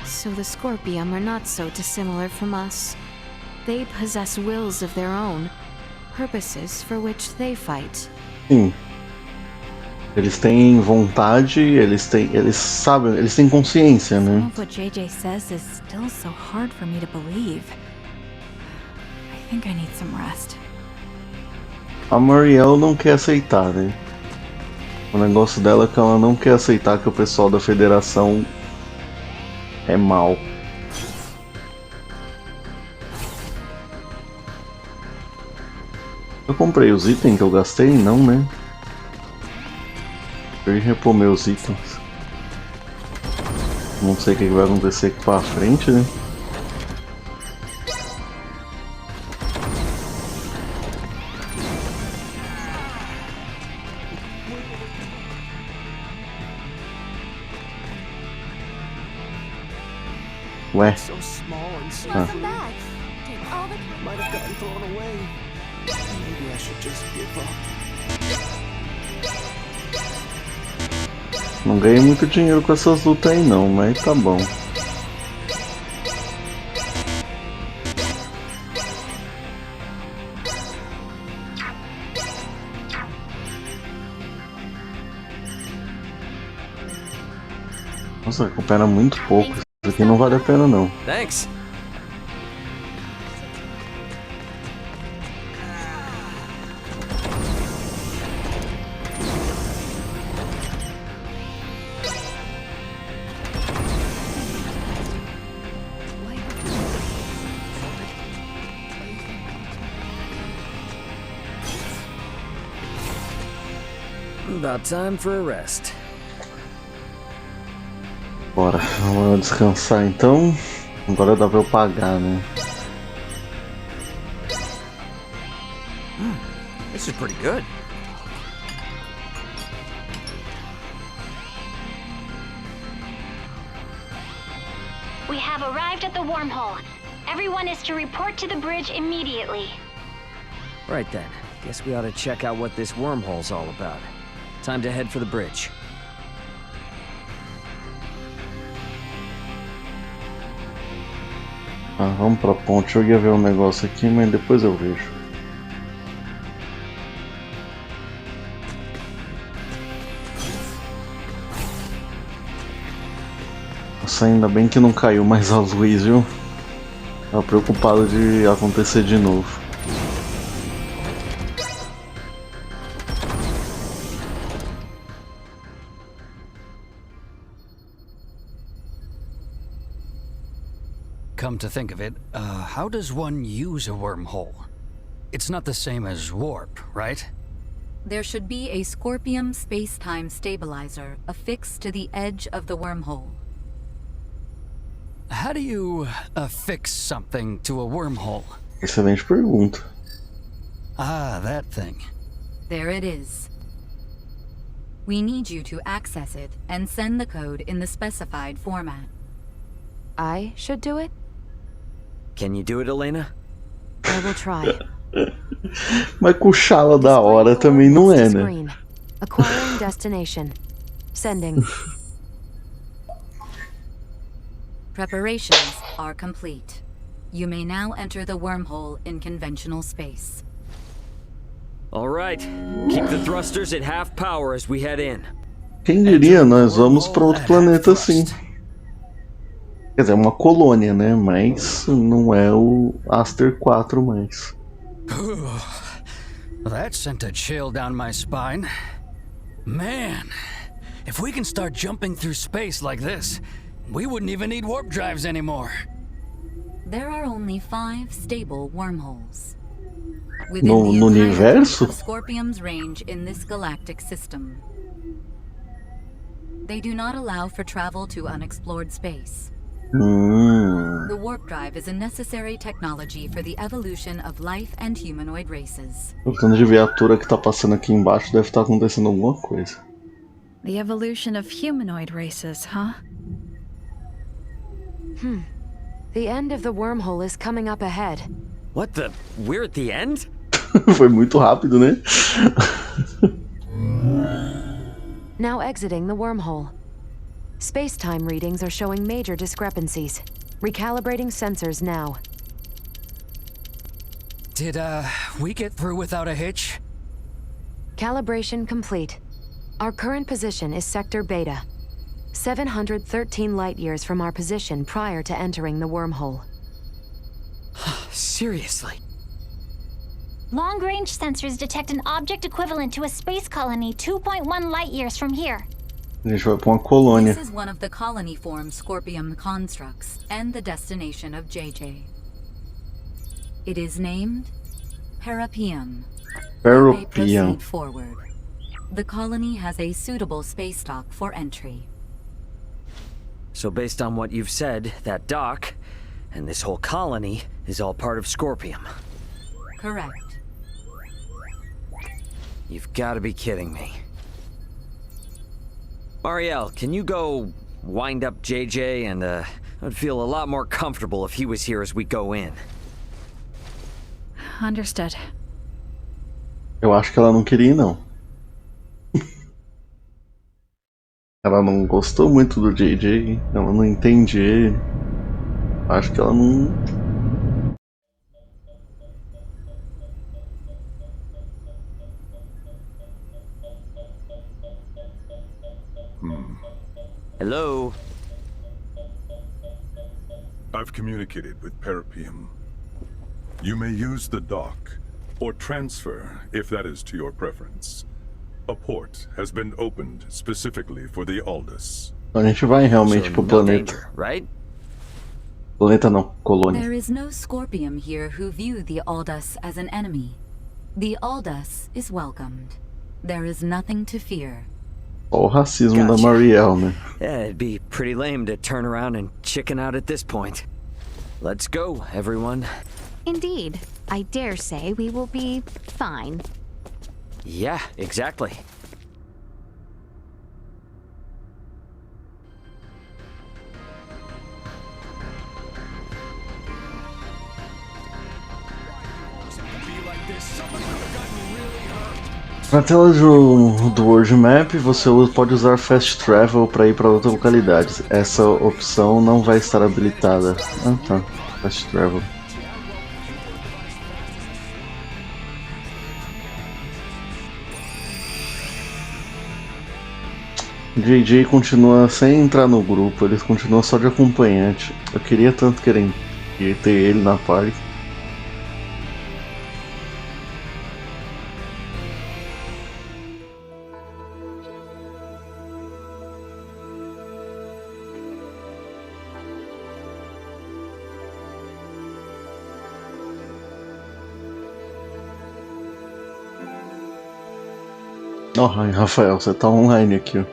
So the Scorpium are not so dissimilar from us. They possess wills of their own, purposes for which they fight. Sim. Eles têm vontade, eles sabem, eles têm consciência, né? Some of what JJ says is still so hard for me to believe. I think I need some rest. A Mariel não quer aceitar, né? O negócio dela é que ela não quer aceitar que o pessoal da federação é mal. Eu comprei os itens que eu gastei? Não, né? Eu ia repor meus itens. Não sei o que vai acontecer aqui pra frente, né? Ué. Ah. Não ganhei muito dinheiro com essas lutas aí não, mas tá bom. Nossa, recupera muito pouco. Isso aqui não vale a pena não. Thanks. About time for a rest. Bora, vamos descansar então. Agora dá pra eu pagar, né? This is pretty good. We have arrived at the wormhole. Everyone is to report to the bridge immediately. Right then. Guess we ought to check out what this wormhole's all about. Time to head for the bridge. Ah, vamos pra ponte. Eu ia ver um negócio aqui, mas depois eu vejo. Nossa, ainda bem que não caiu mais a luz, viu? Tava preocupado de acontecer de novo. Come to think of it, how does one use a wormhole? It's not the same as warp, right? There should be a Scorpium space-time stabilizer affixed to the edge of the wormhole. How do you affix something to a wormhole? Excelente pergunta. Ah, that thing. There it is. We need you to access it and send the code in the specified format. I should do it? Can you do it, Elena? I will try. Mas cuchala da hora também não é, né? Screen. Acquiring destination. Sending. Preparations are complete. You may now enter the wormhole in conventional space. All right. Keep the thrusters at half power as we head in. Quem diria, nós vamos para outro planeta sim. Quer dizer, é uma colônia, né? Mas não é o Aster 4 mais. That sent a chill down my spine. Man, if we can start jumping through space like this, we wouldn't even need warp drives anymore. There are only 5 stable wormholes. No universo? Of Scorpium's range in this galactic system. They do not allow for travel to unexplored space. The warp drive is a necessary technology for the evolution of life and humanoid races. O tanto de viatura que tá passando aqui embaixo deve estar acontecendo alguma coisa. The evolution of humanoid races, huh? The end of the wormhole is coming up ahead. What the? We're at the end? Foi muito rápido, né? Now exiting the wormhole. Space-time readings are showing major discrepancies. Recalibrating sensors now. Did, we get through without a hitch? Calibration complete. Our current position is Sector Beta. 713 light-years from our position prior to entering the wormhole. Seriously? Long-range sensors detect an object equivalent to a space colony 2.1 light-years from here. A gente vai pra uma colônia. This is one of the colony-form Scorpium constructs and the destination of JJ. It is named Parapium. You may proceed forward. The colony has a suitable space dock for entry. So based on what you've said, that dock and this whole colony is all part of Scorpium. Correct. You've got to be kidding me. Marielle, can you go wind up JJ and I'd feel a lot more comfortable if he was here as we go in. Understood. Eu acho que ela não queria ir, não. Ela não gostou muito do JJ, ela não entende ele. Acho que ela não... Hello? I've communicated with Parapium. You may use the dock, or transfer, if that is to your preference. A port has been opened specifically for the Aldous. A gente vai realmente pro planeta. Right? Planeta não, colônia. There is no Scorpium here who view the Aldous as an enemy. The Aldous is welcomed. There is nothing to fear. Olha o racismo da Marielle, né? Yeah, it'd be pretty lame to turn around and chicken out at this point. Let's go, everyone. Indeed. I dare say we will be fine. Yeah, exactly. Na tela do World Map, você pode usar Fast Travel para ir para outras localidades. Essa opção não vai estar habilitada. Ah tá, Fast Travel. JJ continua sem entrar no grupo, ele continua só de acompanhante. Eu queria tanto querer ter ele na party. Oh, Rafael, você tá online aqui, ó.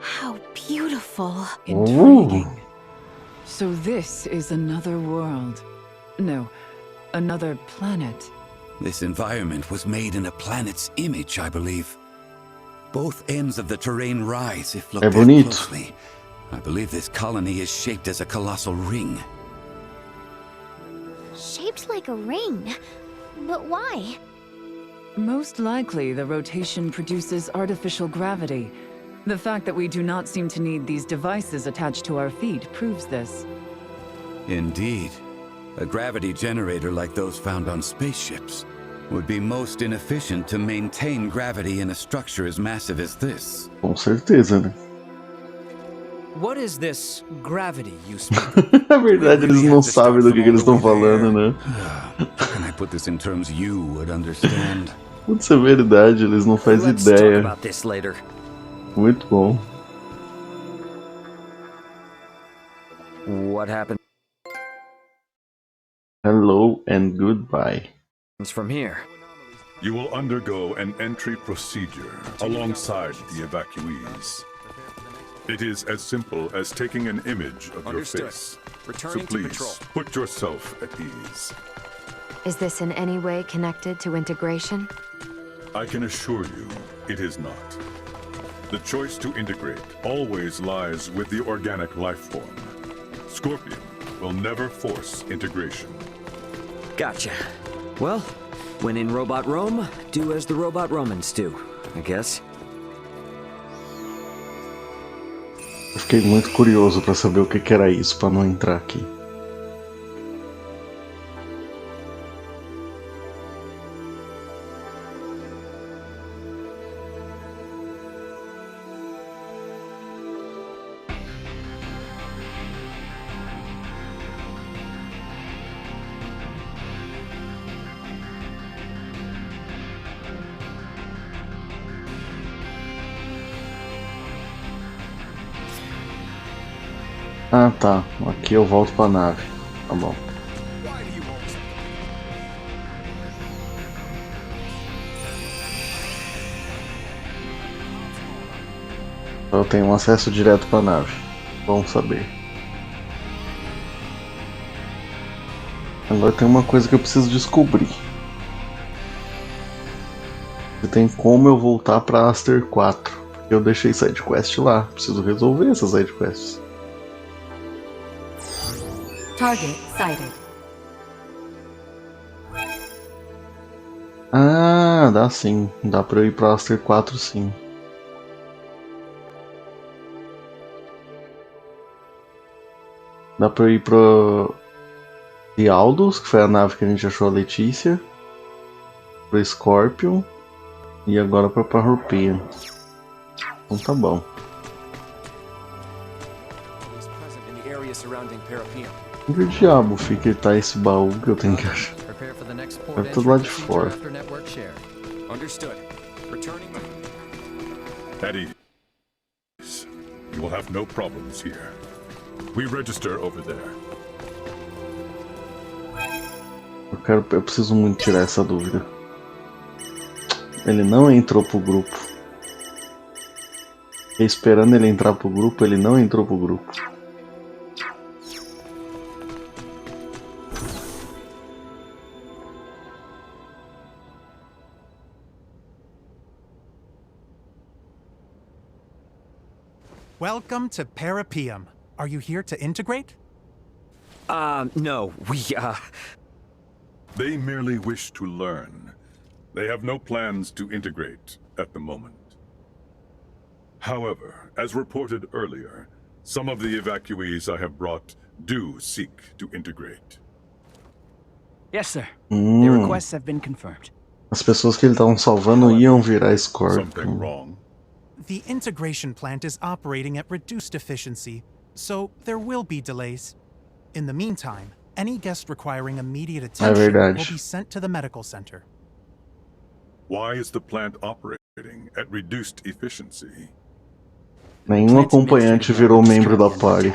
How beautiful. Intriguing. So this is another world. No, another planet. This environment was made in a planet's image, I believe. Both ends of the terrain rise if looked at closely. I believe this colony is shaped as a colossal ring. Shaped like a ring? But why? Most likely, the rotation produces artificial gravity. The fact that we do not seem to need these devices attached to our feet proves this. Indeed. A gravity generator like those found on spaceships would be most inefficient to maintain gravity in a structure as massive as this. Com certeza, né? What is this gravity you speak? Na verdade, eles não sabem do que eles estão falando, né? Can I put this in terms you would understand? Putz, é verdade, eles não fazem ideia. Muito bom. What happened? Hello and goodbye. From here. You will undergo an entry procedure alongside the evacuees. It is as simple as taking an image of your face. So please, put yourself at ease. Is this in any way connected to integration? I can assure you, it is not. The choice to integrate always lies with the organic life form. Scorpio will never force integration. Gotcha. Well, when in Robot Rome, do as the Robot Romans do, I guess. Eu fiquei muito curioso para saber o que era isso, para não entrar aqui. Ah tá, aqui eu volto pra nave. Tá bom. Eu tenho um acesso direto pra nave. Bom saber. Agora tem uma coisa que eu preciso descobrir. Se tem como eu voltar pra Aster 4. Porque eu deixei sidequest lá. Preciso resolver essas sidequests. Target sighted. Ah, dá sim. Dá pra eu ir pra Aster 4 sim. Dá pra eu ir pro The Aldous, que foi a nave que a gente achou a Letícia. Pro Scorpio. E agora pra European. Então tá bom. Onde o diabo fica tá esse baú que eu tenho que achar? É tudo lá de fora. At ease. You will have no problems here. We register over there. Eu preciso muito tirar essa dúvida. Ele não entrou pro grupo. Esperando ele entrar pro grupo, ele não entrou pro grupo. Welcome to Parapium. Are you here to integrate? No, They merely wish to learn. They have no plans to integrate at the moment. However, as reported earlier, some of the evacuees I have brought do seek to integrate. Yes, sir. The requests have been confirmed. As pessoas que ele estavam salvando iam virar Scorpio. Something wrong? The integration plant is operating at reduced efficiency, so there will be delays. In the meantime, any guest requiring immediate attention will be sent to the medical center. Why is the plant operating at reduced efficiency? Nenhum acompanhante virou membro da party.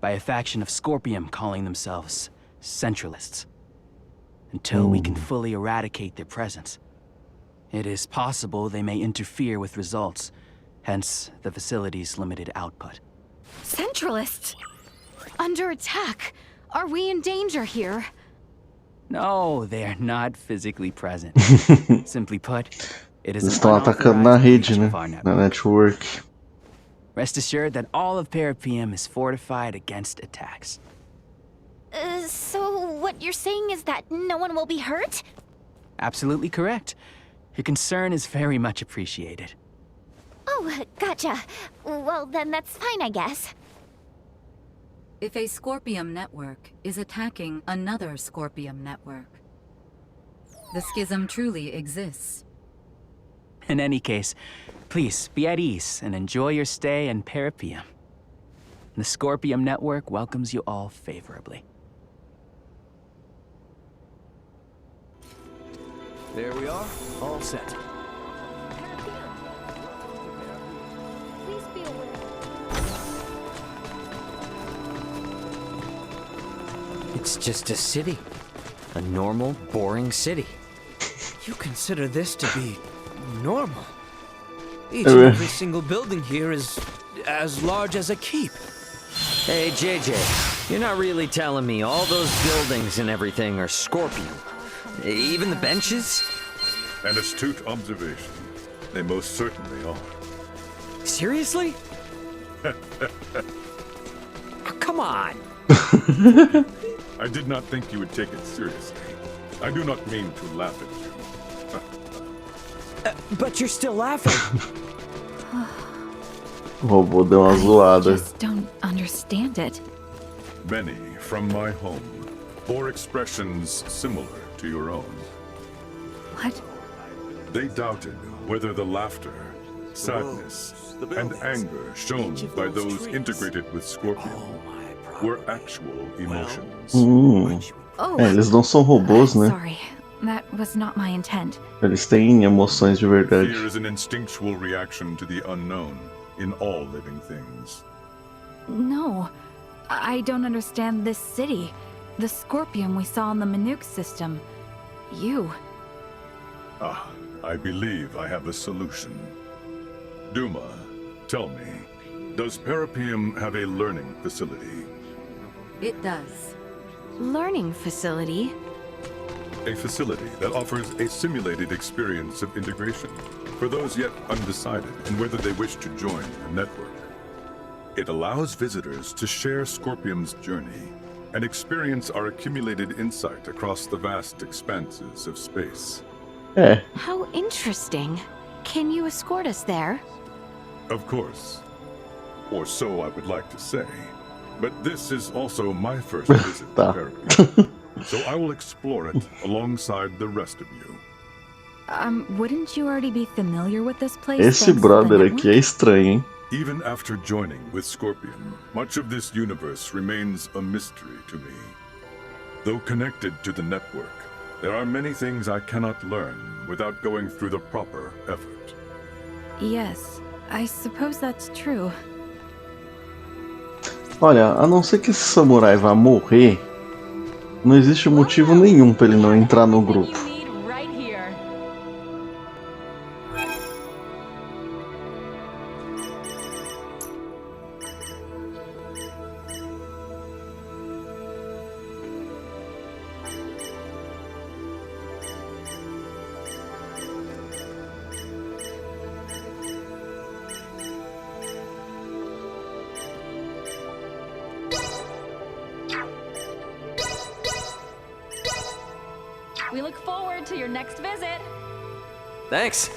By a faction of Scorpium calling themselves Centralists. Until we can fully eradicate their presence, it is possible they may interfere with results, hence the facility's limited output. Centralists? Under attack? Are we in danger here? No, they are not physically present. Simply put, it is Eles an estão atacando na rede, né? network. Na network. Rest assured that all of Parapium is fortified against attacks. So what you're saying is that no one will be hurt? Absolutely correct. Your concern is very much appreciated. Oh, gotcha. Well, then that's fine, I guess. If a Scorpium network is attacking another Scorpium network, the schism truly exists. In any case, please be at ease and enjoy your stay in Parapium. The Scorpium network welcomes you all favorably. There we are, all set. Please be aware. It's just a city. A normal, boring city. You consider this to be normal? Each and every single building here is as large as a keep. Hey, JJ, you're not really telling me all those buildings and everything are Scorpion? Even the benches? An astute observation. They most certainly are. Seriously? Come on! I did not think you would take it seriously. I do not mean to laugh at you. But you're still laughing. O robô deu uma zoada. I just don't understand it. Many from my home bore expressions similar to your own. What? They doubted whether the laughter, sadness, and anger shown by those integrated with Scorpio were actual emotions. Eles não são robôs, né? Sorry, that was not my intent. Eles têm emoções de verdade. Fear is an instinctual reaction to the unknown in all living things. No, I don't understand this city. The Scorpion we saw in the Manuke system. You. Ah, I believe I have a solution. Duma, tell me, does Parapium have a learning facility? It does. Learning facility? A facility that offers a simulated experience of integration for those yet undecided in whether they wish to join the network. It allows visitors to share Scorpium's journey and experience our accumulated insight across the vast expanses of space. How interesting. Can you escort us there? Of course. Or so I would like to say. But this is also my first visit to Parapium. So I will explore it alongside the rest of you. Wouldn't you already be familiar with this place? Esse brother aqui é estranho, hein? Even after joining with Scorpion, much of this universe remains a mystery to me. Though connected to the network, there are many things I cannot learn without going through the proper effort. Yes, I suppose that's true. Olha, a não ser que esse samurai vá morrer, não existe motivo nenhum pra ele não entrar no grupo. We look forward to your next visit. Thanks.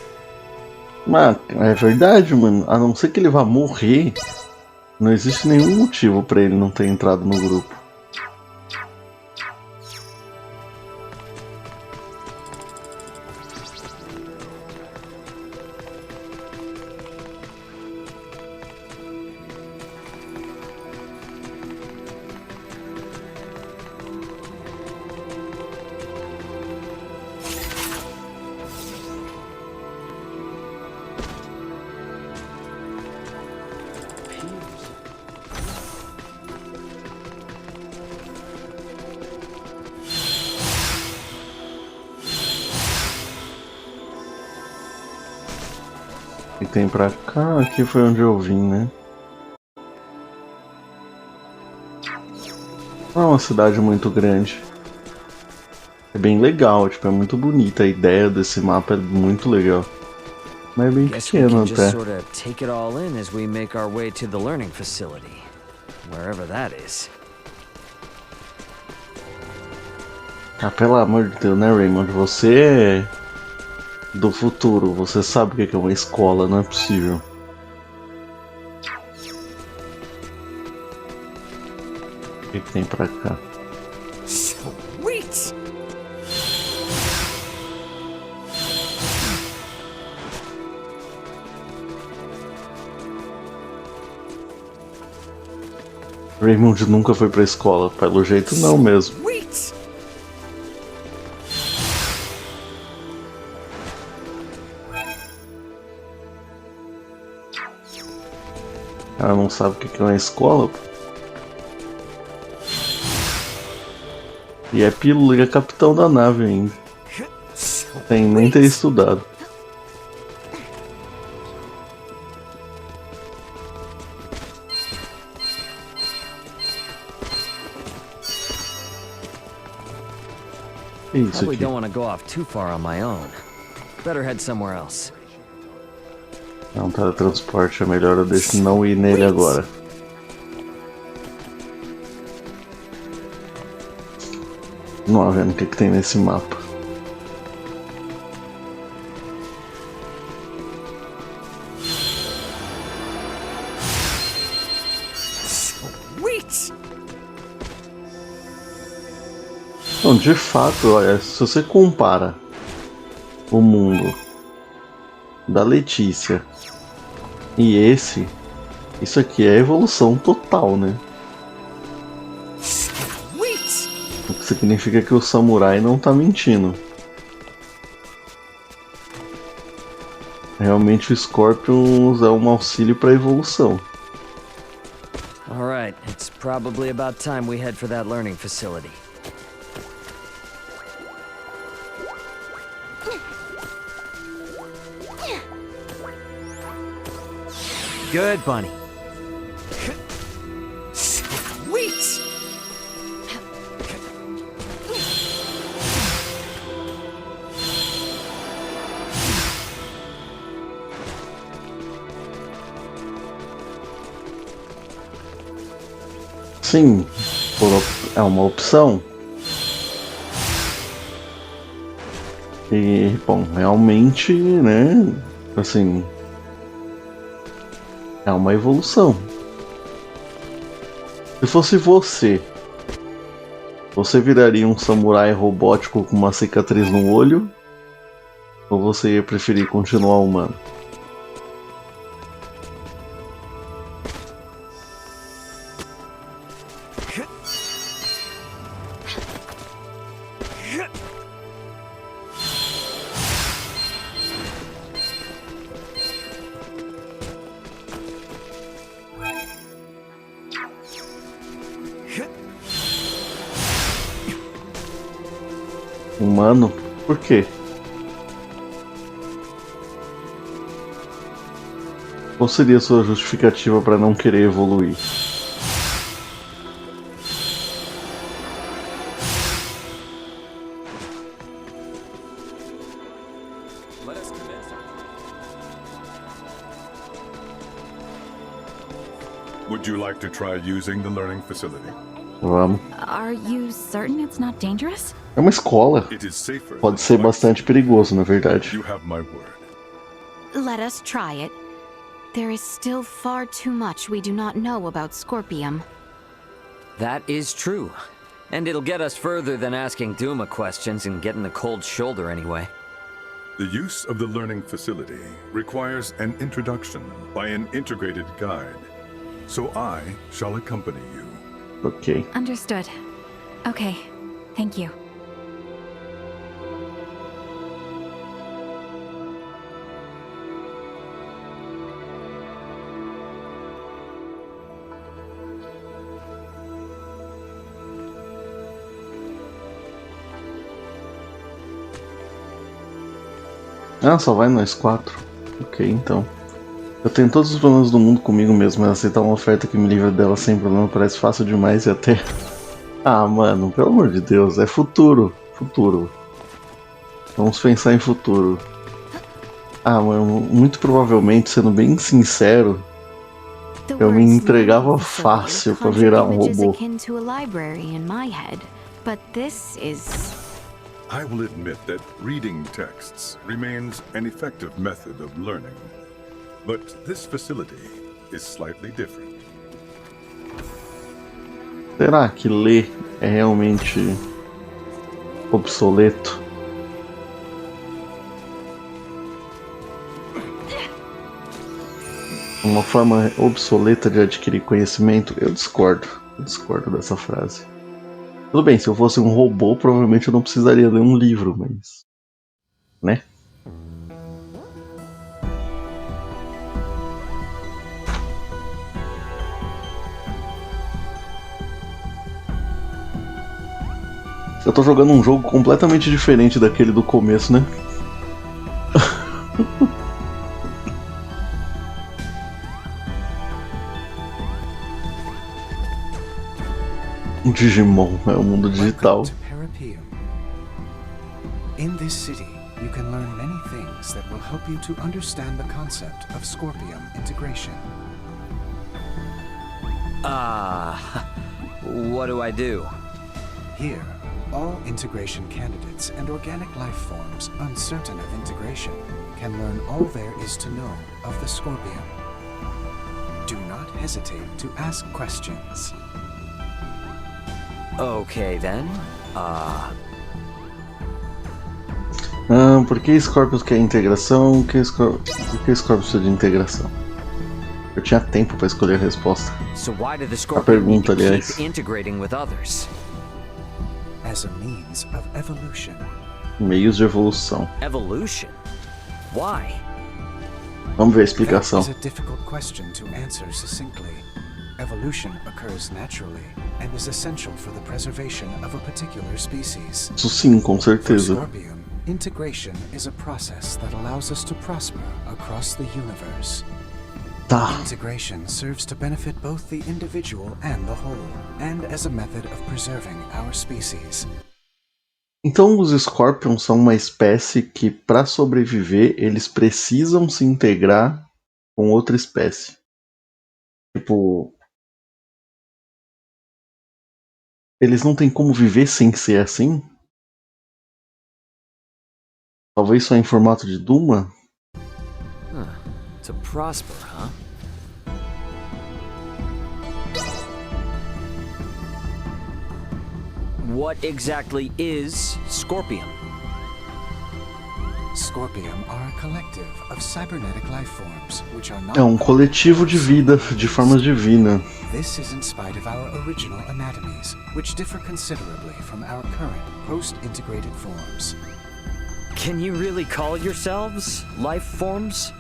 Mas é verdade, mano. A não ser que ele vá morrer, não existe nenhum motivo pra ele não ter entrado no grupo. E tem pra cá, aqui foi onde eu vim, né? Não é uma cidade muito grande. É bem legal, tipo, é muito bonita. A ideia desse mapa é muito legal. Mas é bem pequeno até. Take it all in as we make our way to the learning facility, wherever that is. Ah, pelo amor de Deus, né, Raymond? Você é do futuro, você sabe o que é uma escola, não é possível. O que tem pra cá? Sweet. Raymond nunca foi pra escola, pelo jeito não mesmo. Sweet. Ela não sabe o que é uma escola. E é pílula e é capitão da nave ainda. Sem nem ter estudado. Isso Probably aqui. don't want to go off too far on my own. Better head somewhere else. É um teletransporte, é melhor eu deixo não ir nele agora. Vamos ver o que tem nesse mapa. Sweet. Então, de fato, olha, se você compara o mundo da Letícia e esse, isso aqui é evolução total, né? O que significa que o samurai não tá mentindo. Realmente o Scorpio é um auxílio para evolução. Alright, it's probably about time we head for that learning facility. Good, Bunny. Sweet! Sim, é uma opção. E, bom, realmente, né, assim, é uma evolução. Se fosse você viraria um samurai robótico com uma cicatriz no olho? Ou você ia preferir continuar humano? Humano? Por quê? Qual seria a sua justificativa para não querer evoluir? Would you like to try using the learning facility? Vamos. Are you certain it's not dangerous? É uma escola. Pode ser bastante perigoso, na verdade. You have my word. Let us try it. There is still far too much we do not know about Scorpium. That is true. And it'll get us further than asking Duma questions and getting the cold shoulder anyway. The use of the learning facility requires an introduction by an integrated guide. So I shall accompany you. Okay. Understood. Okay. Thank you. Ah, só vai nós 4. Ok, então. Eu tenho todos os problemas do mundo comigo mesmo, mas aceitar uma oferta que me livra dela sem problema parece fácil demais e até... Ah, mano, pelo amor de Deus, é futuro. Futuro. Vamos pensar em futuro. Ah, mano, muito provavelmente, sendo bem sincero, eu me entregava fácil pra virar um robô. I will admit that reading texts remains an effective method of learning, but this facility is slightly different. Será que ler é realmente obsoleto? Uma forma obsoleta de adquirir conhecimento? Eu discordo dessa frase. Tudo bem, se eu fosse um robô, provavelmente eu não precisaria ler um livro, mas... né? Eu tô jogando um jogo completamente diferente daquele do começo, né? Digimon é o mundo digital. In this city, you can learn many things that will help you to understand the concept of Scorpium integration. What do I do? Here, all integration candidates and organic life forms uncertain of integration can learn all there is to know of the Scorpium. Do not hesitate to ask questions. Okay then. Por que Scorpius quer integração? Por que Scorpius precisa de integração? Eu tinha tempo para escolher a resposta. So why did the A Scorpion pergunta, need to aliás. keep integrating with others? As a means of evolution. Meios de evolução. Evolution? Why? Vamos ver a explicação. That is a difficult question to answer succinctly. Evolution occurs naturally and is essential for the preservation of a particular species. Isso sim, com certeza. For Scorpium, integration is a process that allows us to prosper across the universe. Tá. Integration serves to benefit both the individual and the whole, and as a method of preserving our species. Então os Scorpions são uma espécie que, para sobreviver, eles precisam se integrar com outra espécie. Tipo... eles não têm como viver sem ser assim? Talvez só em formato de Duma? To prosper, huh? What exactly is Scorpium? Scorpium are a collective of cybernetic life forms, which are not... É um coletivo de vida, de formas divina. This is in spite of our original anatomies, which differ considerably from our current post-integrated forms. Can you really call yourselves life forms?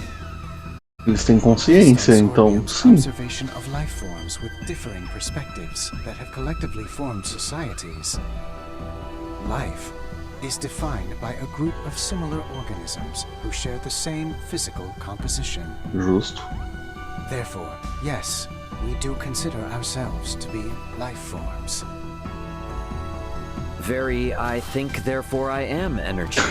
Eles têm consciência, então sim. Observation of life forms with differing perspectives that have collectively formed societies. Life is defined by a group of similar organisms who share the same physical composition. Justo. Therefore, yes, we do consider ourselves to be life forms. Very I think, therefore I am energy.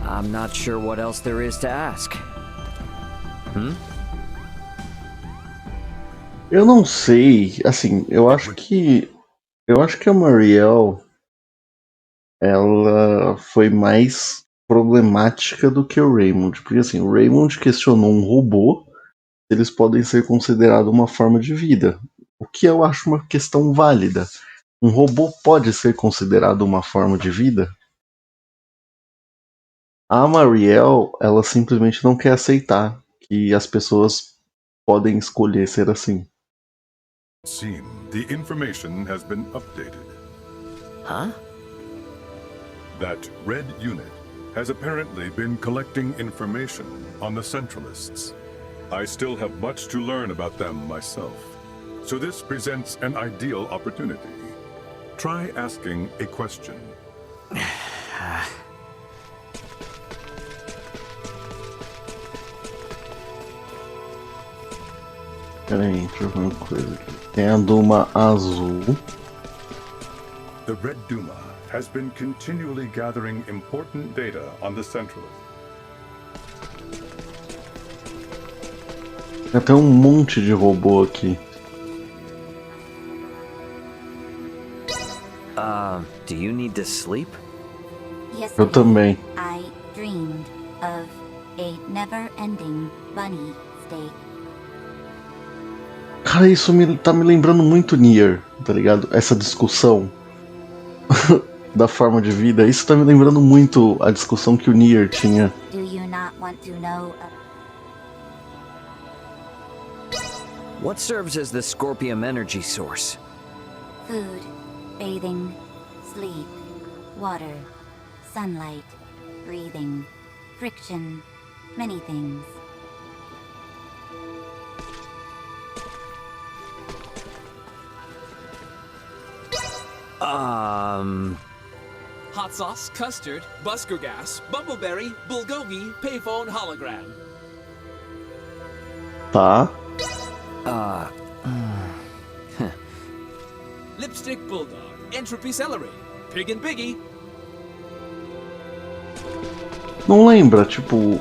I'm not sure what else there is to ask. Eu não sei, assim, eu acho que a Mariel ela foi mais problemática do que o Raymond, porque assim, o Raymond questionou um robô se eles podem ser considerados uma forma de vida, o que eu acho uma questão válida. Um robô pode ser considerado uma forma de vida? A Mariel, ela simplesmente não quer aceitar que as pessoas podem escolher ser assim. Seem the information has been updated. Huh? That red unit has apparently been collecting information on the Centralists. I still have much to learn about them myself, so this presents an ideal opportunity. Try asking a question. Peraí, deixa eu ver uma coisa aqui. Tem a Duma azul. The Red Duma has been continually gathering important data on the Centralists. Tem um monte de robô aqui. Do you need to sleep? Eu também. I dreamed of a never-ending bunny steak. Cara, isso tá me lembrando muito Nier, tá ligado? Essa discussão da forma de vida. Isso tá me lembrando muito a discussão que o Nier tinha. Do you not want to know? What serves as the Scorpium energy source? Food, bathing, sleep, water, sunlight, breathing, friction, many things. Hot sauce, custard, busker gas, bumbleberry, bulgogi, payphone, hologram. Tá. Lipstick bulldog, entropy celery, pig and piggy. Não lembra, tipo,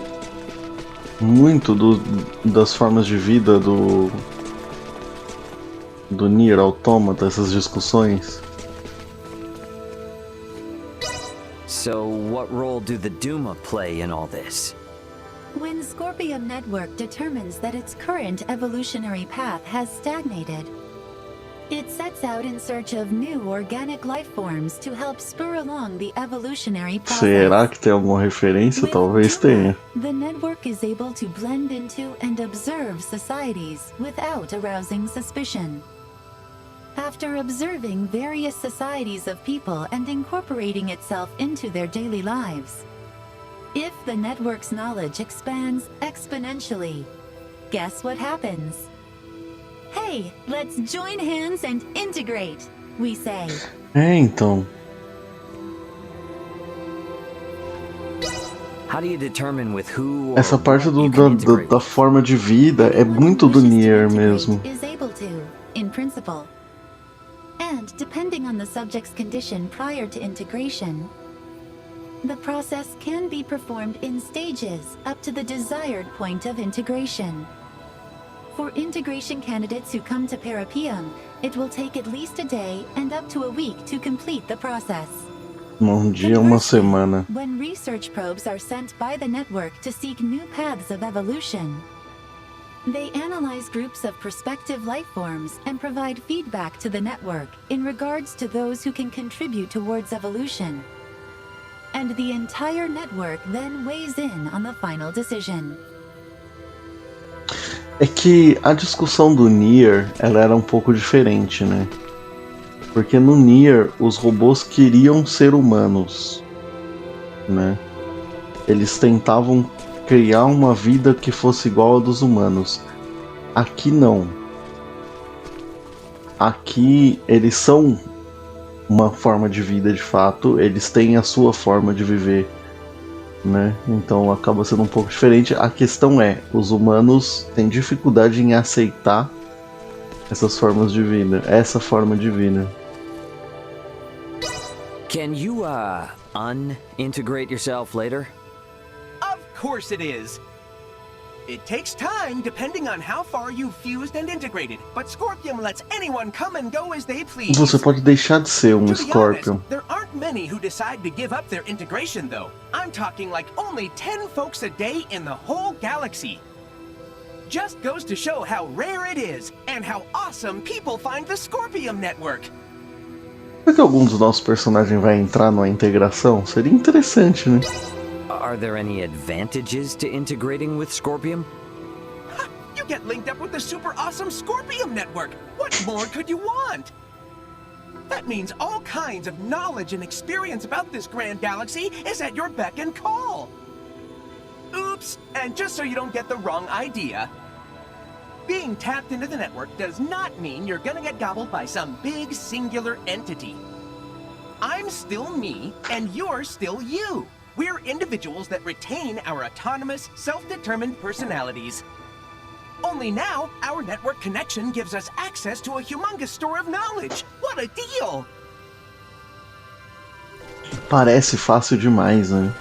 muito das formas de vida do Nier Automata, essas discussões. So, what role do the Duma play in all this? When Scorpium Network determines that its current evolutionary path has stagnated, it sets out in search of new organic life forms to help spur along the evolutionary process. Será que tem alguma referência? Talvez tenha. The network is able to blend into and observe societies without arousing suspicion. After observing various societies of people and incorporating itself into their daily lives, if the network's knowledge expands exponentially, guess what happens? Hey, let's join hands and integrate, we say. Então. How do you determine with who? Essa parte da forma de vida é muito do Nier mesmo. Is able to, in principle. And depending on the subject's condition prior to integration, the process can be performed in stages up to the desired point of integration. For integration candidates who come to Parapium, it will take at least a day and up to a week to complete the process. Dia, uma semana. When research probes are sent by the network to seek new paths of evolution, they analyze groups of prospective life forms and provide feedback to the network in regards to those who can contribute towards evolution. And the entire network then weighs in on the final decision. É que a discussão do Nier, ela era um pouco diferente, né? Porque no Nier, os robôs queriam ser humanos, né? Eles tentavam criar uma vida que fosse igual a dos humanos. Aqui não. Aqui eles são uma forma de vida de fato, eles têm a sua forma de viver, né? Então acaba sendo um pouco diferente. A questão é, os humanos têm dificuldade em aceitar essas formas de vida, essa forma de vida. Can you unintegrate yourself later? Of course it is. It takes time depending on how far you've fused and integrated, but Scorpium lets anyone come and go as they please. Você pode deixar de ser um To be Scorpion. honest, there aren't many who decide to give up their integration though. I'm talking like only 10 folks a day in the whole galaxy. Just goes to show how rare it is and how awesome people find the Scorpium network. Será que algum dos nossos personagens vai entrar numa integração? Seria interessante, né? Are there any advantages to integrating with Scorpium? You get linked up with the super awesome Scorpium network. What more could you want? That means all kinds of knowledge and experience about this grand galaxy is at your beck and call. Oops, and just so you don't get the wrong idea, being tapped into the network does not mean you're gonna get gobbled by some big singular entity. I'm still me, and you're still you. We're individuals that retain our autonomous, self-determined personalities. Only now, our network connection gives us access to a humongous store of knowledge. What a deal! Parece fácil demais, né?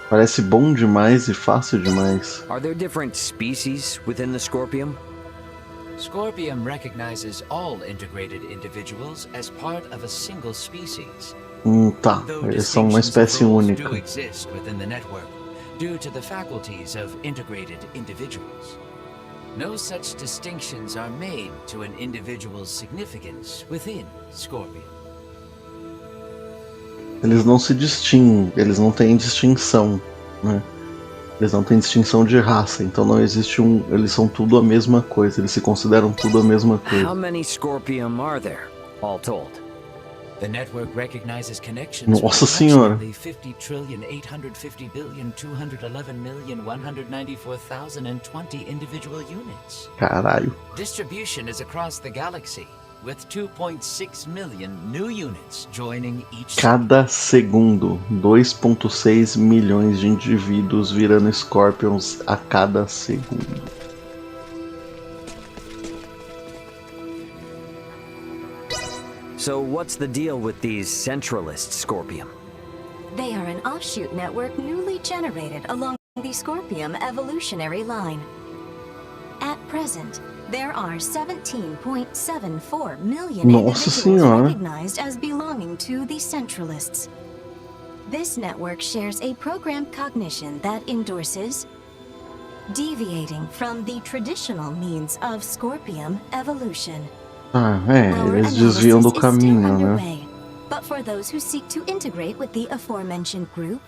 Parece bom demais e fácil demais. Are there different species within the Scorpium? Scorpium recognizes all integrated individuals as part of a single species. Tá, eles são uma espécie única. Do exist within the network due to the faculties of integrated individuals. No such distinctions are made to an individual's significance within Scorpion. Eles não se distinguem, eles não têm distinção, né? Eles não têm distinção de raça, então não existe um... Eles são tudo a mesma coisa, eles se consideram tudo a mesma coisa. How many Scorpium are there, all told? The network recognizes connections Nossa senhora. 50,850,211,194,020 individual units. Caralho. Distribution is across the galaxy, with 2.6 million new units joining each. Cada segundo, 2,6 milhões de indivíduos virando Scorpions a cada segundo. So what's the deal with these centralist Scorpium? They are an offshoot network newly generated along the Scorpium evolutionary line. At present, there are 17.74 million individuals recognized as belonging to the Centralists. This network shares a programmed cognition that endorses deviating from the traditional means of Scorpium evolution. Eles desviam do caminho, né? But for those who seek to integrate with the aforementioned group,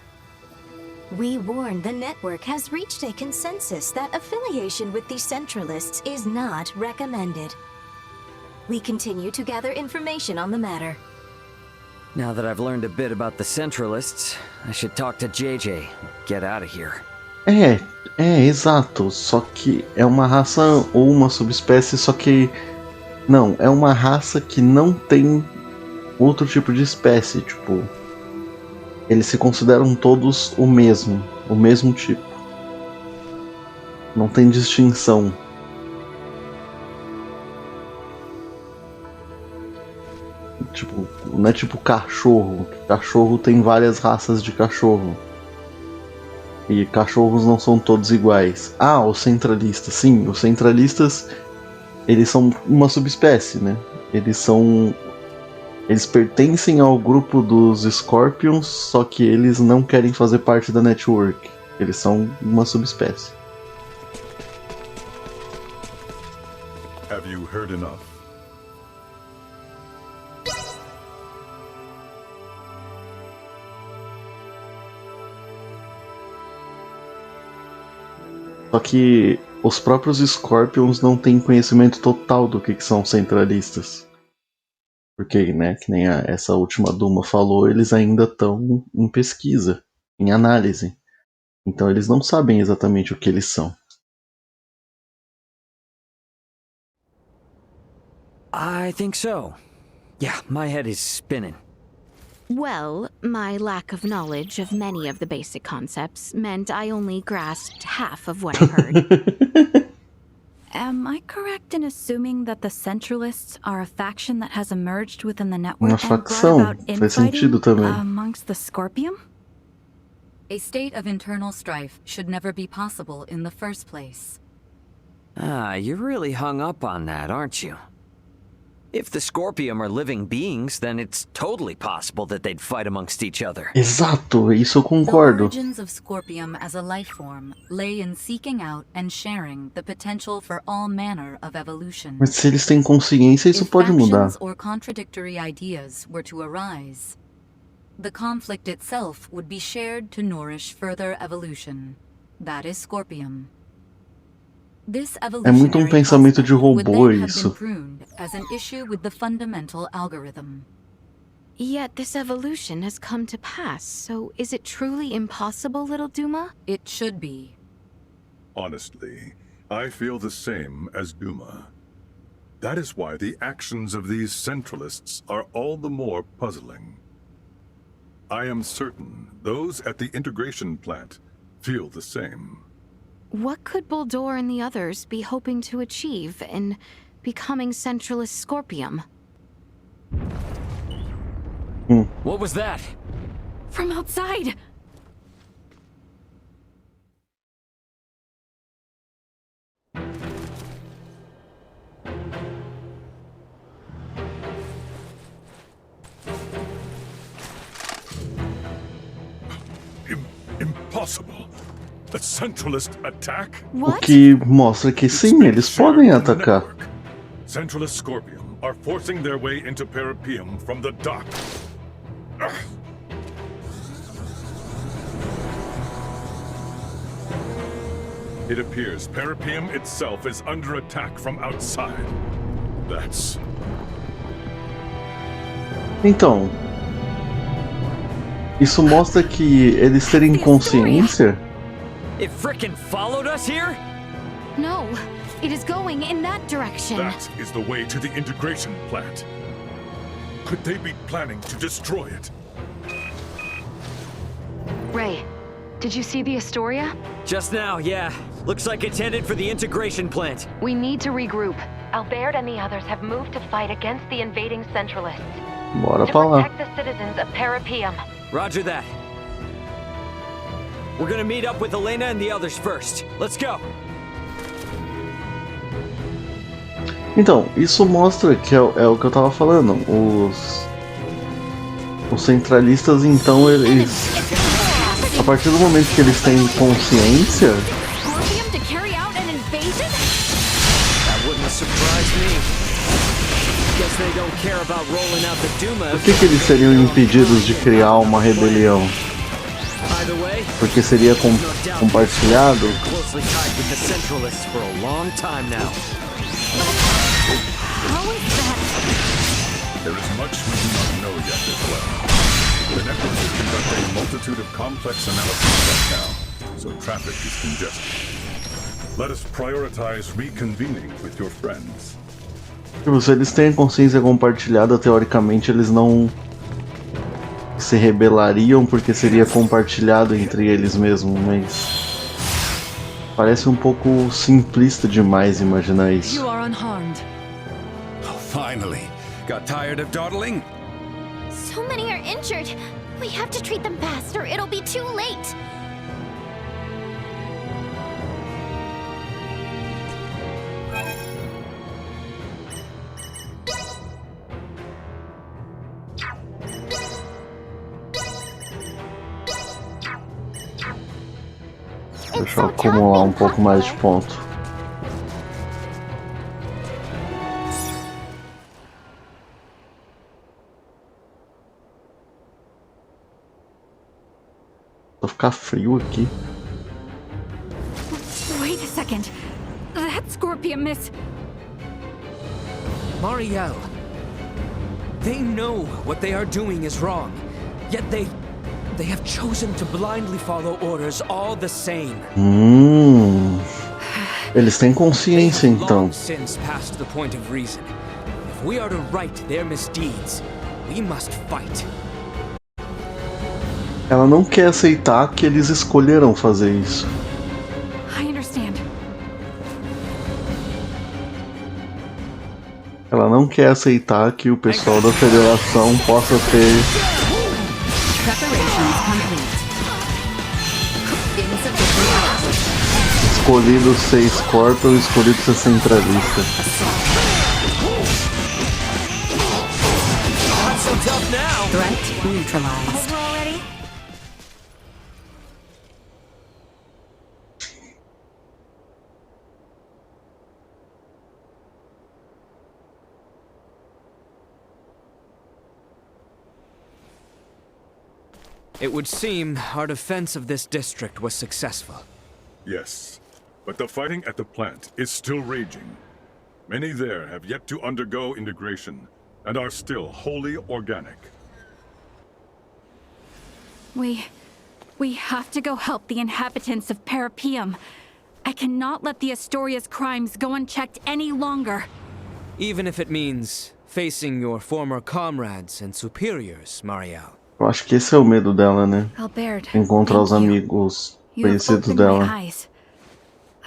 we warn the network has reached a consensus that affiliation with the Centralists is not recommended. We continue to gather information on the matter. Now that I've learned a bit about the Centralists, I should talk to JJ. Get out of here. Exato. Só que é uma raça ou uma subespécie, só que... Não, é uma raça que não tem outro tipo de espécie, tipo... Eles se consideram todos o mesmo tipo. Não tem distinção. Tipo, não é tipo cachorro. Cachorro tem várias raças de cachorro. E cachorros não são todos iguais. Ah, os centralistas. Sim, os centralistas... Eles são uma subespécie, né? Eles pertencem ao grupo dos Scorpions, só que eles não querem fazer parte da network. Eles são uma subespécie. Have you heard enough? Só que os próprios Scorpions não têm conhecimento total do que são centralistas. Porque, né, que nem essa última Duma falou, eles ainda estão em pesquisa, em análise. Então eles não sabem exatamente o que eles são. I think so. Yeah, my head is spinning. Well, my lack of knowledge of many of the basic concepts meant I only grasped half of what I heard. Am I correct in assuming that the Centralists are a faction that has emerged within the network Uma facção, faz sentido também. amongst the Scorpium? A state of internal strife should never be possible in the first place. Ah, you're really hung up on that, aren't you? If the Scorpium are living beings, then it's totally possible that they'd fight amongst each other. Exato, isso eu The concordo. origins of Scorpium as a life form lay in seeking out and sharing the potential for all manner of evolution. Mas se eles têm consciência, isso If pode mudar. factions or contradictory ideas were to arise, the conflict itself would be shared to nourish further evolution. That is Scorpium. This É muito um pensamento de would robô then have isso. been pruned as an issue with the fundamental algorithm. Yet this evolution has come to pass, so is it truly impossible, little Duma? It should be. Honestly, I feel the same as Duma. That is why the actions of these Centralists are all the more puzzling. I am certain those at the integration plant feel the same. What could Bulldor and the others be hoping to achieve in becoming Centralist Scorpium? What was that? From outside! Impossible. A Centralist attack? O que mostra que sim, eles podem atacar. Centralist Scorpium are forcing their way into Parapium from the dock. It appears Parapium itself is under attack from outside. That's... Então, isso mostra que eles terem consciência. It frickin' followed us here? No, it is going in that direction. That is the way to the integration plant. Could they be planning to destroy it? Ray, did you see the Astoria? Just now, yeah. Looks like it's headed for the integration plant. We need to regroup. Albert and the others have moved to fight against the invading Centralists. Bora to pra lá. protect the citizens of Parapium. Roger that. We're gonna meet up with Elena and the others first. Let's go. Então, isso mostra que é o que eu tava falando. Os centralistas, então, eles... A partir do momento que eles têm consciência... Por que eles seriam impedidos de criar uma rebelião? Porque seria compartilhado? There is much we do not know yet as well. The network is conducting a multitude of complex analyses right now, so traffic is congested. Let us prioritize reconvening with your friends. Se eles têm consciência compartilhada, teoricamente eles não se rebelariam porque seria compartilhado entre eles mesmos, mas parece um pouco simplista demais imaginar isso. You are unharmed. Oh, finally. Got tired of dawdling? So many are injured. We have to treat them fast or it'll be too late. Deixa eu acumular um pouco mais de ponto. Vai ficar frio aqui. Wait a second. That Scorpion miss. Marielle. They know what they are doing is wrong. Yet they have chosen to blindly follow orders all the same. Eles têm consciência então. Long since past the point of reason. If we are to right their misdeeds, we must fight. Ela não quer aceitar que eles escolheram fazer isso. I understand. Ela não quer aceitar que o pessoal da federação possa ter escolhido ser Scorpio ou escolhido ser centralista. Not so tough now. Threat neutralized. Over already? It would seem our defense of this district was successful. Yes, but the fighting at the plant is still raging. Many there have yet to undergo integration and are still wholly organic. We have to go help the inhabitants of Parapium. I cannot let the Astoria's crimes go unchecked any longer. Even if it means facing your former comrades and superiors, Marielle. Eu acho que esse é o medo dela, né? Albert, Encontrar os amigos conhecidos dela.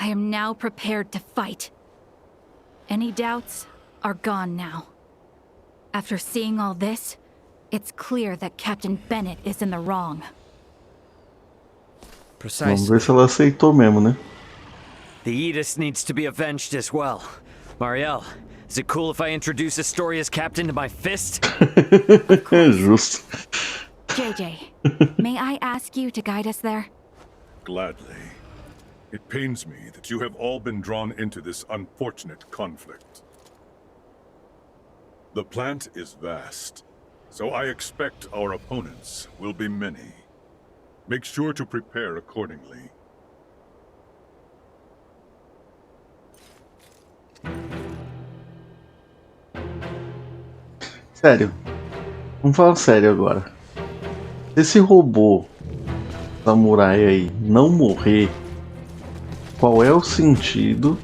I am now prepared to fight. Any doubts are gone now. After seeing all this, it's clear that Captain Bennett is in the wrong. Precisely. Vamos ver se ela aceitou mesmo, né? The Edis needs to be avenged as well. Marielle, is it cool if I introduce Astoria's captain to my fist? Justo. JJ, may I ask you to guide us there? Gladly. It pains me that you have all been drawn into this unfortunate conflict. The plant is vast, so I expect our opponents will be many. Make sure to prepare accordingly. Sério. Vamos falar sério agora. Se esse robô samurai aí não morrer, qual é o sentido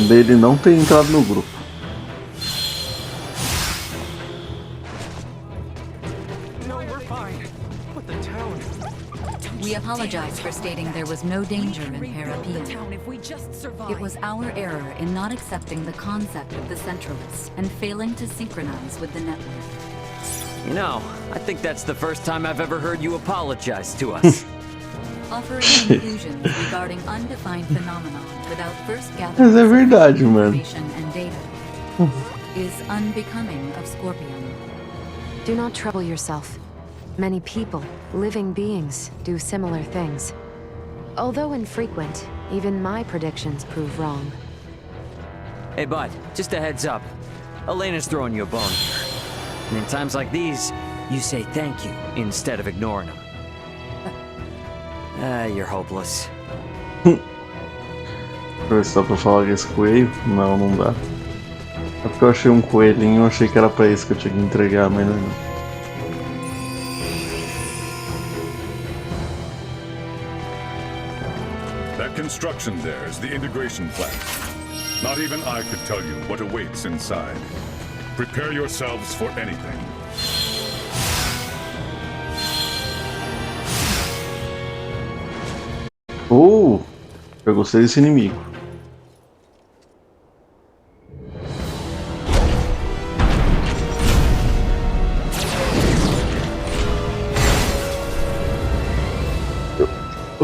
dele não ter entrado no grupo? We apologize for stating there was no danger in Parapium. It was our error in not accepting the concept of the Centralists and failing to synchronize with the network. You know, I think that's the first time I've ever heard you apologize to us. Offering conclusions regarding undefined phenomenon without first gathering Mas é verdade, mano. information and data is unbecoming of Scorpion. Do not trouble yourself. Many people, living beings, do similar things. Although infrequent, even my predictions prove wrong. Hey, bud, just a heads up. Elena's throwing you a bone here. And in times like these, you say thank you instead of ignoring them. You're hopeless. Só pra falar que esse coelho? Não, não dá. É porque eu achei um coelhinho, eu achei que era pra isso que eu tinha que entregar, mas não. That construction there is the integration plant. Not even I could tell you what awaits inside. Prepare yourselves for anything. Eu gostei desse inimigo.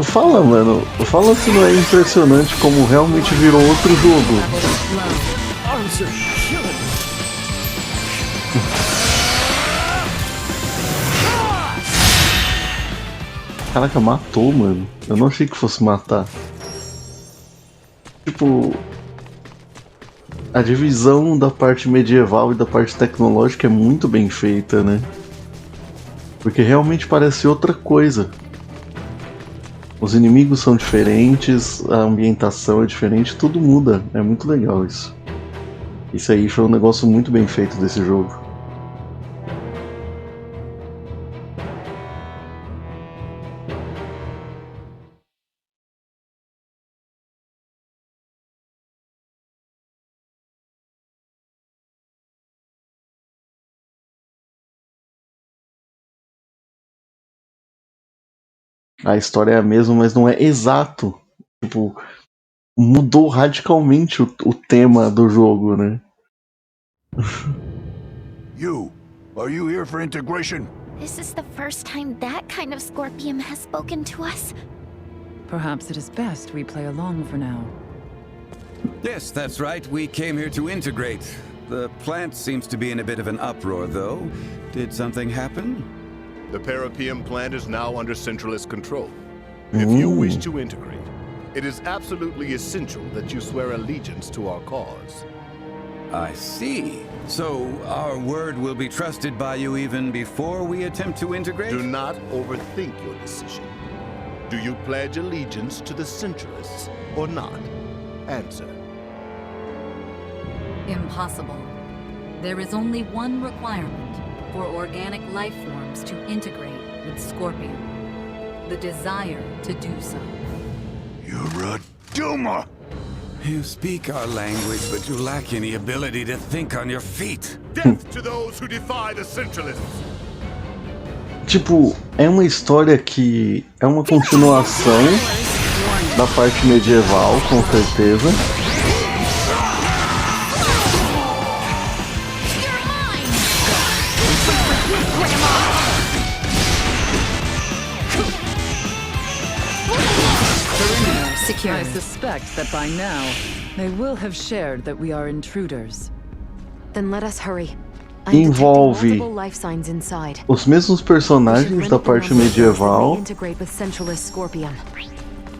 Fala, mano. Fala se não é impressionante como realmente virou outro jogo. Caraca, matou, mano. Eu não achei que fosse matar. Tipo, a divisão da parte medieval e da parte tecnológica é muito bem feita, né? Porque realmente parece outra coisa. Os inimigos são diferentes, a ambientação é diferente, tudo muda. É muito legal isso. Isso aí foi um negócio muito bem feito desse jogo. A história é a mesma, mas não é exato. Tipo, mudou radicalmente o tema do jogo, né? Are you here for integration? This is the first time that kind of Scorpium has spoken to us. Perhaps it is best we play along for now. Yes, that's right. We came here to integrate. The plant seems to be in a bit of an uproar, though. Did something happen? The Parapium plant is now under Centralist control. If you wish to integrate, it is absolutely essential that you swear allegiance to our cause. I see. So, our word will be trusted by you even before we attempt to integrate? Do not overthink your decision. Do you pledge allegiance to the Centralists or not? Answer. Impossible. There is only one requirement for organic life forms to integrate with Scorpio. The desire to do so. You're a doomer! You speak our language, but you lack any ability to think on your feet. Death to those who defy the Centralists! Tipo, é uma história que é uma continuação da parte medieval, com certeza. I suspect that by now, they will have shared that we are intruders. Then let us hurry. Envolve os mesmos personagens da parte medieval,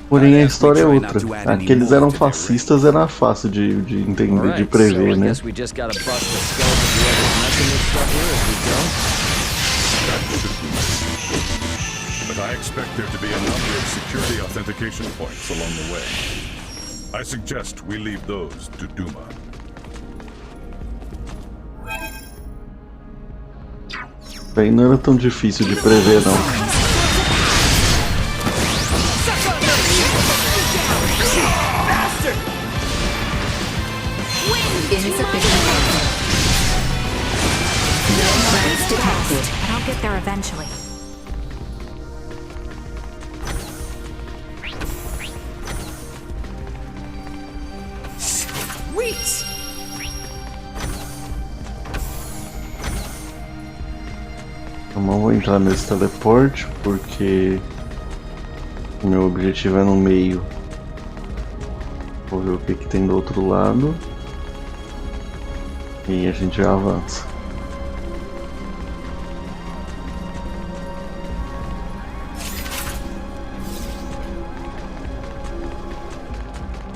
porém a história é outra. Aqueles eram fascistas, era fácil de entender, de prever, né? But I expect there to be a number of security authentication points along the way. I suggest we leave those to Duma. Bem, não era tão difícil de prever, não. I'll get there eventually. Eu não vou entrar nesse teleporte porque o meu objetivo é no meio. Vou ver o que tem do outro lado e a gente já avança.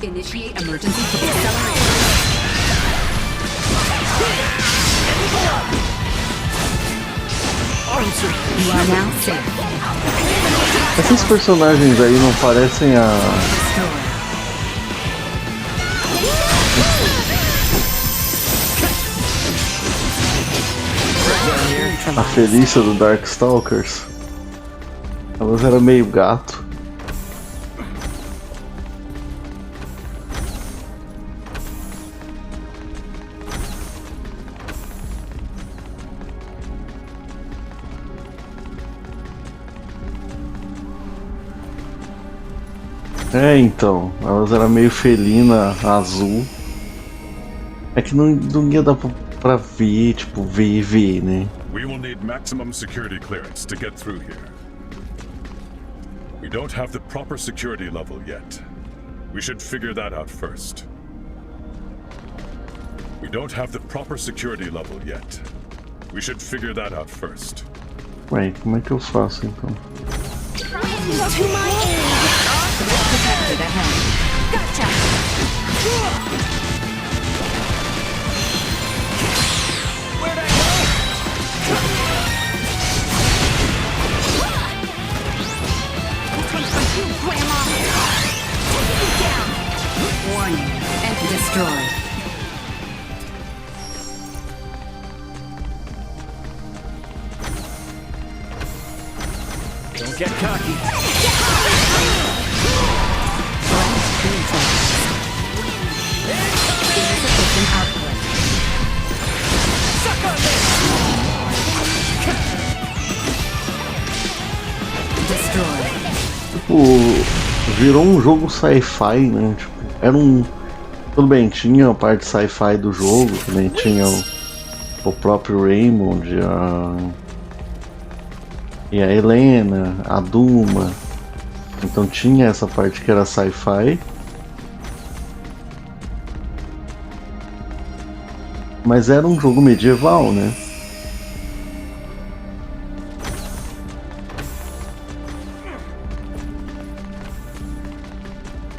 Initiate emergency acceleration. You are now safe. Esses personagens aí não parecem a Felícia do Darkstalkers? Elas eram meio gato. É, então, elas eram meio felina, azul. É que não ia dar pra ver, tipo, ver, né? We will need maximum security clearance to get through here. We don't have the proper security level yet. We should figure that out first. We don't have the proper security level yet. We should figure that out first. Ué, como é que eu faço então? Protected ahead. Gotcha! Where'd I go? Grandma! Down! Warning. And destroyed. Don't get cocky. Insufficient output. Suck on this! Destroyed. Tipo, virou um jogo sci-fi, né? Tipo, era um... Tudo bem, tinha a parte sci-fi do jogo, também tinha o próprio Raymond, e a Helena, a Duma. Então tinha essa parte que era sci-fi. Mas era um jogo medieval, né?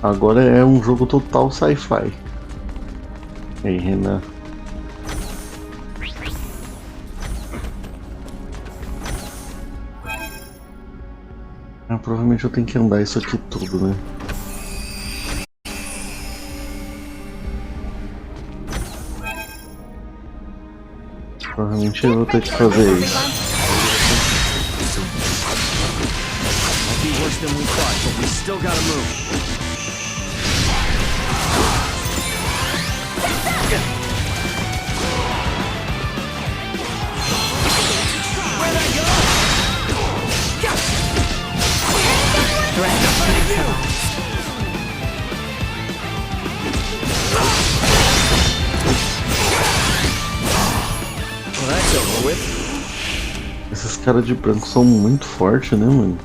Agora é um jogo total sci-fi. E aí, Renan? Provavelmente eu tenho que andar isso aqui tudo, né? Provavelmente eu vou ter que fazer isso. Esses caras de branco são muito fortes, né, mano?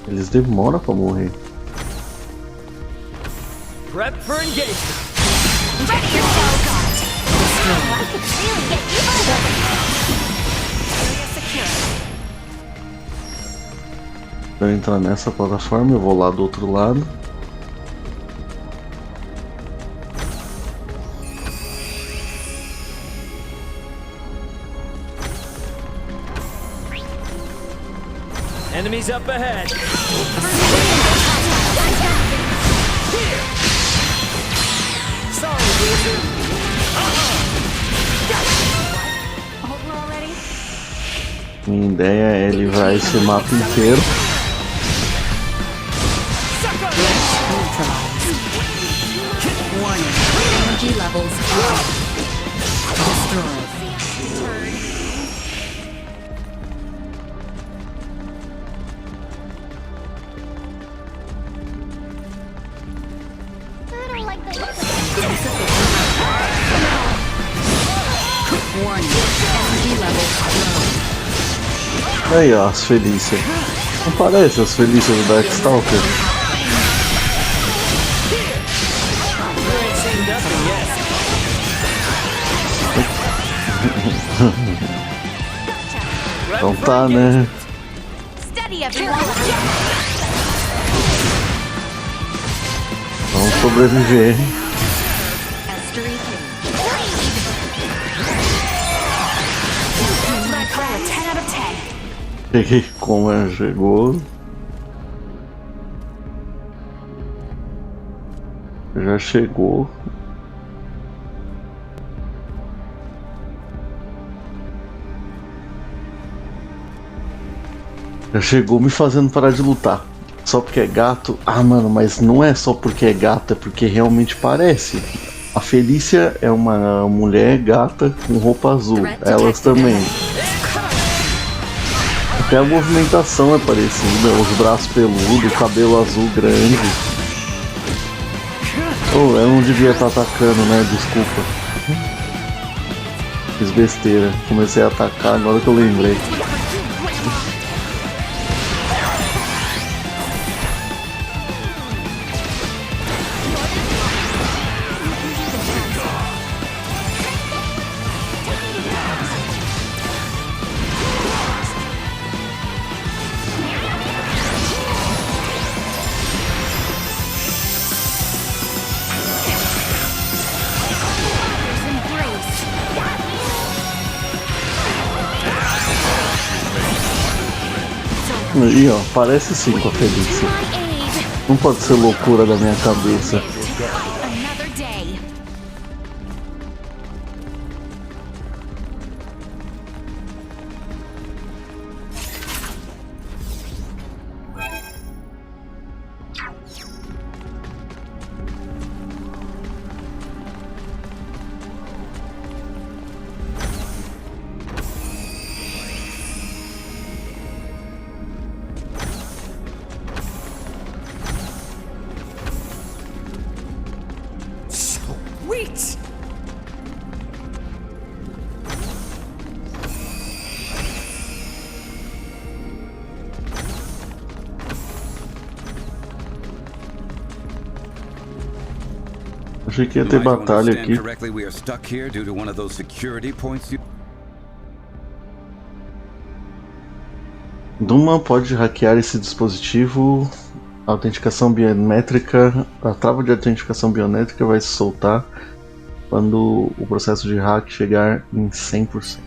Eles demoram pra morrer. Prep for engagement. Pra eu entrar nessa plataforma, eu vou lá do outro lado. Enemies up ahead. Sorry, loser. Minha ideia é livrar esse mapa inteiro. Energy levels destroyed. Aí ó, as Felícias. Não parece as Felícias do Darkstalker? Então tá, né? Vamos sobreviver. Peguei como ela chegou. Já chegou. Já chegou me fazendo parar de lutar. Só porque é gato. Ah, mano, mas não é só porque é gato, é porque realmente parece. A Felícia é uma mulher gata com roupa azul. Elas também. Até a movimentação é parecida, os braços peludos, o cabelo azul grande. Oh, eu não devia estar atacando, né? Desculpa. Fiz besteira. Comecei a atacar agora que eu lembrei. Aí ó, parece sim com a Felícia. Não pode ser loucura da minha cabeça. Achei que ia ter batalha aqui. Duma pode hackear esse dispositivo. A autenticação biométrica, a trava de autenticação biométrica vai se soltar quando o processo de hack chegar em 100%.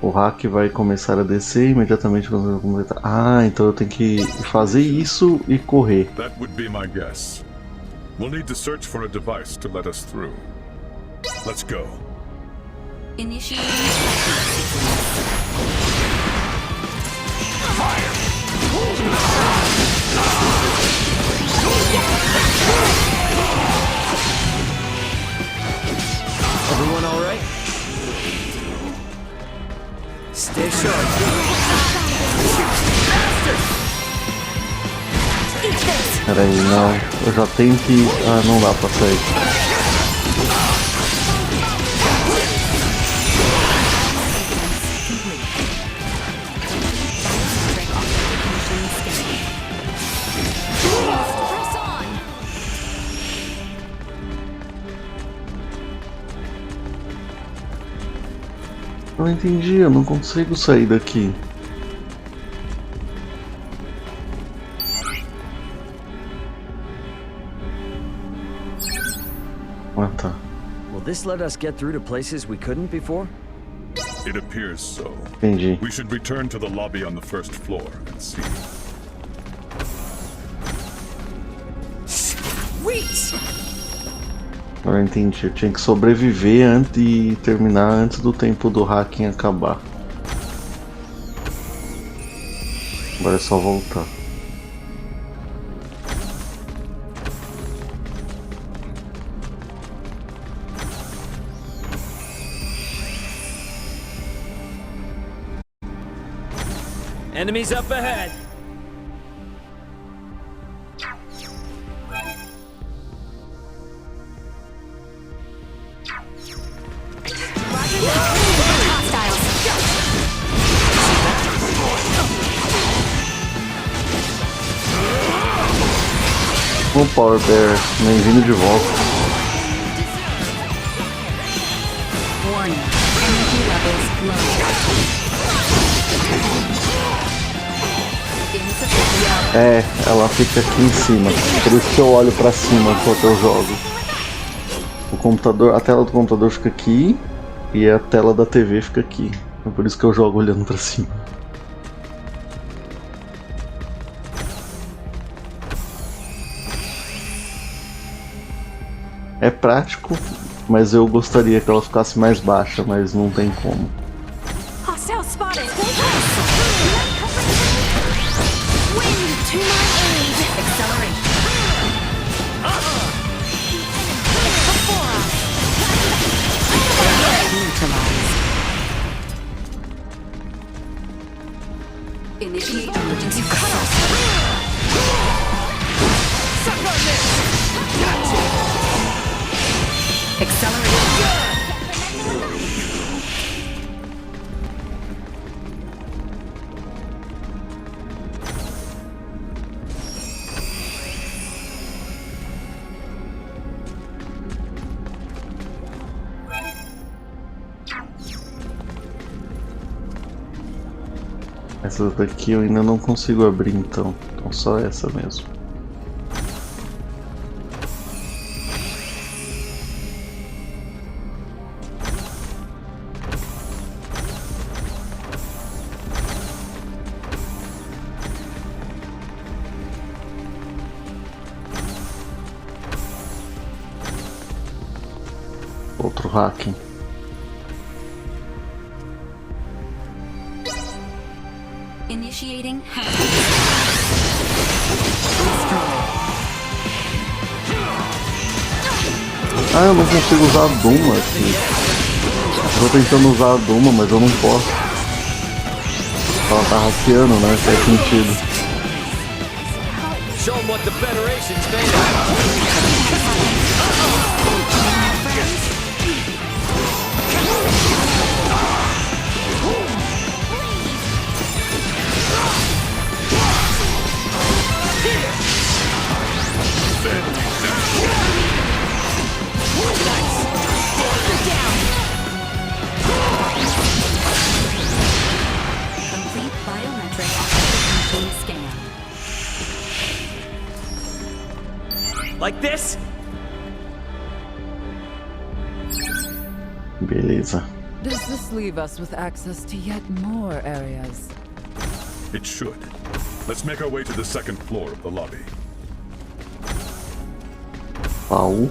O hack vai começar a descer imediatamente quando eu completar. Ah, então eu tenho que fazer isso e correr. That would be my guess. We'll need to search for a device to let us through. Let's go. Initiating Everyone all right? Stay sharp. Peraí, não. Eu já tenho que... Ah, não dá pra sair. Não entendi, eu não consigo sair daqui. Ah, tá. Will this let us get through to places we couldn't before? It appears so. Entendi. We should return to the lobby on the first floor and see. Sweet! Agora eu entendi, eu tinha que sobreviver antes de terminar antes do tempo do hacking acabar. Agora é só voltar. Enemies up ahead! O Power Bear, bem-vindo de volta. warning. Energy levels low. É, ela fica aqui em cima. Por isso que eu olho pra cima enquanto eu jogo. O computador, a tela do computador fica aqui e a tela da TV fica aqui. É por isso que eu jogo olhando pra cima. É prático, mas eu gostaria que ela ficasse mais baixa, mas não tem como. Hostile spotted. Wind to my aid. Accelerate. Neutralized. Initiate emergency cutoff. Suck on this. Gotcha. Accelerate. Essa daqui eu ainda não consigo abrir, então só essa mesmo. Outro hacking. Initiating hack. Ah, eu não consigo usar a Duma aqui. Eu tô tentando usar a Duma, mas eu não posso. Ela tá hackeando, né? Faz sentido. Show 'em what the Federation's made of. this? Beleza. Does this leave us with access to yet more areas? It should. Let's make our way to the second floor of the lobby. Pau.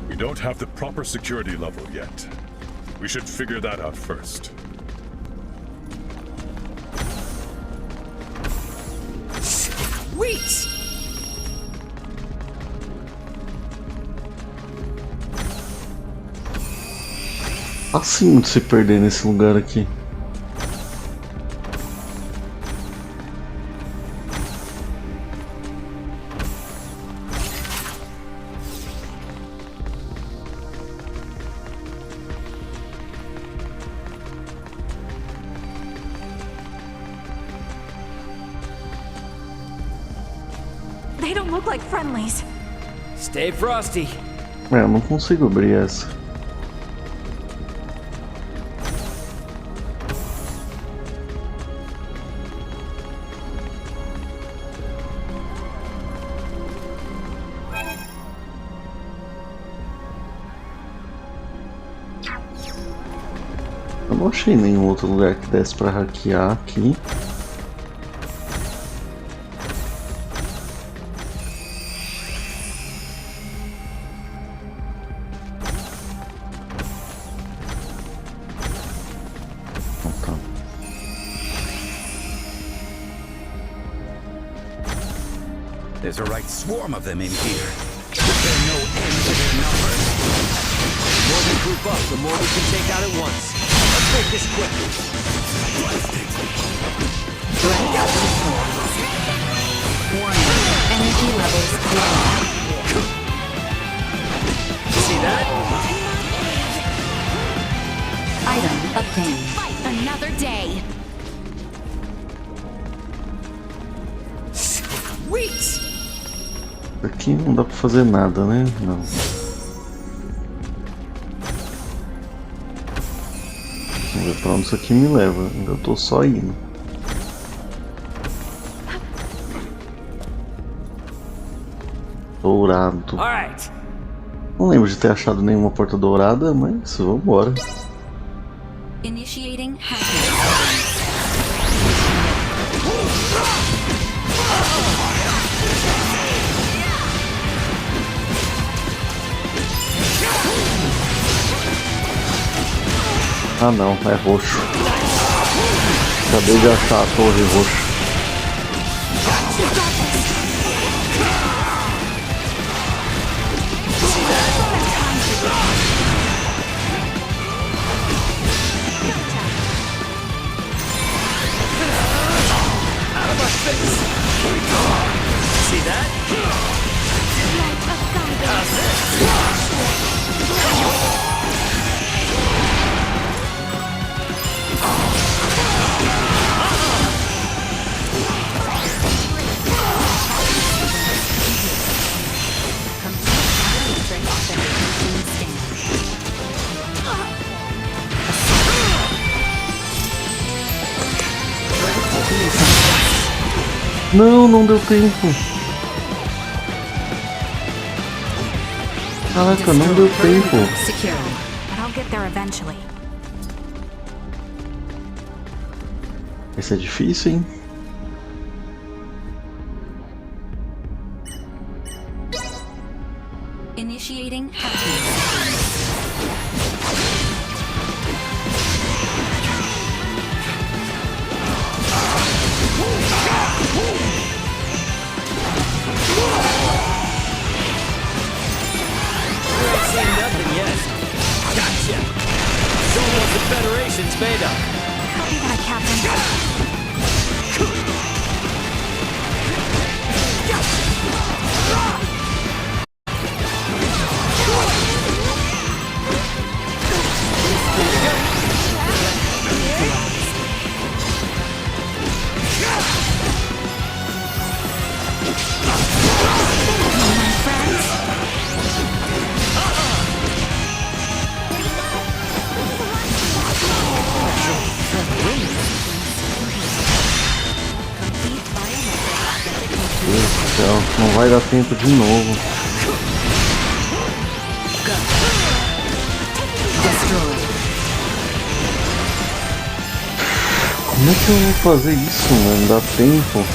We don't have the proper security level yet. We should figure that out first. Wait! Assim de se perder nesse lugar aqui. They don't look like friendlies. Stay frosty. Eu não consigo abrir essa. Eu não achei nenhum outro lugar que desse pra hackear aqui. There's a right swarm of them in here. There's no end to their numbers. The more we group up, the more we can take out at once. Let's make this quick. Warning, energy levels low. See that? Item obtained. Fight another day. Wait! Aqui não dá pra fazer nada, né? Não. Vamos ver pra onde isso aqui me leva. Eu tô só indo. Dourado. Não lembro de ter achado nenhuma porta dourada, mas vambora. Initiating hacking. Ah não, é roxo. Acabei de achar a torre roxa. See that? Não, não deu tempo. Caraca, não deu tempo. Secure, but I'll get there eventually. Esse é difícil, hein? Initiating hacking. Seen nothing yet. Gotcha. Show me what the Federation's made of. Copy that, Captain. vai dar tempo de novo. Como é que eu vou fazer isso, mano? Dá tempo.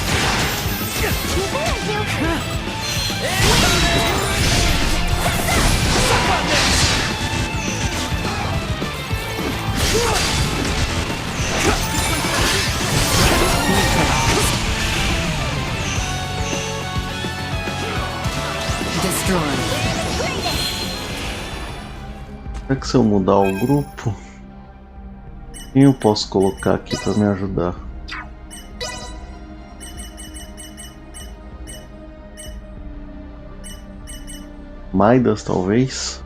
Será que se eu mudar o grupo, quem eu posso colocar aqui para me ajudar? Midas, talvez?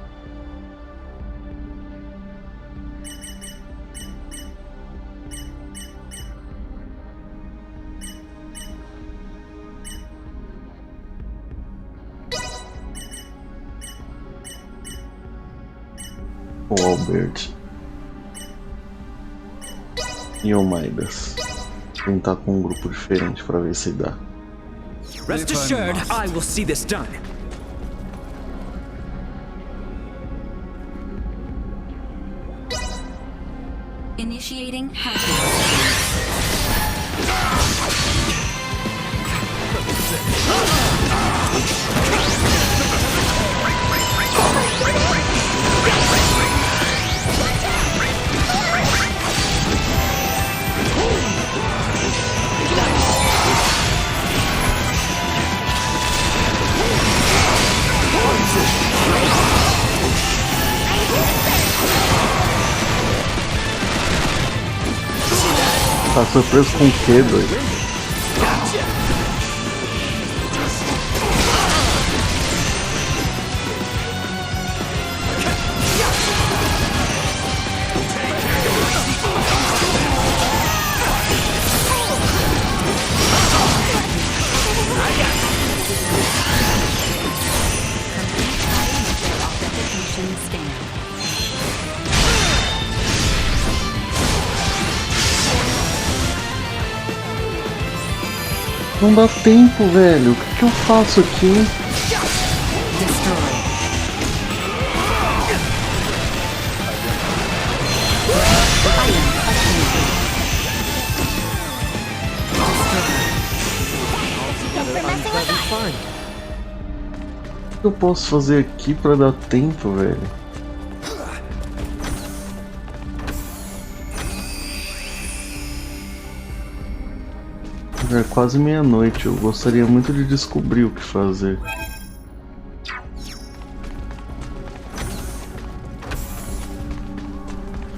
O Albert e o Midas. Tentar com um grupo diferente para ver se dá. Rest assured, I will see this done. Initiating hatching. Tá surpreso com o que, doido? Não dá tempo, velho. O que eu faço aqui? O que eu posso fazer aqui pra dar tempo, velho? É quase meia-noite, eu gostaria muito de descobrir o que fazer.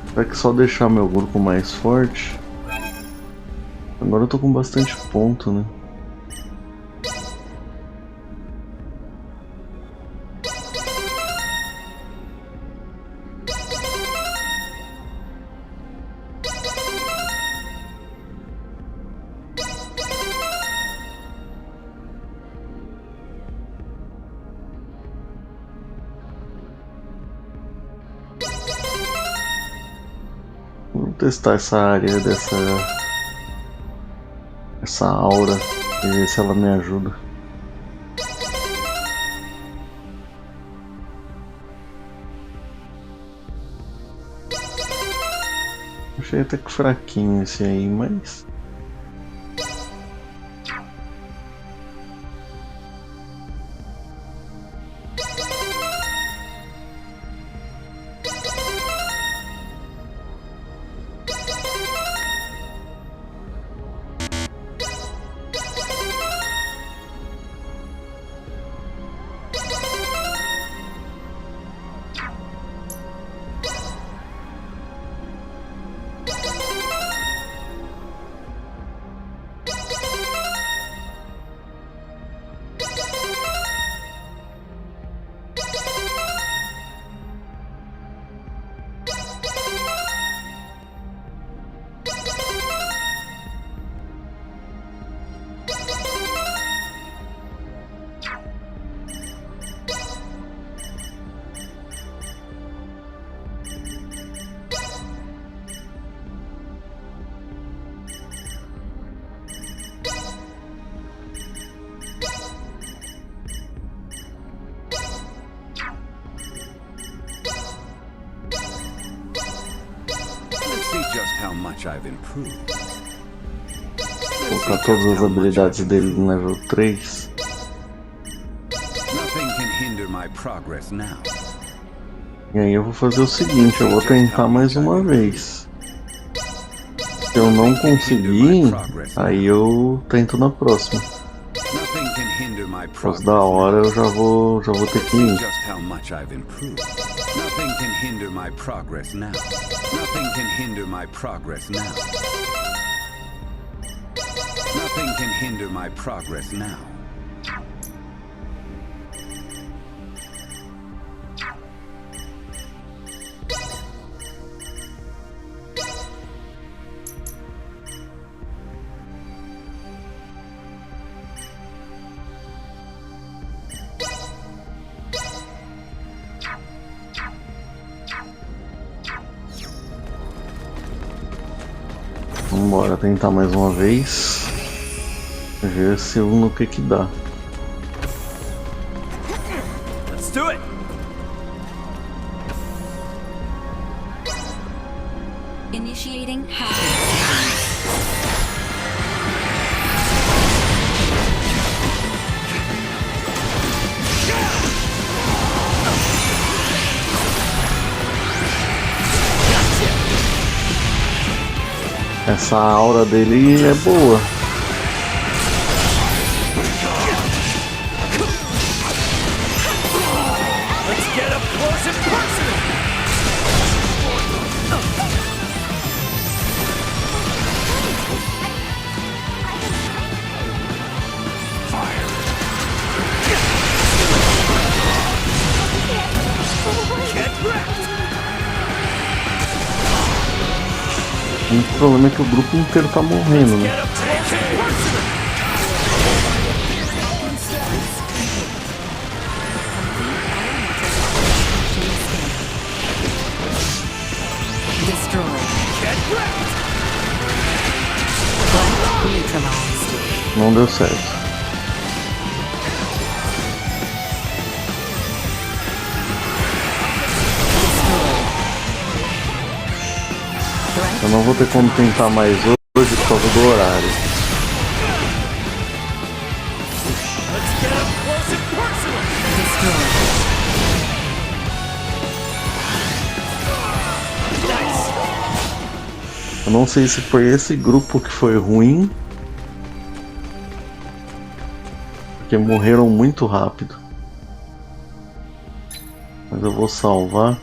Será que só deixar meu grupo mais forte? Agora eu tô com bastante ponto, né? Testar essa área essa aura e ver se ela me ajuda. Achei até que fraquinho esse aí, mas Vou colocar todas as habilidades dele no level 3. E aí eu vou fazer o seguinte, eu vou tentar mais uma vez. Se eu não conseguir, aí eu tento na próxima. Por da hora eu já vou ter que ir. Nothing can hinder my progress now. Nothing can hinder my progress now. Nothing can hinder my progress now. Vambora tentar mais uma vez. Ver se eu no que dá. Let's do it. Initiating hack. Essa aura dele é boa. Let's get up close and personal. O único problema é que o grupo inteiro tá morrendo, né? Não deu certo. Eu não vou ter como tentar mais hoje por causa do horário. Eu não sei se foi esse grupo que foi ruim, porque morreram muito rápido. Mas eu vou salvar.